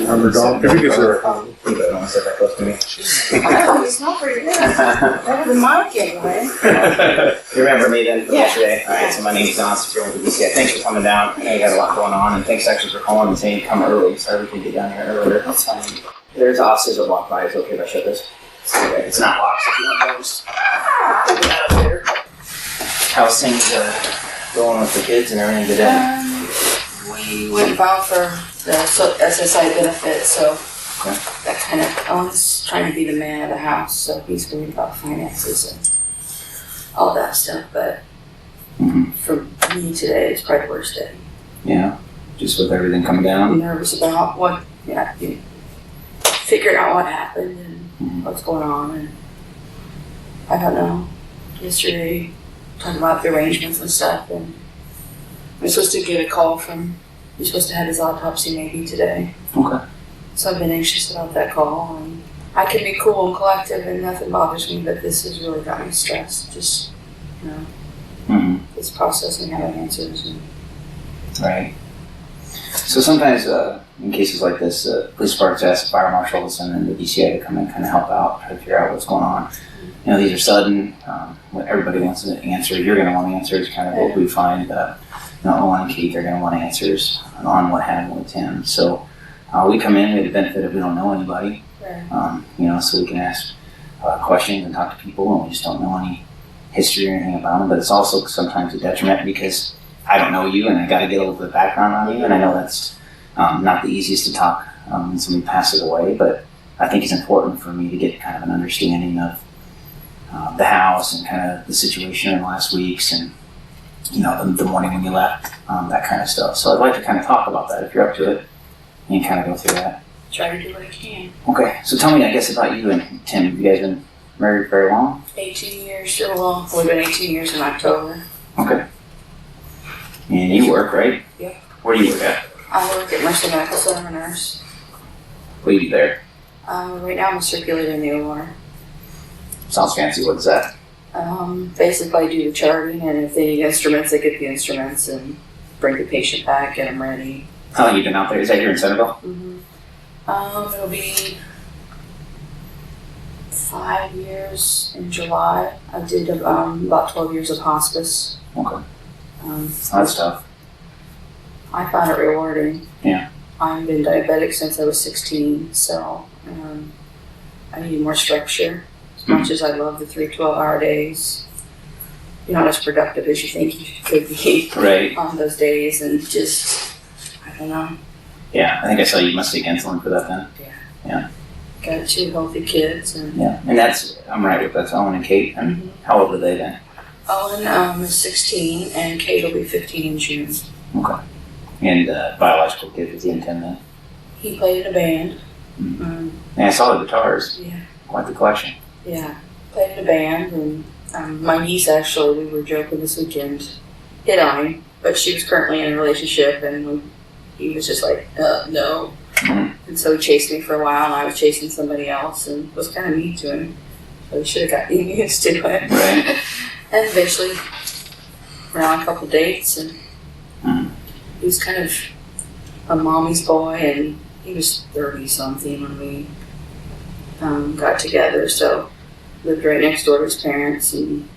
Her dog. If you could sit put that on, sit that close to me. Oh, it's not pretty good. Better than mine, anyway. You remember me then from yesterday? All right, so my name's Don Secure with the DCI. Thanks for coming down. I know you got a lot going on, and thanks actually for calling and saying you come early so we can get down here earlier. That's fine. There's officers that walk by. It's okay if I shut this? Okay, it's not locked. If you want those. Get that up there. How's things going with the kids and everything today? We went and filed for the SSI benefit, so that kind of, Owen's trying to be the man of the house, so he's worried about finances and all that stuff, but for me today, it's probably the worst day. Yeah, just with everything coming down? I'm nervous about what, figuring out what happened and what's going on, and I don't know. Yesterday, talking about the arrangements and stuff, and we're supposed to get a call from, he's supposed to have his autopsy maybe today. Okay. So I've been anxious about that call, and I can be cool and collective and nothing bothers me, but this has really got me stressed. Just, this processing having answers. And right. So sometimes in cases like this, police departments ask the fire marshals and then the DCI to come in and kind of help out, try to figure out what's going on. You know, these are sudden, everybody wants an answer. You're going to want answers, kind of what we find. Owen and Kate are going to want answers on what happened with Tim. So we come in with the benefit of we don't know anybody, so we can ask questions and talk to people, and we just don't know any history or anything about them. But it's also sometimes a detriment because I don't know you, and I got to get a little bit of background on you, and I know that's not the easiest to talk when somebody passes away, but I think it's important for me to get kind of an understanding of the house and kind of the situation in the last weeks and the morning when you left, that kind of stuff. So I'd like to kind of talk about that if you're up to it and kind of go through that. try to do what I can. Okay, so tell me, I guess, about you and Tim. Have you guys been married very long? 18 years, well, we've been 18 years in October. Okay. And you work, right? Yeah. Where do you work at? I work at Mercy Medical Center, nurse. What do you do there? Right now I'm a circulator in the OR. Sounds fancy. What is that? Basically I do the charting, and if they need instruments, they get the instruments and bring the patient back, get them ready. How long have you been out there? Is that here in Centerville? Mm-hmm. It'll be 5 years in July. I did about 12 years of hospice. Okay. That's tough. I found it rewarding. Yeah. I've been diabetic since I was 16, so I need more structure. As much as I love the 3 12-hour days, you're not as productive as you think you could be on those days, and just, I don't know. Yeah, I think I saw you must take insulin for that then. Yeah. Got 2 healthy kids. And and that's, I'm right, if that's Owen and Kate. And how old are they then? Owen is 16, and Kate will be 15 in June. Okay. And biological kid, is he in 10 then? He played in a band. And I saw the guitars. Yeah. Quite the collection. Yeah, played in a band, and my niece actually, we were joking this weekend, hit on him, but she was currently in a relationship, and he was just like, no. And so he chased me for a while, and I was chasing somebody else, and was kind of mean to him. So he should have gotten used to it. Right. And eventually, we're on a couple dates, and he was kind of a mommy's boy, and he was 30-something when we got together, so lived right next door to his parents, and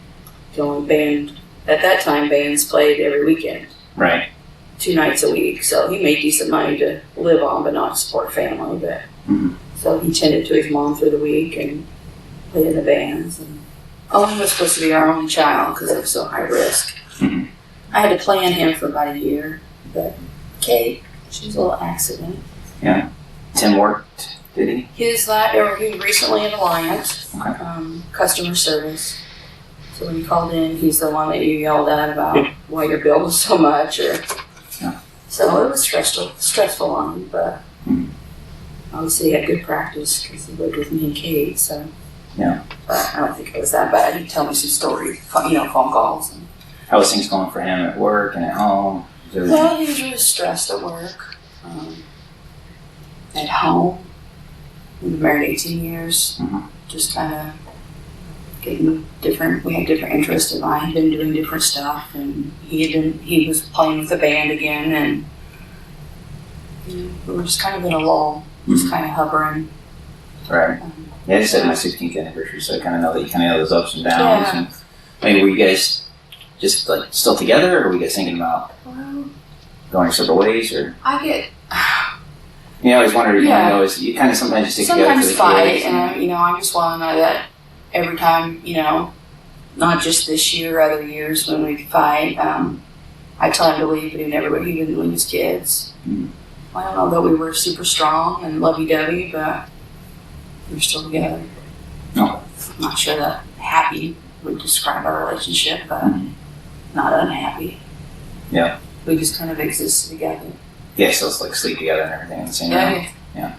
the only band, at that time, bands played every weekend. Right. 2 nights a week, so he made decent money to live on, but not to support family, but so he tended to his mom through the week and played in the bands. And Owen was supposed to be our only child because it was so high risk. I had to plan him for about a year, but Kate, she was a little accident. Yeah. Tim worked, did he? He was recently in Alliant, customer service. So when you called in, he's the one that you yelled at about why your bill was so much, or so it was stressful on him. But obviously, he had good practice because he lived with me and Kate. So Yeah. but I don't think it was that bad. He'd tell me some stories, phone calls. And, How was things going for him at work and at home? well, he was really stressed at work. At home, we've been married 18 years. Just kind of getting different. We had different interests, and I had been doing different stuff, and he was playing with the band again, and we were just kind of in a lull, just kind of hovering. Right. Yeah, I just had my 16th anniversary, so I kind of know that you kind of know those ups and downs. Yeah. And maybe were you guys just like still together, or were you guys thinking about going separate ways, or? I get. You know, I always wondered. Yeah. You kind of sometimes just stick together for Sometimes the fight, kids. and I just want to know that every time, not just this year, other years when we fight, I tell him to leave, but he didn't leave his kids. I don't know that we were super strong and lovey-dovey, but we're still together. No. I'm not sure that happy would describe our relationship, but not unhappy. Yeah. We just kind of exist together. Yeah, so it's like sleep together and everything in the same Yeah. room. Yeah.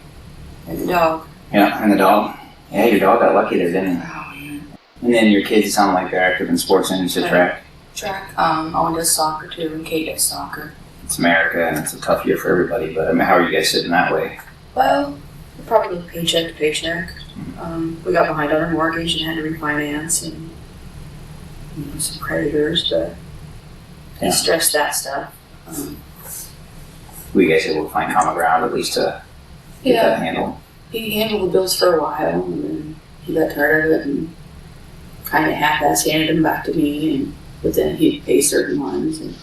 And the dog. Yeah, and the dog. Yeah, your dog got lucky there, didn't he? Oh, man. And then your kids sound like they're active in sports, and you said track. Track. Owen does soccer too, and Kate does soccer. It's America, and it's a tough year for everybody. But I mean, how are you guys sitting that way? Well, we probably live paycheck to paycheck. We got behind on our mortgage and had to refinance, and some creditors, but he stressed that stuff. Were you guys able to find common ground at least to get that handled? He handled the bills for a while, and then he got tired of it and kind of half-ass handed them back to me, but then he'd pay certain ones. And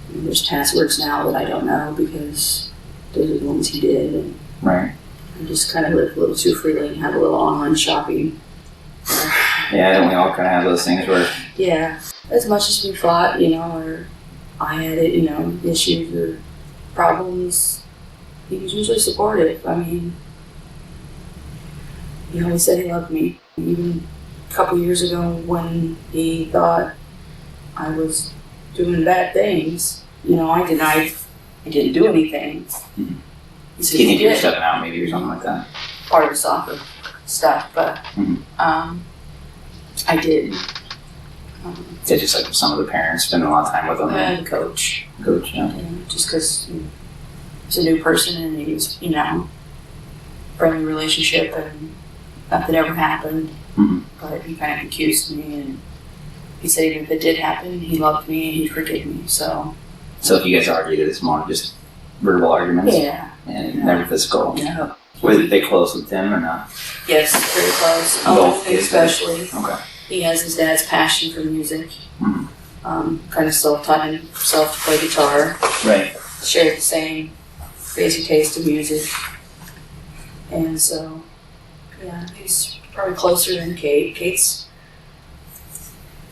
there's passwords now that I don't know because those are the ones he did. And Right. I just kind of live a little too freely and have a little online shopping. Yeah, don't we all kind of have those things where... Yeah, as much as we fought, or I had it, issues or problems, he was usually supportive. I mean, he always said he loved me. Even a couple years ago when he thought I was doing bad things, I denied I didn't do anything. He said Do you think he you were did. stepping out maybe or something like that? Part of the soccer stuff, but I did. Yeah, just like some of the parents spending a lot of time with them. And coach. Coach, yeah. Just because he's a new person and he was, friendly relationship and nothing ever happened. But he kind of accused me, and he said even if it did happen, he loved me and he'd forgive me. So if you guys argued, it's more just verbal arguments? Yeah. And never physical? No. Were they close with them or not? yes, very close. Both kids? Especially. Okay. He has his dad's passion for music. Kind of self-taught himself to play guitar. Right. Shared the same basic taste of music. And so, yeah, he's probably closer than Kate. Kate's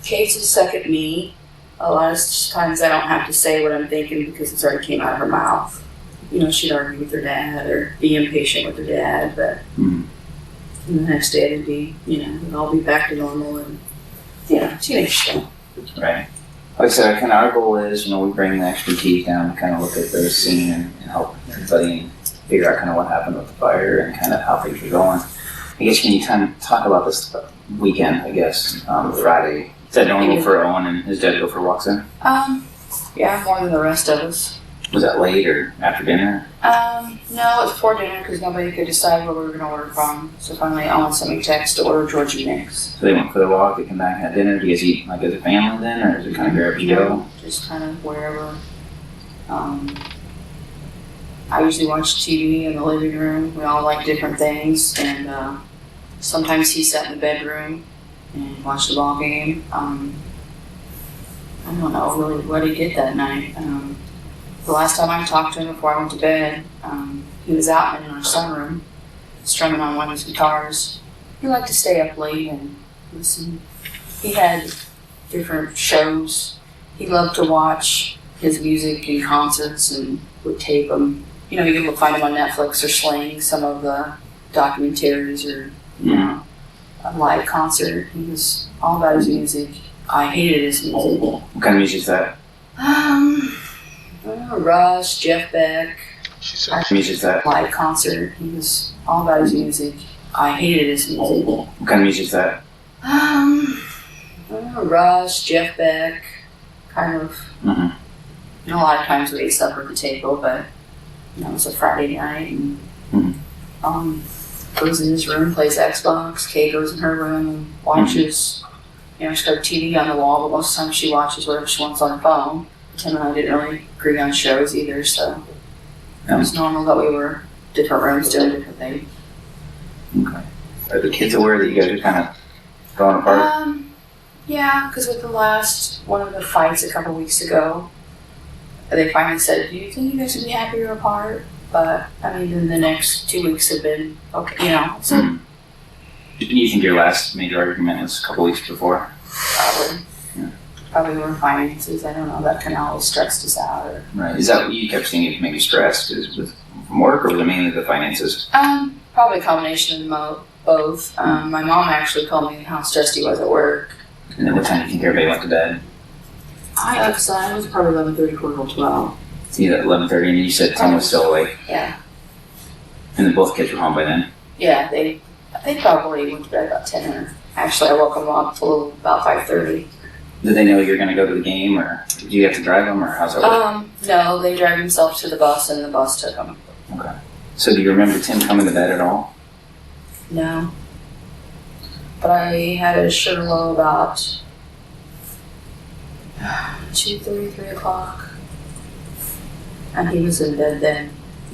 his second me. A lot of times I don't have to say what I'm thinking because it's already came out of her mouth. She'd argue with her dad or be impatient with her dad, but and the next day it'd be, it'd all be back to normal and, teenage stuff. Right. Like I said, kind of our goal is, we bring the expertise down to kind of look at the scene and help everybody and figure out kind of what happened with the fire and kind of how things are going. I guess can you kind of talk about this weekend, I guess, Friday? Is that normal for Owen and his dad to go for walks in? Yeah, more than the rest of us. Was that late or after dinner? No, it was before dinner because nobody could decide what we were going to order from. So finally, Owen sent me a text to order Georgia mix. So they went for the walk, they come back and had dinner. Do you guys eat like as a family then, or is it kind of grab and go? Just kind of wherever. I usually watch TV in the living room. We all like different things, and sometimes he sat in the bedroom and watched the ball game. I don't know really what he did that night. The last time I talked to him before I went to bed, he was out in our sunroom, strumming on one of his guitars. He liked to stay up late and listen. He had different shows. He loved to watch his music in concerts and would tape them. You can find him on Netflix or Sling, some of the documentaries or, a live concert. He was all about his music. I hated his music. What kind of music is that? Rush, Jeff Beck. What music is that? Live concert. He was all about his music. I hated his music. What kind of music is that? Rush, Jeff Beck, kind of. Mm-hmm. A lot of times we ate supper at the table, but it was a Friday night, and goes in his room, plays Xbox. Kay goes in her room and watches. She's got a TV on the wall, but most of the time she watches whatever she wants on her phone. Tim and I didn't really agree on shows either, so it was normal that we were different rooms doing different things. Okay. Are the kids aware that you guys are kind of going apart? Yeah, because with the last one of the fights a couple weeks ago, they finally said, "Do you think you guys would be happier apart?" But I mean, then the next 2 weeks have been okay, So You think your last major argument was a couple weeks before? Probably. Yeah. Probably over finances. I don't know. That kind of always stressed us out. Right. Is that what you kept saying it made you stressed? Is it from work, or was it mainly the finances? Probably a combination of both. My mom actually told me how stressed he was at work. And then what time do you think everybody went to bed? I was probably 11:30, 12. See, at 11:30, and you said Tim was still awake. Yeah. And then both kids were home by then. Yeah, they probably went to bed about 10 or actually I woke them up about 5:30. Did they know you were going to go to the game, or did you have to drive them, or how's that work? No, they drive themselves to the bus and the bus took them. Okay. So do you remember Tim coming to bed at all? No. But I had a sugar low about 2:30, 3 o'clock. And he was in bed then.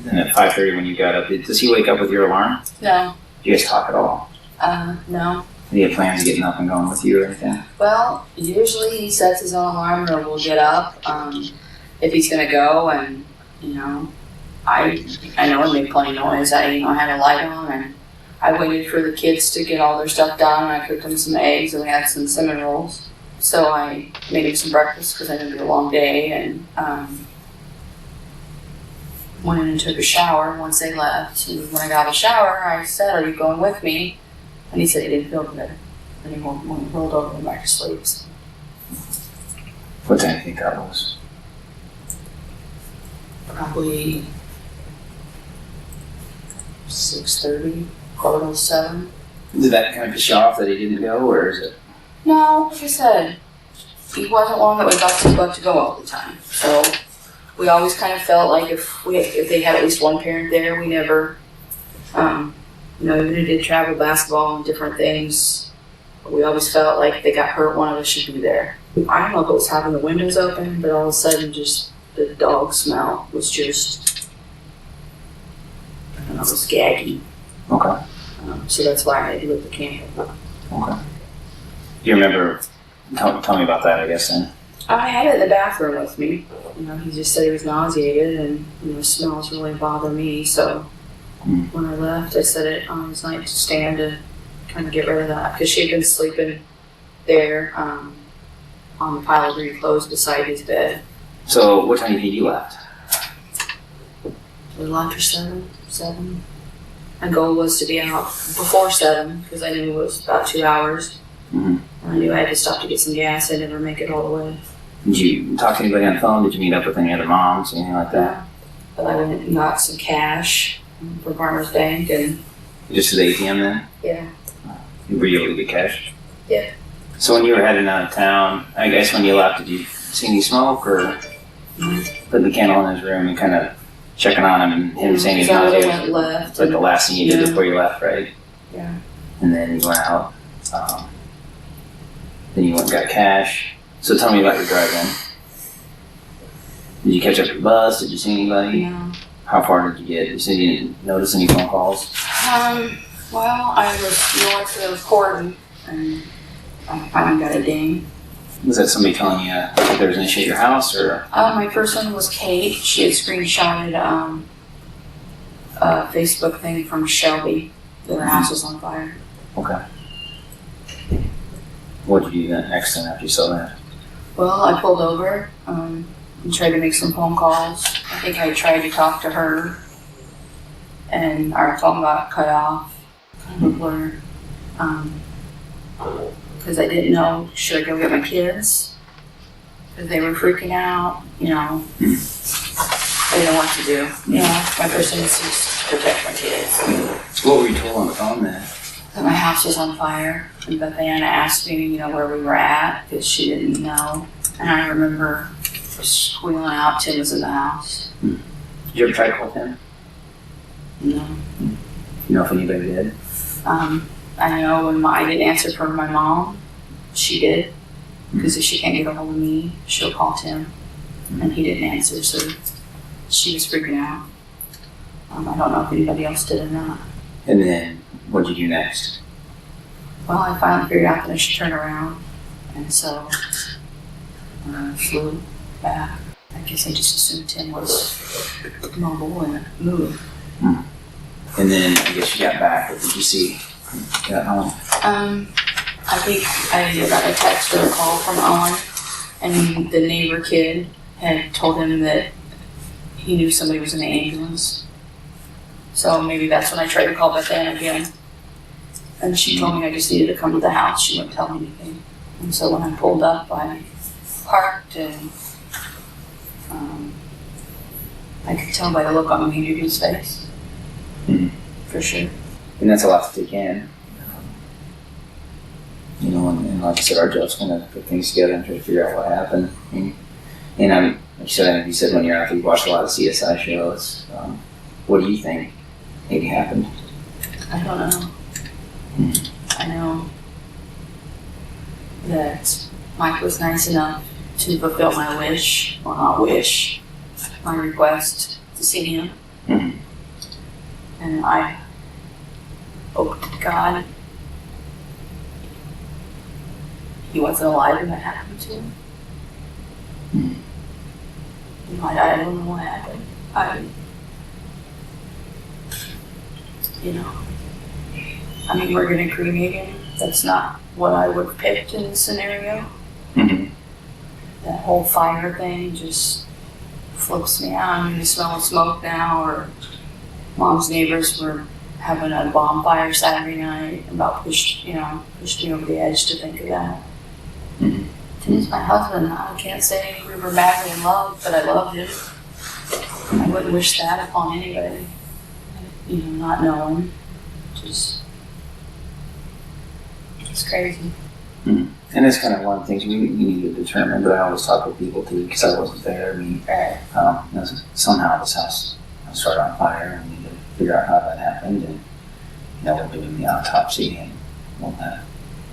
And at 5:30 when you got up, does he wake up with your alarm? No. Do you guys talk at all? No. Do you have plans of getting up and going with you or anything? Well, usually he sets his own alarm or we'll get up if he's going to go, and, I know it made plenty of noise. I had a light on and I waited for the kids to get all their stuff done, and I cooked them some eggs and we had some cinnamon rolls. So I made him some breakfast because I knew it would be a long day, and went in and took a shower once they left. And when I got out of the shower, I said, "Are you going with me?" And he said he didn't feel good. And he rolled over and went back to sleep. So. What time do you think that was? Probably 6:30, 7:15. Did that kind of piss you off that he didn't go, or is it? No, like I said, he wasn't one that was up to go all the time. So we always kind of felt like if they had at least one parent there, we never, even if they did travel basketball and different things, we always felt like if they got hurt, one of us should be there. I don't know if it was having the windows open, but all of a sudden just the dog smell was just, I don't know, it was gaggy. Okay. So that's why I lit the candle. Okay. Do you remember, tell me about that, I guess, then? I had it in the bathroom with me. He just said he was nauseated and, smells really bother me. So when I left, I set it on his nightstand to kind of get rid of that because she had been sleeping there on the pile of dirty clothes beside his bed. So what time do you think you left? We left for 7. My goal was to be out before 7 because I knew it was about 2 hours. Mm-hmm. I knew I had to stop to get some gas. I never make it all the way. Did you talk to anybody on the phone? Did you meet up with any other moms, anything like that? But I went and got some cash from Farmers Bank and... Just to the ATM then? Yeah. Were you able to get cash? Yeah. So when you were heading out of town, I guess when you left, did you see any smoke or putting the candle in his room and kind of checking on him and him saying he's not there? Left. Like the last thing you did before you left, right? Yeah. And then you went out. Then you went and got cash. So tell me about your drive-in. Did you catch up your bus? Did you see anybody? No. How far did you get? You said you didn't notice any phone calls? Well, I was north of Horton, and I finally got a ding. Was that somebody telling you that there was an issue at your house, or? My first one was Kate. She had screenshotted a Facebook thing from Shelby that her house was on fire. Okay. What did you do next then after you saw that? Well, I pulled over and tried to make some phone calls. I think I tried to talk to her, and our phone got cut off. Kind of a blur. because I didn't know, should I go get my kids? Because they were freaking out, you know. I didn't know what to do. You know, my first instinct is to protect my kids. What were you told on the phone then? That my house was on fire, and Bethana asked me, you know, where we were at, because she didn't know. And I remember squealing out, Tim was in the house. Did you ever try to call him? No. You know if anybody did? I know when I didn't answer for my mom, she did. Because if she can't get a hold of me, she'll call Tim. And he didn't answer, so she was freaking out. I don't know if anybody else did or not. And then, what did you do next? Well, I finally figured out that I should turn around. And so, I flew back. I guess I just assumed Tim was mobile and moved. And then, I guess you got back. What did you see? You got home? I think I got a text or a call from Owen, and the neighbor kid had told him that he knew somebody was in the ambulance. So maybe that's when I tried to call Bethany again. And she told me I just needed to come to the house. She wouldn't tell me anything. And so when I pulled up, I parked, and I could tell by the look on Judy's face. For sure. And that's a lot to take in. You know, and like I said, our job's kind of put things together and try to figure out what happened. And like you said when you're out there, you watch a lot of CSI shows. What do you think maybe happened? I don't know. I know that Mike was nice enough to fulfill my wish, well not wish, my request to see him. And I hope to God he wasn't alive when that happened to him. I don't know what happened. I mean, we're gonna cremate him. That's not what I would have picked in this scenario. That whole fire thing just flips me out. I mean, the smell of smoke now, or Mom's neighbors were having a bonfire Saturday night, about pushed me over the edge to think of that. Tim's my husband. I can't say we were madly in love, but I loved him. I wouldn't wish that upon anybody. You know, not knowing. It's crazy. And it's kind of one of the things we need to determine, but I always talk with people too, because I wasn't there. I mean, somehow this house started on fire, and we need to figure out how that happened. And, we're doing the autopsy, and we'll have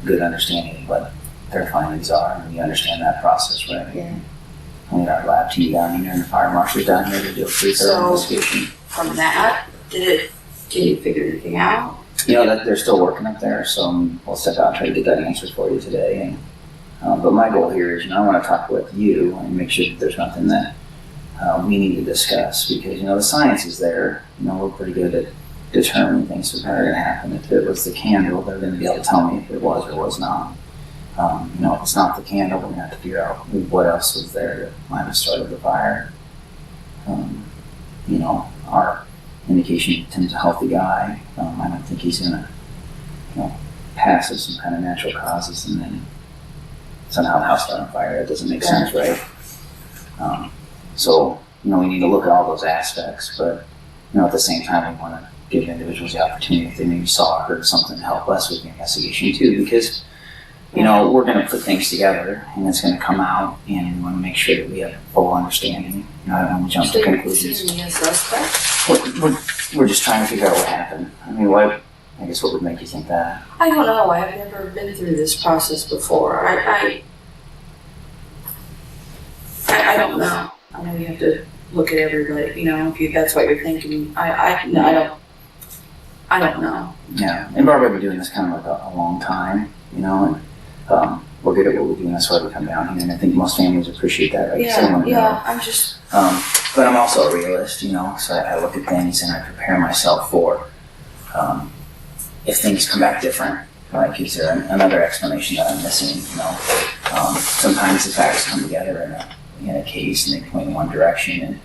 a good understanding of what their findings are, and we understand that process, right? Yeah. We got our lab team down here, and the fire marshal's down here to do a pretty thorough investigation. From that, can you figure anything out? That they're still working up there, so we'll step out and try to get that answer for you today. And, but my goal here is, I want to talk with you and make sure that there's nothing that we need to discuss, because, the science is there. We're pretty good at determining things that are going to happen. If it was the candle, they're going to be able to tell me if it was or was not. If it's not the candle, we're going to have to figure out what else was there that might have started the fire. Our indication Tim's a healthy guy. I don't think he's going to, pass as some kind of natural causes and then somehow the house started on fire. That doesn't make sense, right? So, we need to look at all those aspects, but, at the same time, we want to give individuals the opportunity, if they maybe saw or heard something, to help us with the investigation too, because, we're going to put things together and it's going to come out, and we want to make sure that we have full understanding. I don't want to jump to conclusions. We're just trying to figure out what happened. I mean, what would make you think that? I don't know. I've never been through this process before. I don't know. I know you have to look at everybody, if that's what you're thinking. I don't know. Yeah, and Barbara, we've been doing this kind of like a long time, and we're good at what we do, and that's why we come down here, and I think most families appreciate that, right? I'm just... but I'm also a realist, so I look at things and I prepare myself for if things come back different, like is there another explanation that I'm missing, sometimes the facts come together in a case and they point in one direction, and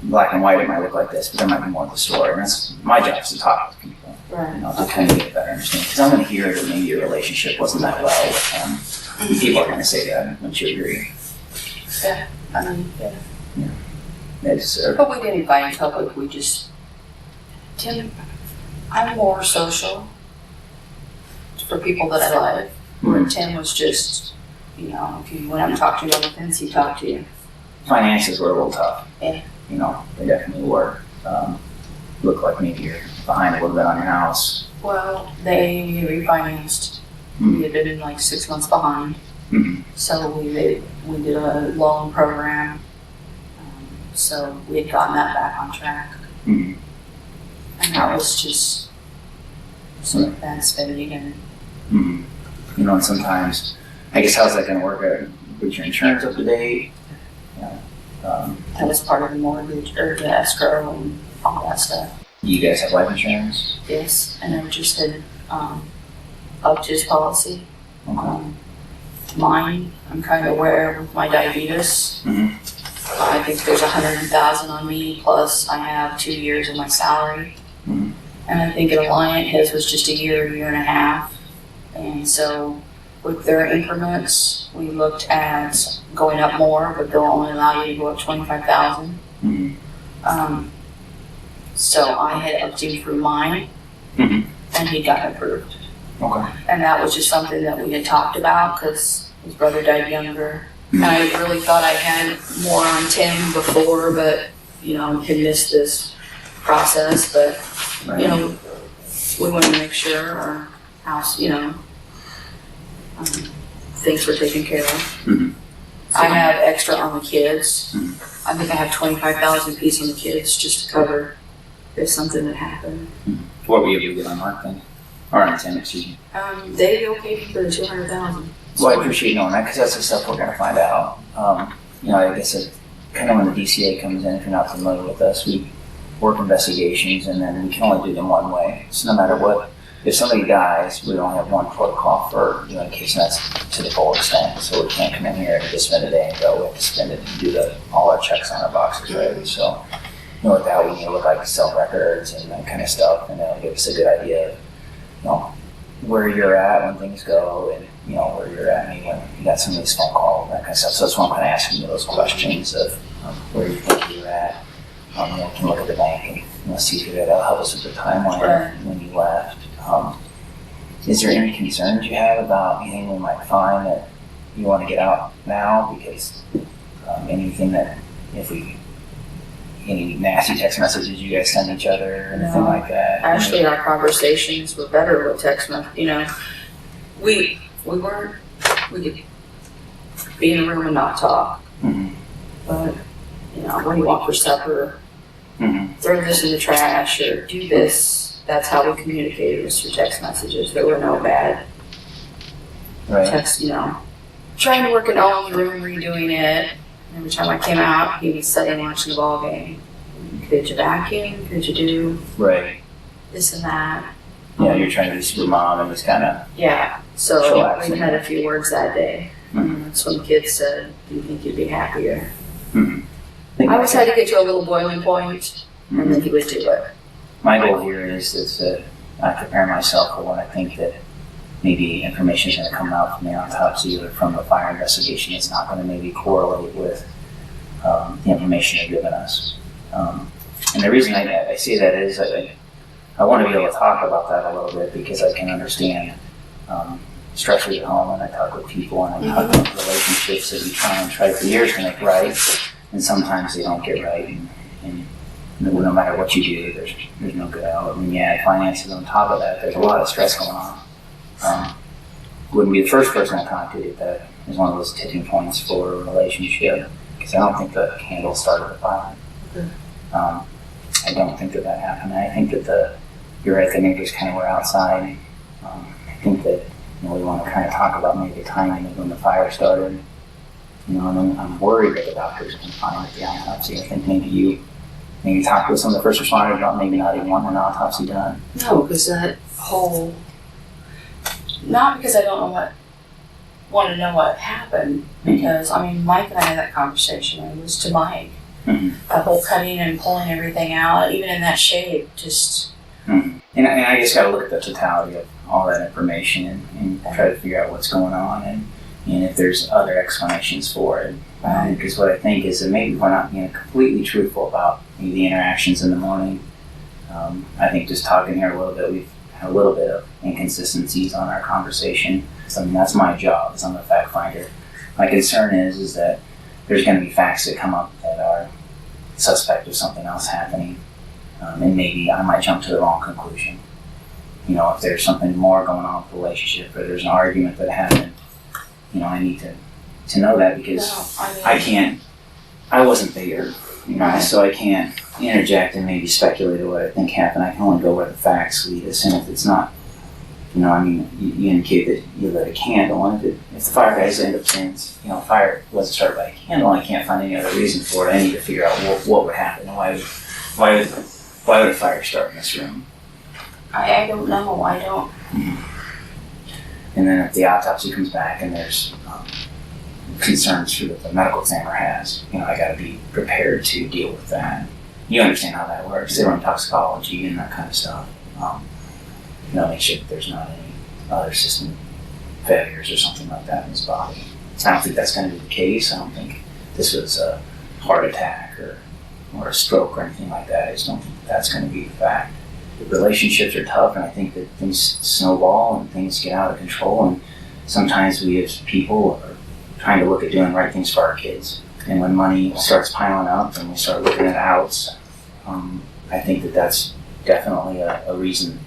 black and white it might look like this, but there might be more to the story, and that's my job, is to talk with people. You know, to kind of get a better understanding. Because I'm going to hear that maybe your relationship wasn't that well with him. People are going to say that. Wouldn't you agree? Yeah, I mean, yeah. But we didn't fight in public. We just, Tim, I'm more social for people that I like. Where Tim was just, you know, if you went out and talked to you on the fence, he talked to you. Finances were a little tough. Yeah. You know, they definitely were. Looked like maybe you're behind a little bit on your house. Well, they refinanced. We had been like 6 months behind. So we did a loan program. So we had gotten that back on track. And that was just some bad spending and you know, and sometimes, I guess, how's that going to work out? With your insurance up to date? that was part of the mortgage or the escrow and all that stuff. You guys have life insurance? Yes, and I just had upped his policy. Mine, I'm kind of aware with my diabetes. I think there's 100,000 on me, plus I have 2 years of my salary. And I think at Alliant, his was just a year and a half. And so with their increments, we looked at going up more, but they'll only allow you to go up 25,000. So I had upped him through mine, and he got approved. Okay. And that was just something that we had talked about because his brother died younger. And I really thought I had more on Tim before, but, you know, had missed this process. But, you know, we wanted to make sure our house, you know, things were taken care of. I have extra on the kids. I think I have 25,000 apiece on the kids just to cover if something had happened. What were you able to get on Mark then? Or on Tim, excuse me. They okayed me for the 200,000. Well, I appreciate knowing that because that's the stuff we're going to find out. You know, I guess kind of when the DCA comes in, if you're not familiar with us, we work investigations and then we can only do them one way. So no matter what, if somebody dies, we only have one protocol for doing a case, and that's to the full extent. So we can't come in here and just spend a day and go. We have to spend it and do all our checks on our boxes, right? So, you know, with that, we need to look like cell records and that kind of stuff, and that'll give us a good idea of, you know, where you're at when things go, and you know where you're at maybe when you got some of these phone calls and that kind of stuff. So that's why I'm kind of asking you those questions of where you think you're at. You know, we can look at the bank and see if that'll help us with the timeline when you left. Is there any concerns you have about anything we might find that you want to get out now? Because anything that any nasty text messages you guys send each other or anything like that? Actually, our conversations were better with text messages. You know, we could be in a room and not talk. But, you know, what do you want for supper? Throw this in the trash or do this. That's how we communicated was through text messages. There were no bad text, you know. Trying to work in all the room, redoing it. Every time I came out, he was sitting watching the ball game. Could you vacuum? Could you do this and that? Yeah, you're trying to be super mom and just kind of So chillaxing. we had a few words that day. And that's when the kids said, "Do you think you'd be happier?" I always had to get to a little boiling point, and then he would do it. My goal here is that I prepare myself for when I think that maybe information is going to come out from the autopsy or from the fire investigation. It's not going to maybe correlate with the information they've given us. And the reason I say that is I want to be able to talk about that a little bit because I can understand stressors at home, and I talk with people and I talk about relationships that we try for years to make right, and sometimes they don't get right. And no matter what you do, there's no good out. I mean, finances on top of that, there's a lot of stress going on. Wouldn't be the first person I contacted that is one of those tipping points for a relationship, because I don't think the candle started the fire. I don't think that happened. I think that you're right, the neighbors kind of were outside. I think that we want to kind of talk about maybe the timing of when the fire started. And I'm worried that the doctors can find at the autopsy. I think maybe you talk with some of the first responders about maybe not even wanting an autopsy done. No, because that whole, not because I don't want to know what happened, because, I mean, Mike and I had that conversation, and it was to Mike. The whole cutting and pulling everything out, even in that shape, just... And And I just got to look at the totality of all that information and try to figure out what's going on and if there's other explanations for it. Because what I think is that maybe we're not being completely truthful about maybe the interactions in the morning. I think just talking here a little bit, we've had a little bit of inconsistencies on our conversation. So, I mean, that's my job, is I'm a fact finder. My concern is that there's going to be facts that come up that are suspect of something else happening. And maybe I might jump to the wrong conclusion. You know, if there's something more going on with the relationship, or there's an argument that happened, you know, I need to know that, because I wasn't there, you know, so I can't interject and maybe speculate what I think happened. I can only go where the facts lead us, and if it's not, you know, I mean, you indicate that you lit a candle, and if the fire guys end up saying, you know, fire wasn't started by a candle, and I can't find any other reason for it, I need to figure out what would happen, and why would a fire start in this room? I don't know. I don't. And then if the autopsy comes back and there's concerns that the medical examiner has, you know, I got to be prepared to deal with that. You understand how that works. They run toxicology and that kind of stuff. You know, make sure that there's not any other system failures or something like that in his body. I don't think that's going to be the case. I don't think this was a heart attack or a stroke or anything like that. I just don't think that's going to be the fact. Relationships are tough, and I think that things snowball and things get out of control, and sometimes we as people are trying to look at doing right things for our kids. And when money starts piling up and we start looking at outs, I think that that's definitely a reason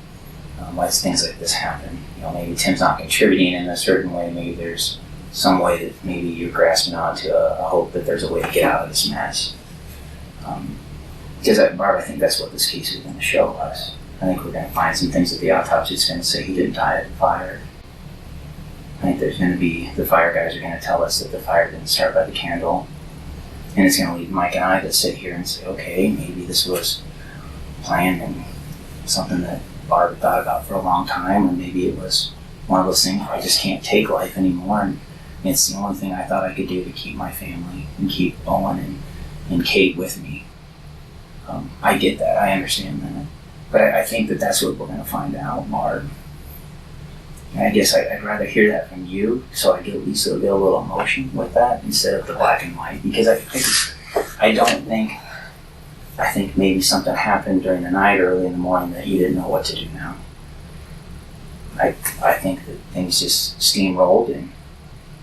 why things like this happen. You know, maybe Tim's not contributing in a certain way. Maybe there's some way that maybe you're grasping onto a hope that there's a way to get out of this mess. Because, Barb, I think that's what this case is going to show us. I think we're going to find some things that the autopsy is going to say he didn't die of the fire. I think there's going to be, the fire guys are going to tell us that the fire didn't start by the candle. And it's going to lead Mike and I to sit here and say, okay, maybe this was planned and something that Barb thought about for a long time, or maybe it was one of those things where I just can't take life anymore, and it's the only thing I thought I could do to keep my family and keep Owen and Kate with me. I get that, I understand that. But I think that that's what we're going to find out, Barb. And I guess I'd rather hear that from you, so I get at least a little emotion with that instead of the black and white. Because I think maybe something happened during the night, early in the morning, that you didn't know what to do now. I think that things just steamrolled,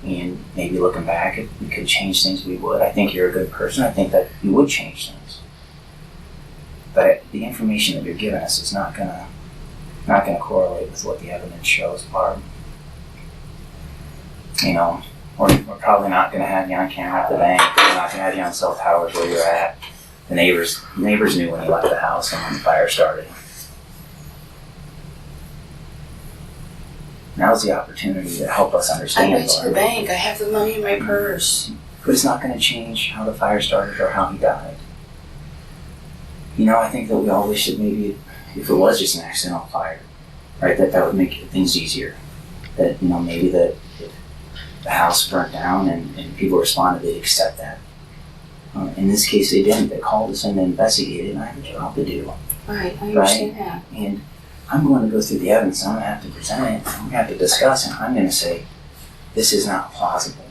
and maybe looking back, if we could change things, we would. I think you're a good person. I think that you would change things. But the information that you're giving us is not gonna correlate with what the evidence shows, Barb. You know, we're probably not gonna have you on camera at the bank. We're not gonna have you on cell towers where you're at. The neighbors knew when you left the house and when the fire started. Now's the opportunity to help us understand. I went to the bank. I have the money in my purse. But it's not going to change how the fire started or how he died. You know, I think that we all wish that maybe if it was just an accidental fire, right, that would make things easier. That, you know, maybe that if the house burnt down and people responded, they'd accept that. In this case, they didn't. They called us in to investigate it, and I have a job to do. Right, I understand that. And I'm going to go through the evidence, and I'm going to have to present it, I'm going to have to discuss it, and I'm going to say, this is not plausible.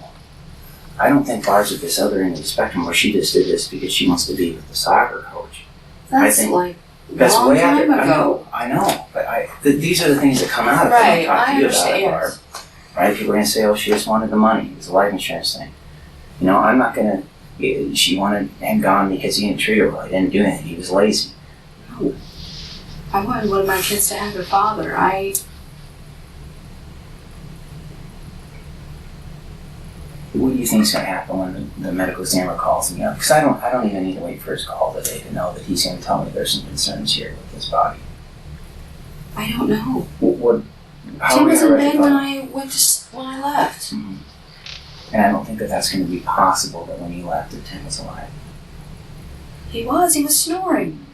I don't think Barb's at this other end of the spectrum where she just did this because she wants to be with the soccer coach. That's like a long time ago. I know, but these are the things that come out of right, it. Talk I to you understand. about it, Barb. Right? People are going to say, oh, she just wanted the money. It's a life insurance thing. You know, I'm not going to, she wanted him gone because he didn't treat her well. He didn't do anything. He was lazy. No. I wanted one of my kids to have their father. What do you think is going to happen when the medical examiner calls me up? Because I don't even need to wait for his call today to know that he's going to tell me there's some concerns here with his body. I don't know. How Tim was in bed when I I left. Mm-hmm. And I don't think that that's going to be possible that when you left that Tim was alive. He was snoring.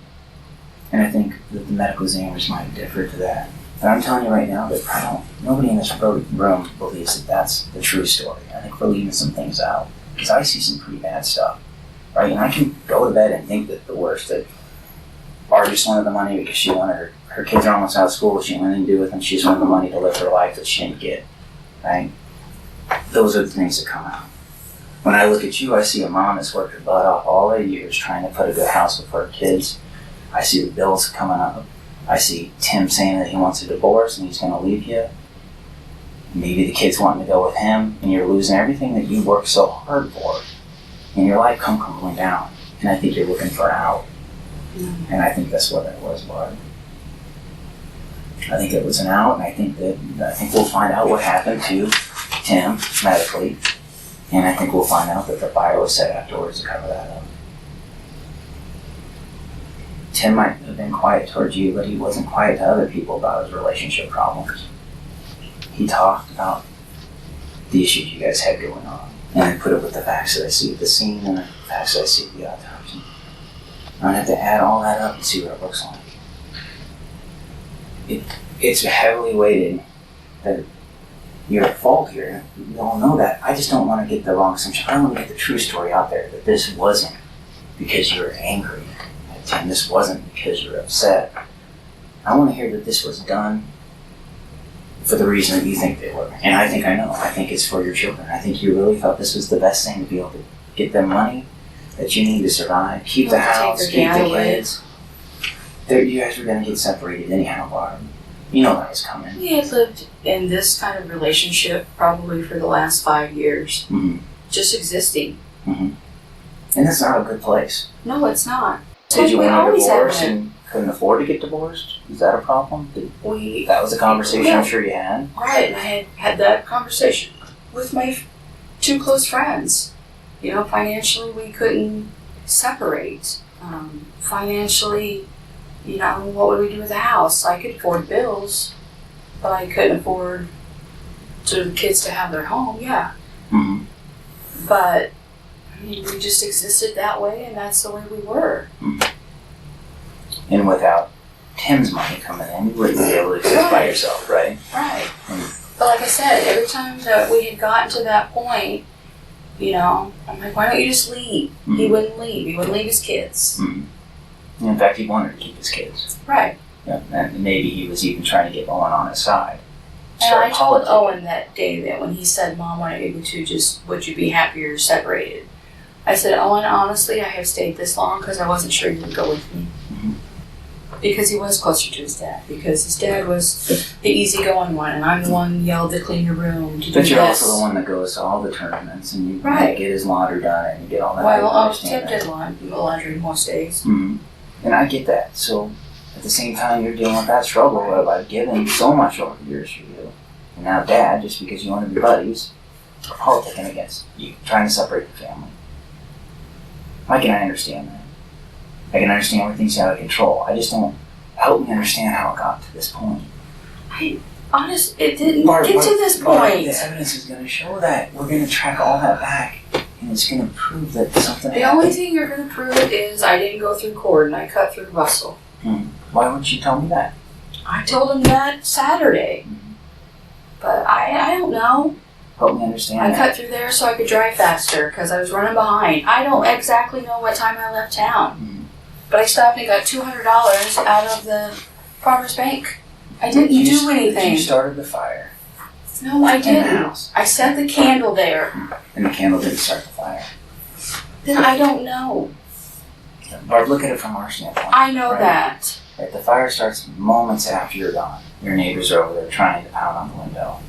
And I think that the medical examiners might differ to that. But I'm telling you right now that nobody in this room believes that that's the true story. I think we're leaving some things out. Because I see some pretty bad stuff. Right? And I can go to bed and think that the worst, that Barb just wanted the money because she wanted her her kids are almost out of school. She went and do with them. She just wanted the money to live her life that she didn't get. Right? Those are the things that come out. When I look at you, I see a mom that's worked her butt off all the years trying to put a good house before her kids. I see the bills coming up. I see Tim saying that he wants a divorce and he's going to leave you. Maybe the kid's wanting to go with him, and you're losing everything that you worked so hard for. And your life come crumbling down. And I think you're looking for an out. And I think that's what it was, Barb. I think it was an out, and I think we'll find out what happened to Tim medically. And I think we'll find out that the fire was set afterwards to cover that up. Tim might have been quiet towards you, but he wasn't quiet to other people about his relationship problems. He talked about the issues you guys had going on. And I put it with the facts that I see at the scene and the facts that I see at the autopsy. I'm going to have to add all that up and see what it looks like. It's heavily weighted that you're at fault here. We all know that. I just don't want to get the wrong assumption. I want to get the true story out there, that this wasn't because you were angry at Tim. This wasn't because you were upset. I want to hear that this was done for the reason that you think they were. And I think I know. I think it's for your children. I think you really felt this was the best thing to be able to get them money that you need to survive, keep the house, keep the kids. You guys were going to get separated anyhow, Barb. You know that was coming. We had lived in this kind of relationship probably for the last 5 years. Mm-hmm. Just existing. Mm-hmm. And that's not a good place. No, it's not. Did you want a divorce and couldn't afford to get divorced? Is that a problem? That was a conversation I'm sure you had. Right, and I had that conversation with my 2 close friends. You know, financially we couldn't separate. Financially, you know, what would we do with the house? I could afford bills, but I couldn't afford to the kids to have their home, yeah. Mm-hmm. But, I mean, we just existed that way, and that's the way we were. Mm-hmm. And without Tim's money coming in, you wouldn't be able to exist by yourself, right? Right. But like I said, every time that we had gotten to that point, you know, I'm like, why don't you just leave? Mm-hmm. He wouldn't leave. He wouldn't leave his kids. Mm-hmm. In fact, he wanted to keep his kids. Right. Yeah, and maybe he was even trying to get Owen on his side. And I told Owen that day that when he said, Mom, why don't you two just, would you be happier separated? I said, Owen, honestly, I have stayed this long because I wasn't sure you would go with me. Mm-hmm. Because he was closer to his dad. Because his dad was the easygoing one, and I'm the one who yelled to clean your room, to do But you're this. also the one that goes to all the tournaments, and you Right. get his laundry done, and you get all that. Well, Tim did laundry most days. Mm-hmm. And I get that. So at the same time, you're dealing with that struggle of I've given so much over the years for you. And now Dad, just because you want to be buddies, politicking against you, trying to separate the family. I can understand that. I can understand where things get out of control. I just don't, help me understand how it got to this point. It didn't get to this point. The evidence is going to show that. We're going to track all that back. And it's going to prove that something The happened. only thing you're going to prove is I didn't go through cord and I cut through Russell. Why wouldn't you tell me that? I told him that Saturday. But I don't know. Help me understand I that. cut through there so I could drive faster because I was running behind. I don't exactly know what time I left town. But I stopped and got $200 out of the Farmers Bank. I didn't do anything. You started the fire. No, I In the didn't. house. I set the candle there. And the candle didn't start the fire. Then I don't know. Barb, look at it from our standpoint. I know right? that. Right, the fire starts moments after you're gone. Your neighbors are over there trying to pound on the window.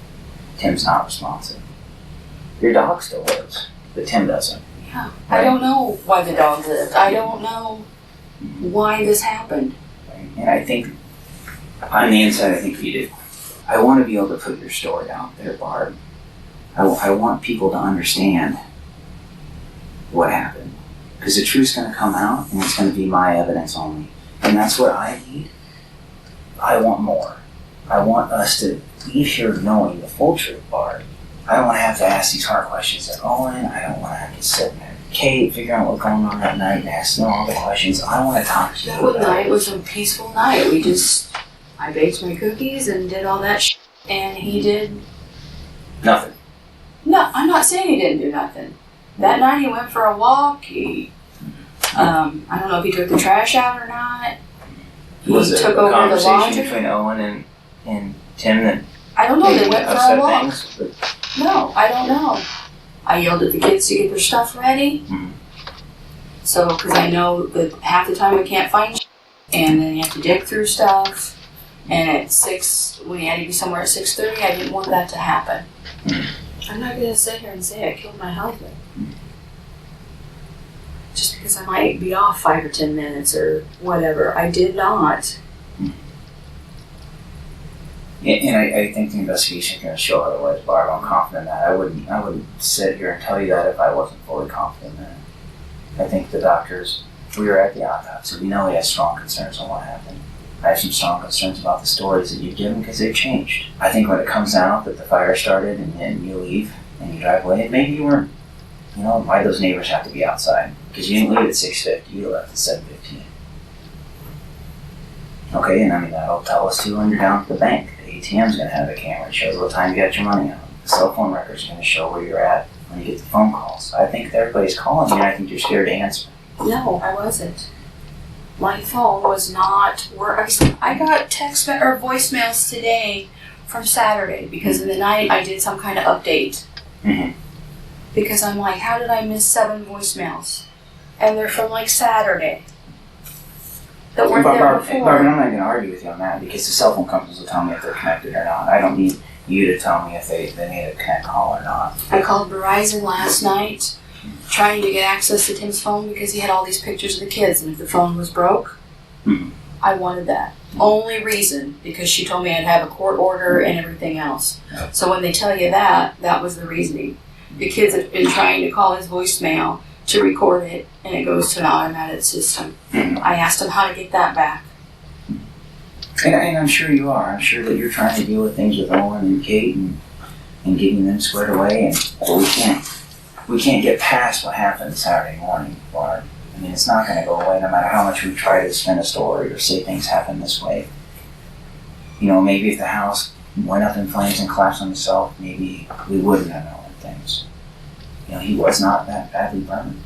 Tim's not responsive. Your dog still lives, but Tim doesn't. Yeah. I don't know why the dog lived. I don't know why this happened. And I think, on the inside, I think you did. I want to be able to put your story out there, Barb. I want people to understand what happened. Because the truth's going to come out, and it's going to be my evidence only. And that's what I need. I want more. I want us to leave here knowing the full truth, Barb. I don't want to have to ask these hard questions at Owen. I don't want to have to sit there with Kate, figure out what's going on that night, and ask them all the questions. I want to talk to you That night was a peaceful night. I baked my cookies and did all that shit, and he did... Nothing. No, I'm not saying he didn't do nothing. That night he went for a walk. I don't know if he took the trash out or not. Was it took a over the conversation laundry. between Owen and Tim that I don't know, they maybe went for a upset walk. things? But No, I don't know. I yelled at the kids to get their stuff ready. Mhm. So, because I know that half the time we can't find shit, and then you have to dig through stuff. And at 6, when you had to be somewhere at 6:30, I didn't want that to happen. I'm not going to sit here and say I killed my husband. Just because I might be off 5 or 10 minutes or whatever. I did not. And I think the investigation is going to show otherwise, Barb. I'm confident in that. I wouldn't sit here and tell you that if I wasn't fully confident in that. I think the doctors, we were at the autopsy. We know he has strong concerns on what happened. I have some strong concerns about the stories that you've given because they've changed. I think when it comes out that the fire started and you leave and you drive away, maybe you weren't, why those neighbors have to be outside? Because you didn't leave at 6:50, you left at 7:15. Okay, and I mean, that'll tell us too when you're down at the bank. The ATM's going to have a camera that shows what time you got your money out. The cell phone record's going to show where you're at when you get the phone calls. I think everybody's calling you and I think you're scared to answer. No, I wasn't. My phone was not working. I got text or voicemails today from Saturday because in the night I did some kind of update. Mm-hmm. Because I'm like, how did I miss 7 voicemails? And they're from like Saturday. That weren't there before. Barbara, I'm not going to argue with you on that because the cell phone companies will tell me if they're connected or not. I don't need you to tell me if they need a connect call or not. I called Verizon last night trying to get access to Tim's phone because he had all these pictures of the kids, and if the phone was broke, I wanted that. Only reason, because she told me I'd have a court order and everything else. So when they tell you that, that was the reasoning. The kids have been trying to call his voicemail to record it, and it goes to an automated system. I asked him how to get that back. And I'm sure you are. I'm sure that you're trying to deal with things with Owen and Kate and getting them squared away, but we can't get past what happened Saturday morning, Barb. I mean, it's not going to go away no matter how much we try to spin a story or say things happen this way. Maybe if the house went up in flames and collapsed on itself, maybe we wouldn't have known things. He was not that badly burned.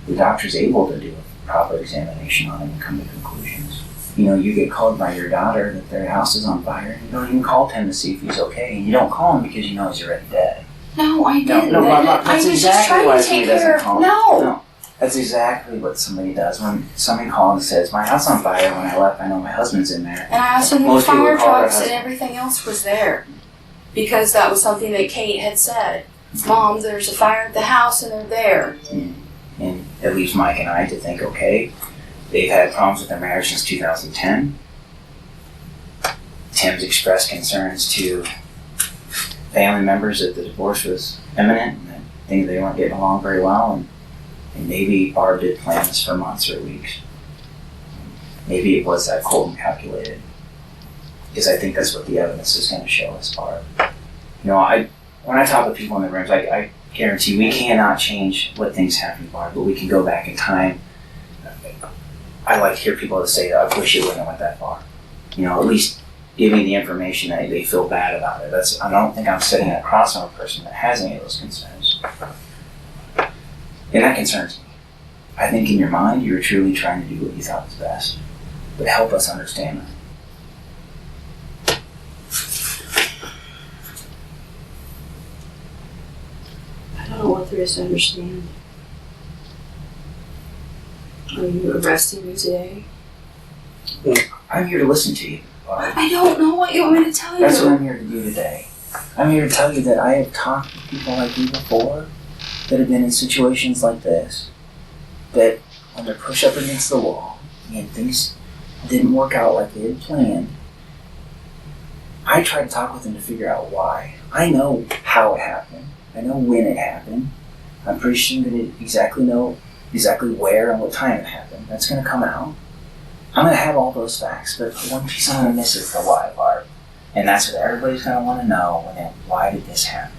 The doctor's able to do a proper examination on him and come to conclusions. You get called by your daughter that their house is on fire, and you don't even call Tim to see if he's okay, and you don't call him because you know he's already dead. No, I didn't. No, that's exactly why somebody doesn't call him. No. That's exactly what somebody does. When somebody calls and says, my house on fire, when I left, I know my husband's in there. And I also knew fire trucks and everything else was there. Because that was something that Kate had said. Mom, there's a fire at the house and they're there. And it leaves Mike and I to think, okay, they've had problems with their marriage since 2010. Tim's expressed concerns to family members that the divorce was imminent and that things they weren't getting along very well. And maybe Barb did plan this for months or weeks. Maybe it was that cold and calculated. Because I think that's what the evidence is going to show us, Barb. When I talk with people in the rooms, I guarantee we cannot change what things happen, Barb, but we can go back in time. I like to hear people that say, I wish it wouldn't have went that far. At least give me the information that they feel bad about it. I don't think I'm sitting across from a person that has any of those concerns. And that concerns me. I think in your mind, you were truly trying to do what you thought was best. But help us understand that. I don't know what there is to understand. Are you arresting me today? Well, I'm here to listen to you, Barb. I don't know what you want me to tell you. That's what I'm here to do today. I'm here to tell you that I have talked to people like you before that have been in situations like this, that when they're pushed up against the wall and things didn't work out like they had planned, I try to talk with them to figure out why. I know how it happened. I know when it happened. I'm pretty sure I'm going to exactly know exactly where and what time it happened. That's going to come out. I'm going to have all those facts, but one piece I'm going to miss is the why part. And that's what everybody's going to want to know, why did this happen?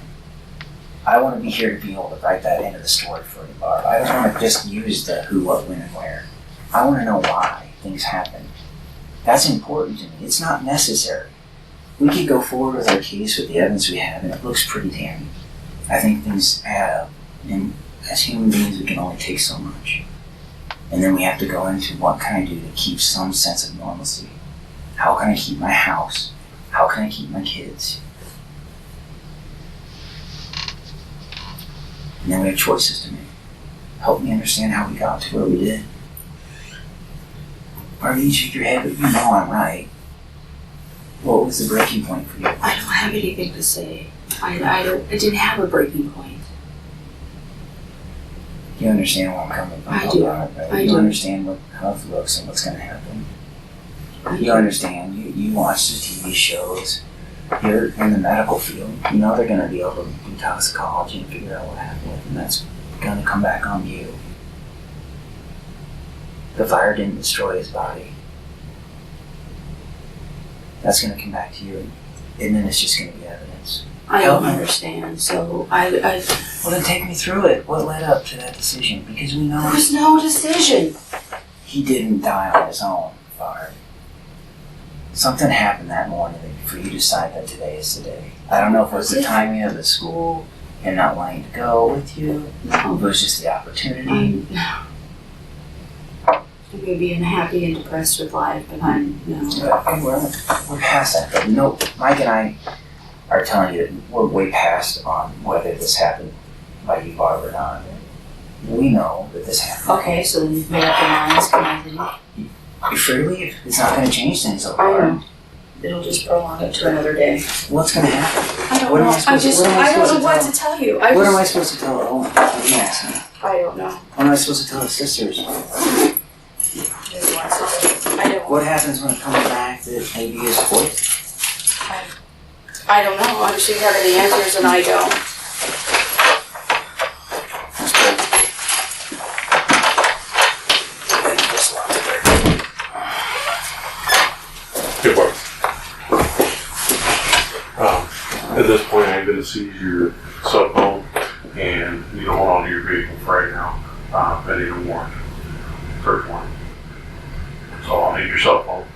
I want to be here to be able to write that into the story for you, Barb. I don't want to just use the who, what, when, and where. I want to know why things happened. That's important to me. It's not necessary. We could go forward with our case with the evidence we have, and it looks pretty damning. I think things add up, and as human beings, we can only take so much. And then we have to go into what can I do to keep some sense of normalcy? How can I keep my house? How can I keep my kids? And then we have choices to make. Help me understand how we got to where we did. Barbara, you shake your head, but you know I'm right. What was the breaking point for you? I don't have anything to say. I didn't have a breaking point. You understand where I'm coming from? I do. Right? I You do. understand how it looks and what's going to happen. I You do. understand. You watch the TV shows. You're in the medical field. You know they're going to be able to do toxicology and figure out what happened with them. That's going to come back on you. The fire didn't destroy his body. That's going to come back to you, and then it's just going to be evidence. I Help don't me. understand. So I Well, then take me through it. What led up to that decision? Because we know there's no decision. he didn't die on his own, Bart. Something happened that morning for you to decide that today is the day. I don't know if it was the timing of the school and not wanting to go with you. No. It was just the opportunity. I may be unhappy and depressed with life, but no. But we're past that. But no, Mike and I are telling you that we're way past on whether this happened by you, Barbara, or not. We know that this happened. Okay, so then you've made up your minds. Can I leave? You're free to leave. It's not going to change things so I far. know. It'll just prolong it to another day. What's going to happen? I don't What am know. I supposed to- what am I I don't know supposed what to to tell- tell you. What am I supposed to tell Owen? You ask me. I don't know. What am I supposed to tell his sisters? I don't. What happens when it comes back that maybe his voice? I don't know. I'm sure you have the answers and I don't. Good work. At this point, I'm going to seize your cell phone and you don't hold on to your vehicle for right now. Pending a warrant. Search warrant. So I'll need your cell phone.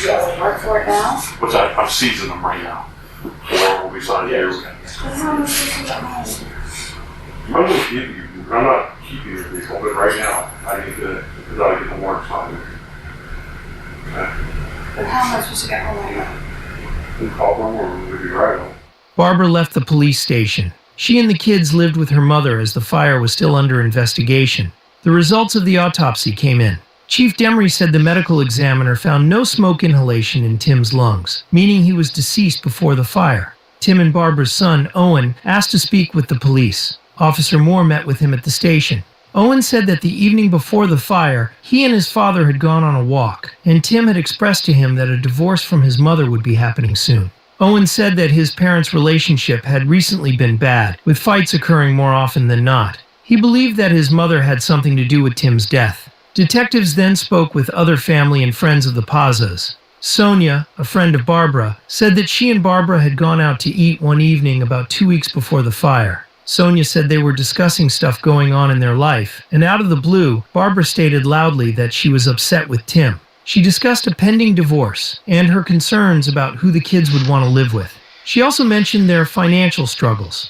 You have a warrant for it now? What's that? I'm seizing them right now. The warrant will be signed here. I'm going to give you. I'm not keeping your vehicle, but right now I need to. I got to get the warrant signed. Okay. But how am I supposed to get home right now? You call them or we'll be right on. Barbara left the police station. She and the kids lived with her mother as the fire was still under investigation. The results of the autopsy came in. Chief Demery said the medical examiner found no smoke inhalation in Tim's lungs, meaning he was deceased before the fire. Tim and Barbara's son, Owen, asked to speak with the police. Officer Moore met with him at the station. Owen said that the evening before the fire, he and his father had gone on a walk, and Tim had expressed to him that a divorce from his mother would be happening soon. Owen said that his parents' relationship had recently been bad, with fights occurring more often than not. He believed that his mother had something to do with Tim's death. Detectives then spoke with other family and friends of the Pazas. Sonia, a friend of Barbara, said that she and Barbara had gone out to eat one evening about 2 weeks before the fire. Sonia said they were discussing stuff going on in their life, and out of the blue, Barbara stated loudly that she was upset with Tim. She discussed a pending divorce and her concerns about who the kids would want to live with. She also mentioned their financial struggles.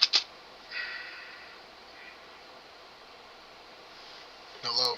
Hello.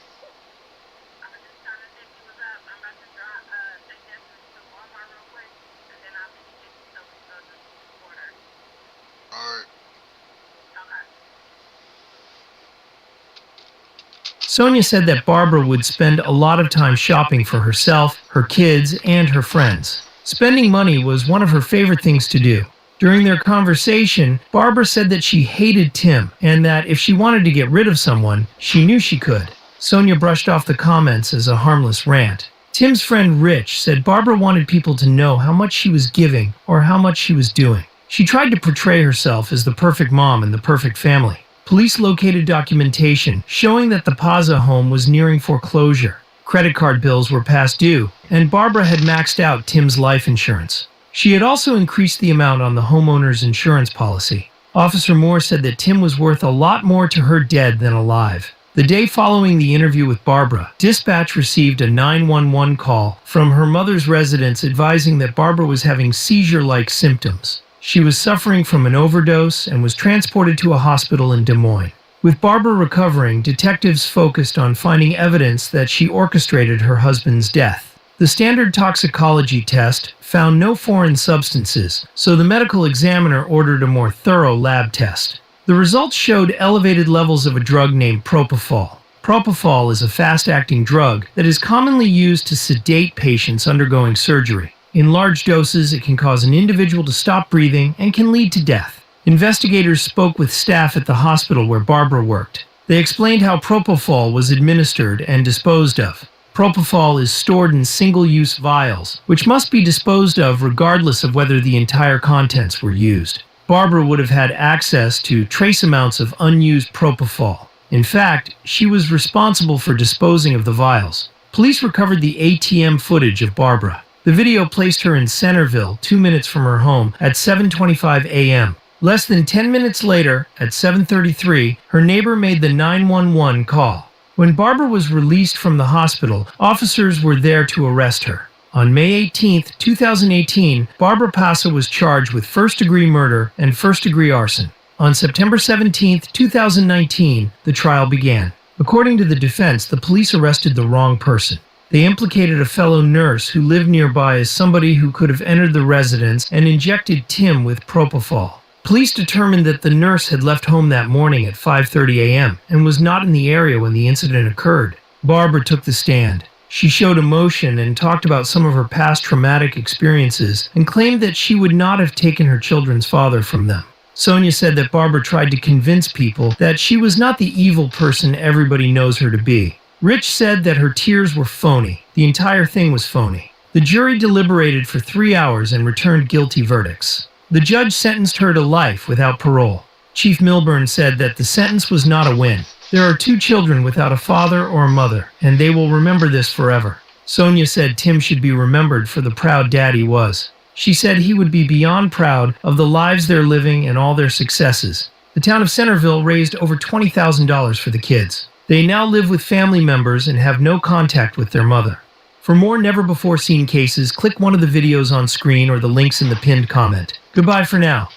Sonia said that Barbara would spend a lot of time shopping for herself, her kids, and her friends. Spending money was one of her favorite things to do. During their conversation, Barbara said that she hated Tim and that if she wanted to get rid of someone, she knew she could. Sonia brushed off the comments as a harmless rant. Tim's friend Rich said Barbara wanted people to know how much she was giving or how much she was doing. She tried to portray herself as the perfect mom and the perfect family. Police located documentation showing that the Paza home was nearing foreclosure. Credit card bills were past due, and Barbara had maxed out Tim's life insurance. She had also increased the amount on the homeowner's insurance policy. Officer Moore said that Tim was worth a lot more to her dead than alive. The day following the interview with Barbara, dispatch received a 911 call from her mother's residence advising that Barbara was having seizure-like symptoms. She was suffering from an overdose and was transported to a hospital in Des Moines. With Barbara recovering, detectives focused on finding evidence that she orchestrated her husband's death. The standard toxicology test found no foreign substances, so the medical examiner ordered a more thorough lab test. The results showed elevated levels of a drug named propofol. Propofol is a fast-acting drug that is commonly used to sedate patients undergoing surgery. In large doses, it can cause an individual to stop breathing and can lead to death. Investigators spoke with staff at the hospital where Barbara worked. They explained how propofol was administered and disposed of. Propofol is stored in single-use vials, which must be disposed of regardless of whether the entire contents were used. Barbara would have had access to trace amounts of unused propofol. In fact, she was responsible for disposing of the vials. Police recovered the ATM footage of Barbara. The video placed her in Centerville, 2 minutes from her home, at 7:25 a.m. Less than 10 minutes later, at 7:33, her neighbor made the 911 call. When Barbara was released from the hospital, officers were there to arrest her. On May 18, 2018, Barbara Passa was charged with first-degree murder and first-degree arson. On September 17, 2019, the trial began. According to the defense, the police arrested the wrong person. They implicated a fellow nurse who lived nearby as somebody who could have entered the residence and injected Tim with propofol. Police determined that the nurse had left home that morning at 5:30 a.m. and was not in the area when the incident occurred. Barbara took the stand. She showed emotion and talked about some of her past traumatic experiences and claimed that she would not have taken her children's father from them. Sonia said that Barbara tried to convince people that she was not the evil person everybody knows her to be. Rich said that her tears were phony. The entire thing was phony. The jury deliberated for 3 hours and returned guilty verdicts. The judge sentenced her to life without parole. Chief Milburn said that the sentence was not a win. There are 2 children without a father or a mother, and they will remember this forever. Sonia said Tim should be remembered for the proud dad he was. She said he would be beyond proud of the lives they're living and all their successes. The town of Centerville raised over $20,000 for the kids. They now live with family members and have no contact with their mother. For more never-before-seen cases, click one of the videos on screen or the links in the pinned comment. Goodbye for now.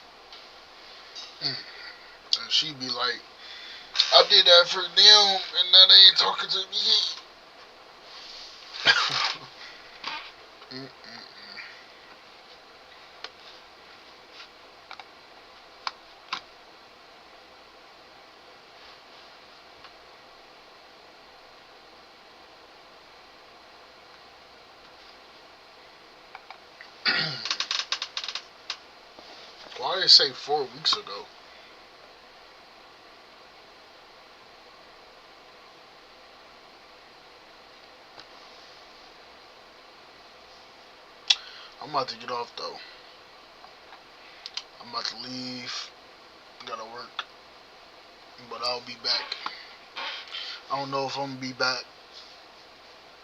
And she'd be like, I did that for them, and now they ain't talking to me. Why did it say 4 weeks ago? I'm about to get off though. I'm about to leave. Gotta work. But I'll be back. I don't know if I'm gonna be back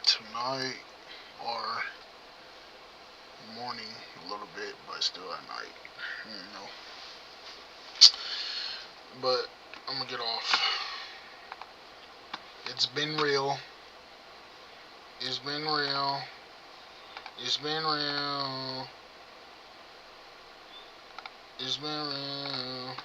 tonight or morning a little bit, but still at night. You know. But I'm gonna get off. It's been real. It's been real. It's been real. It's been real.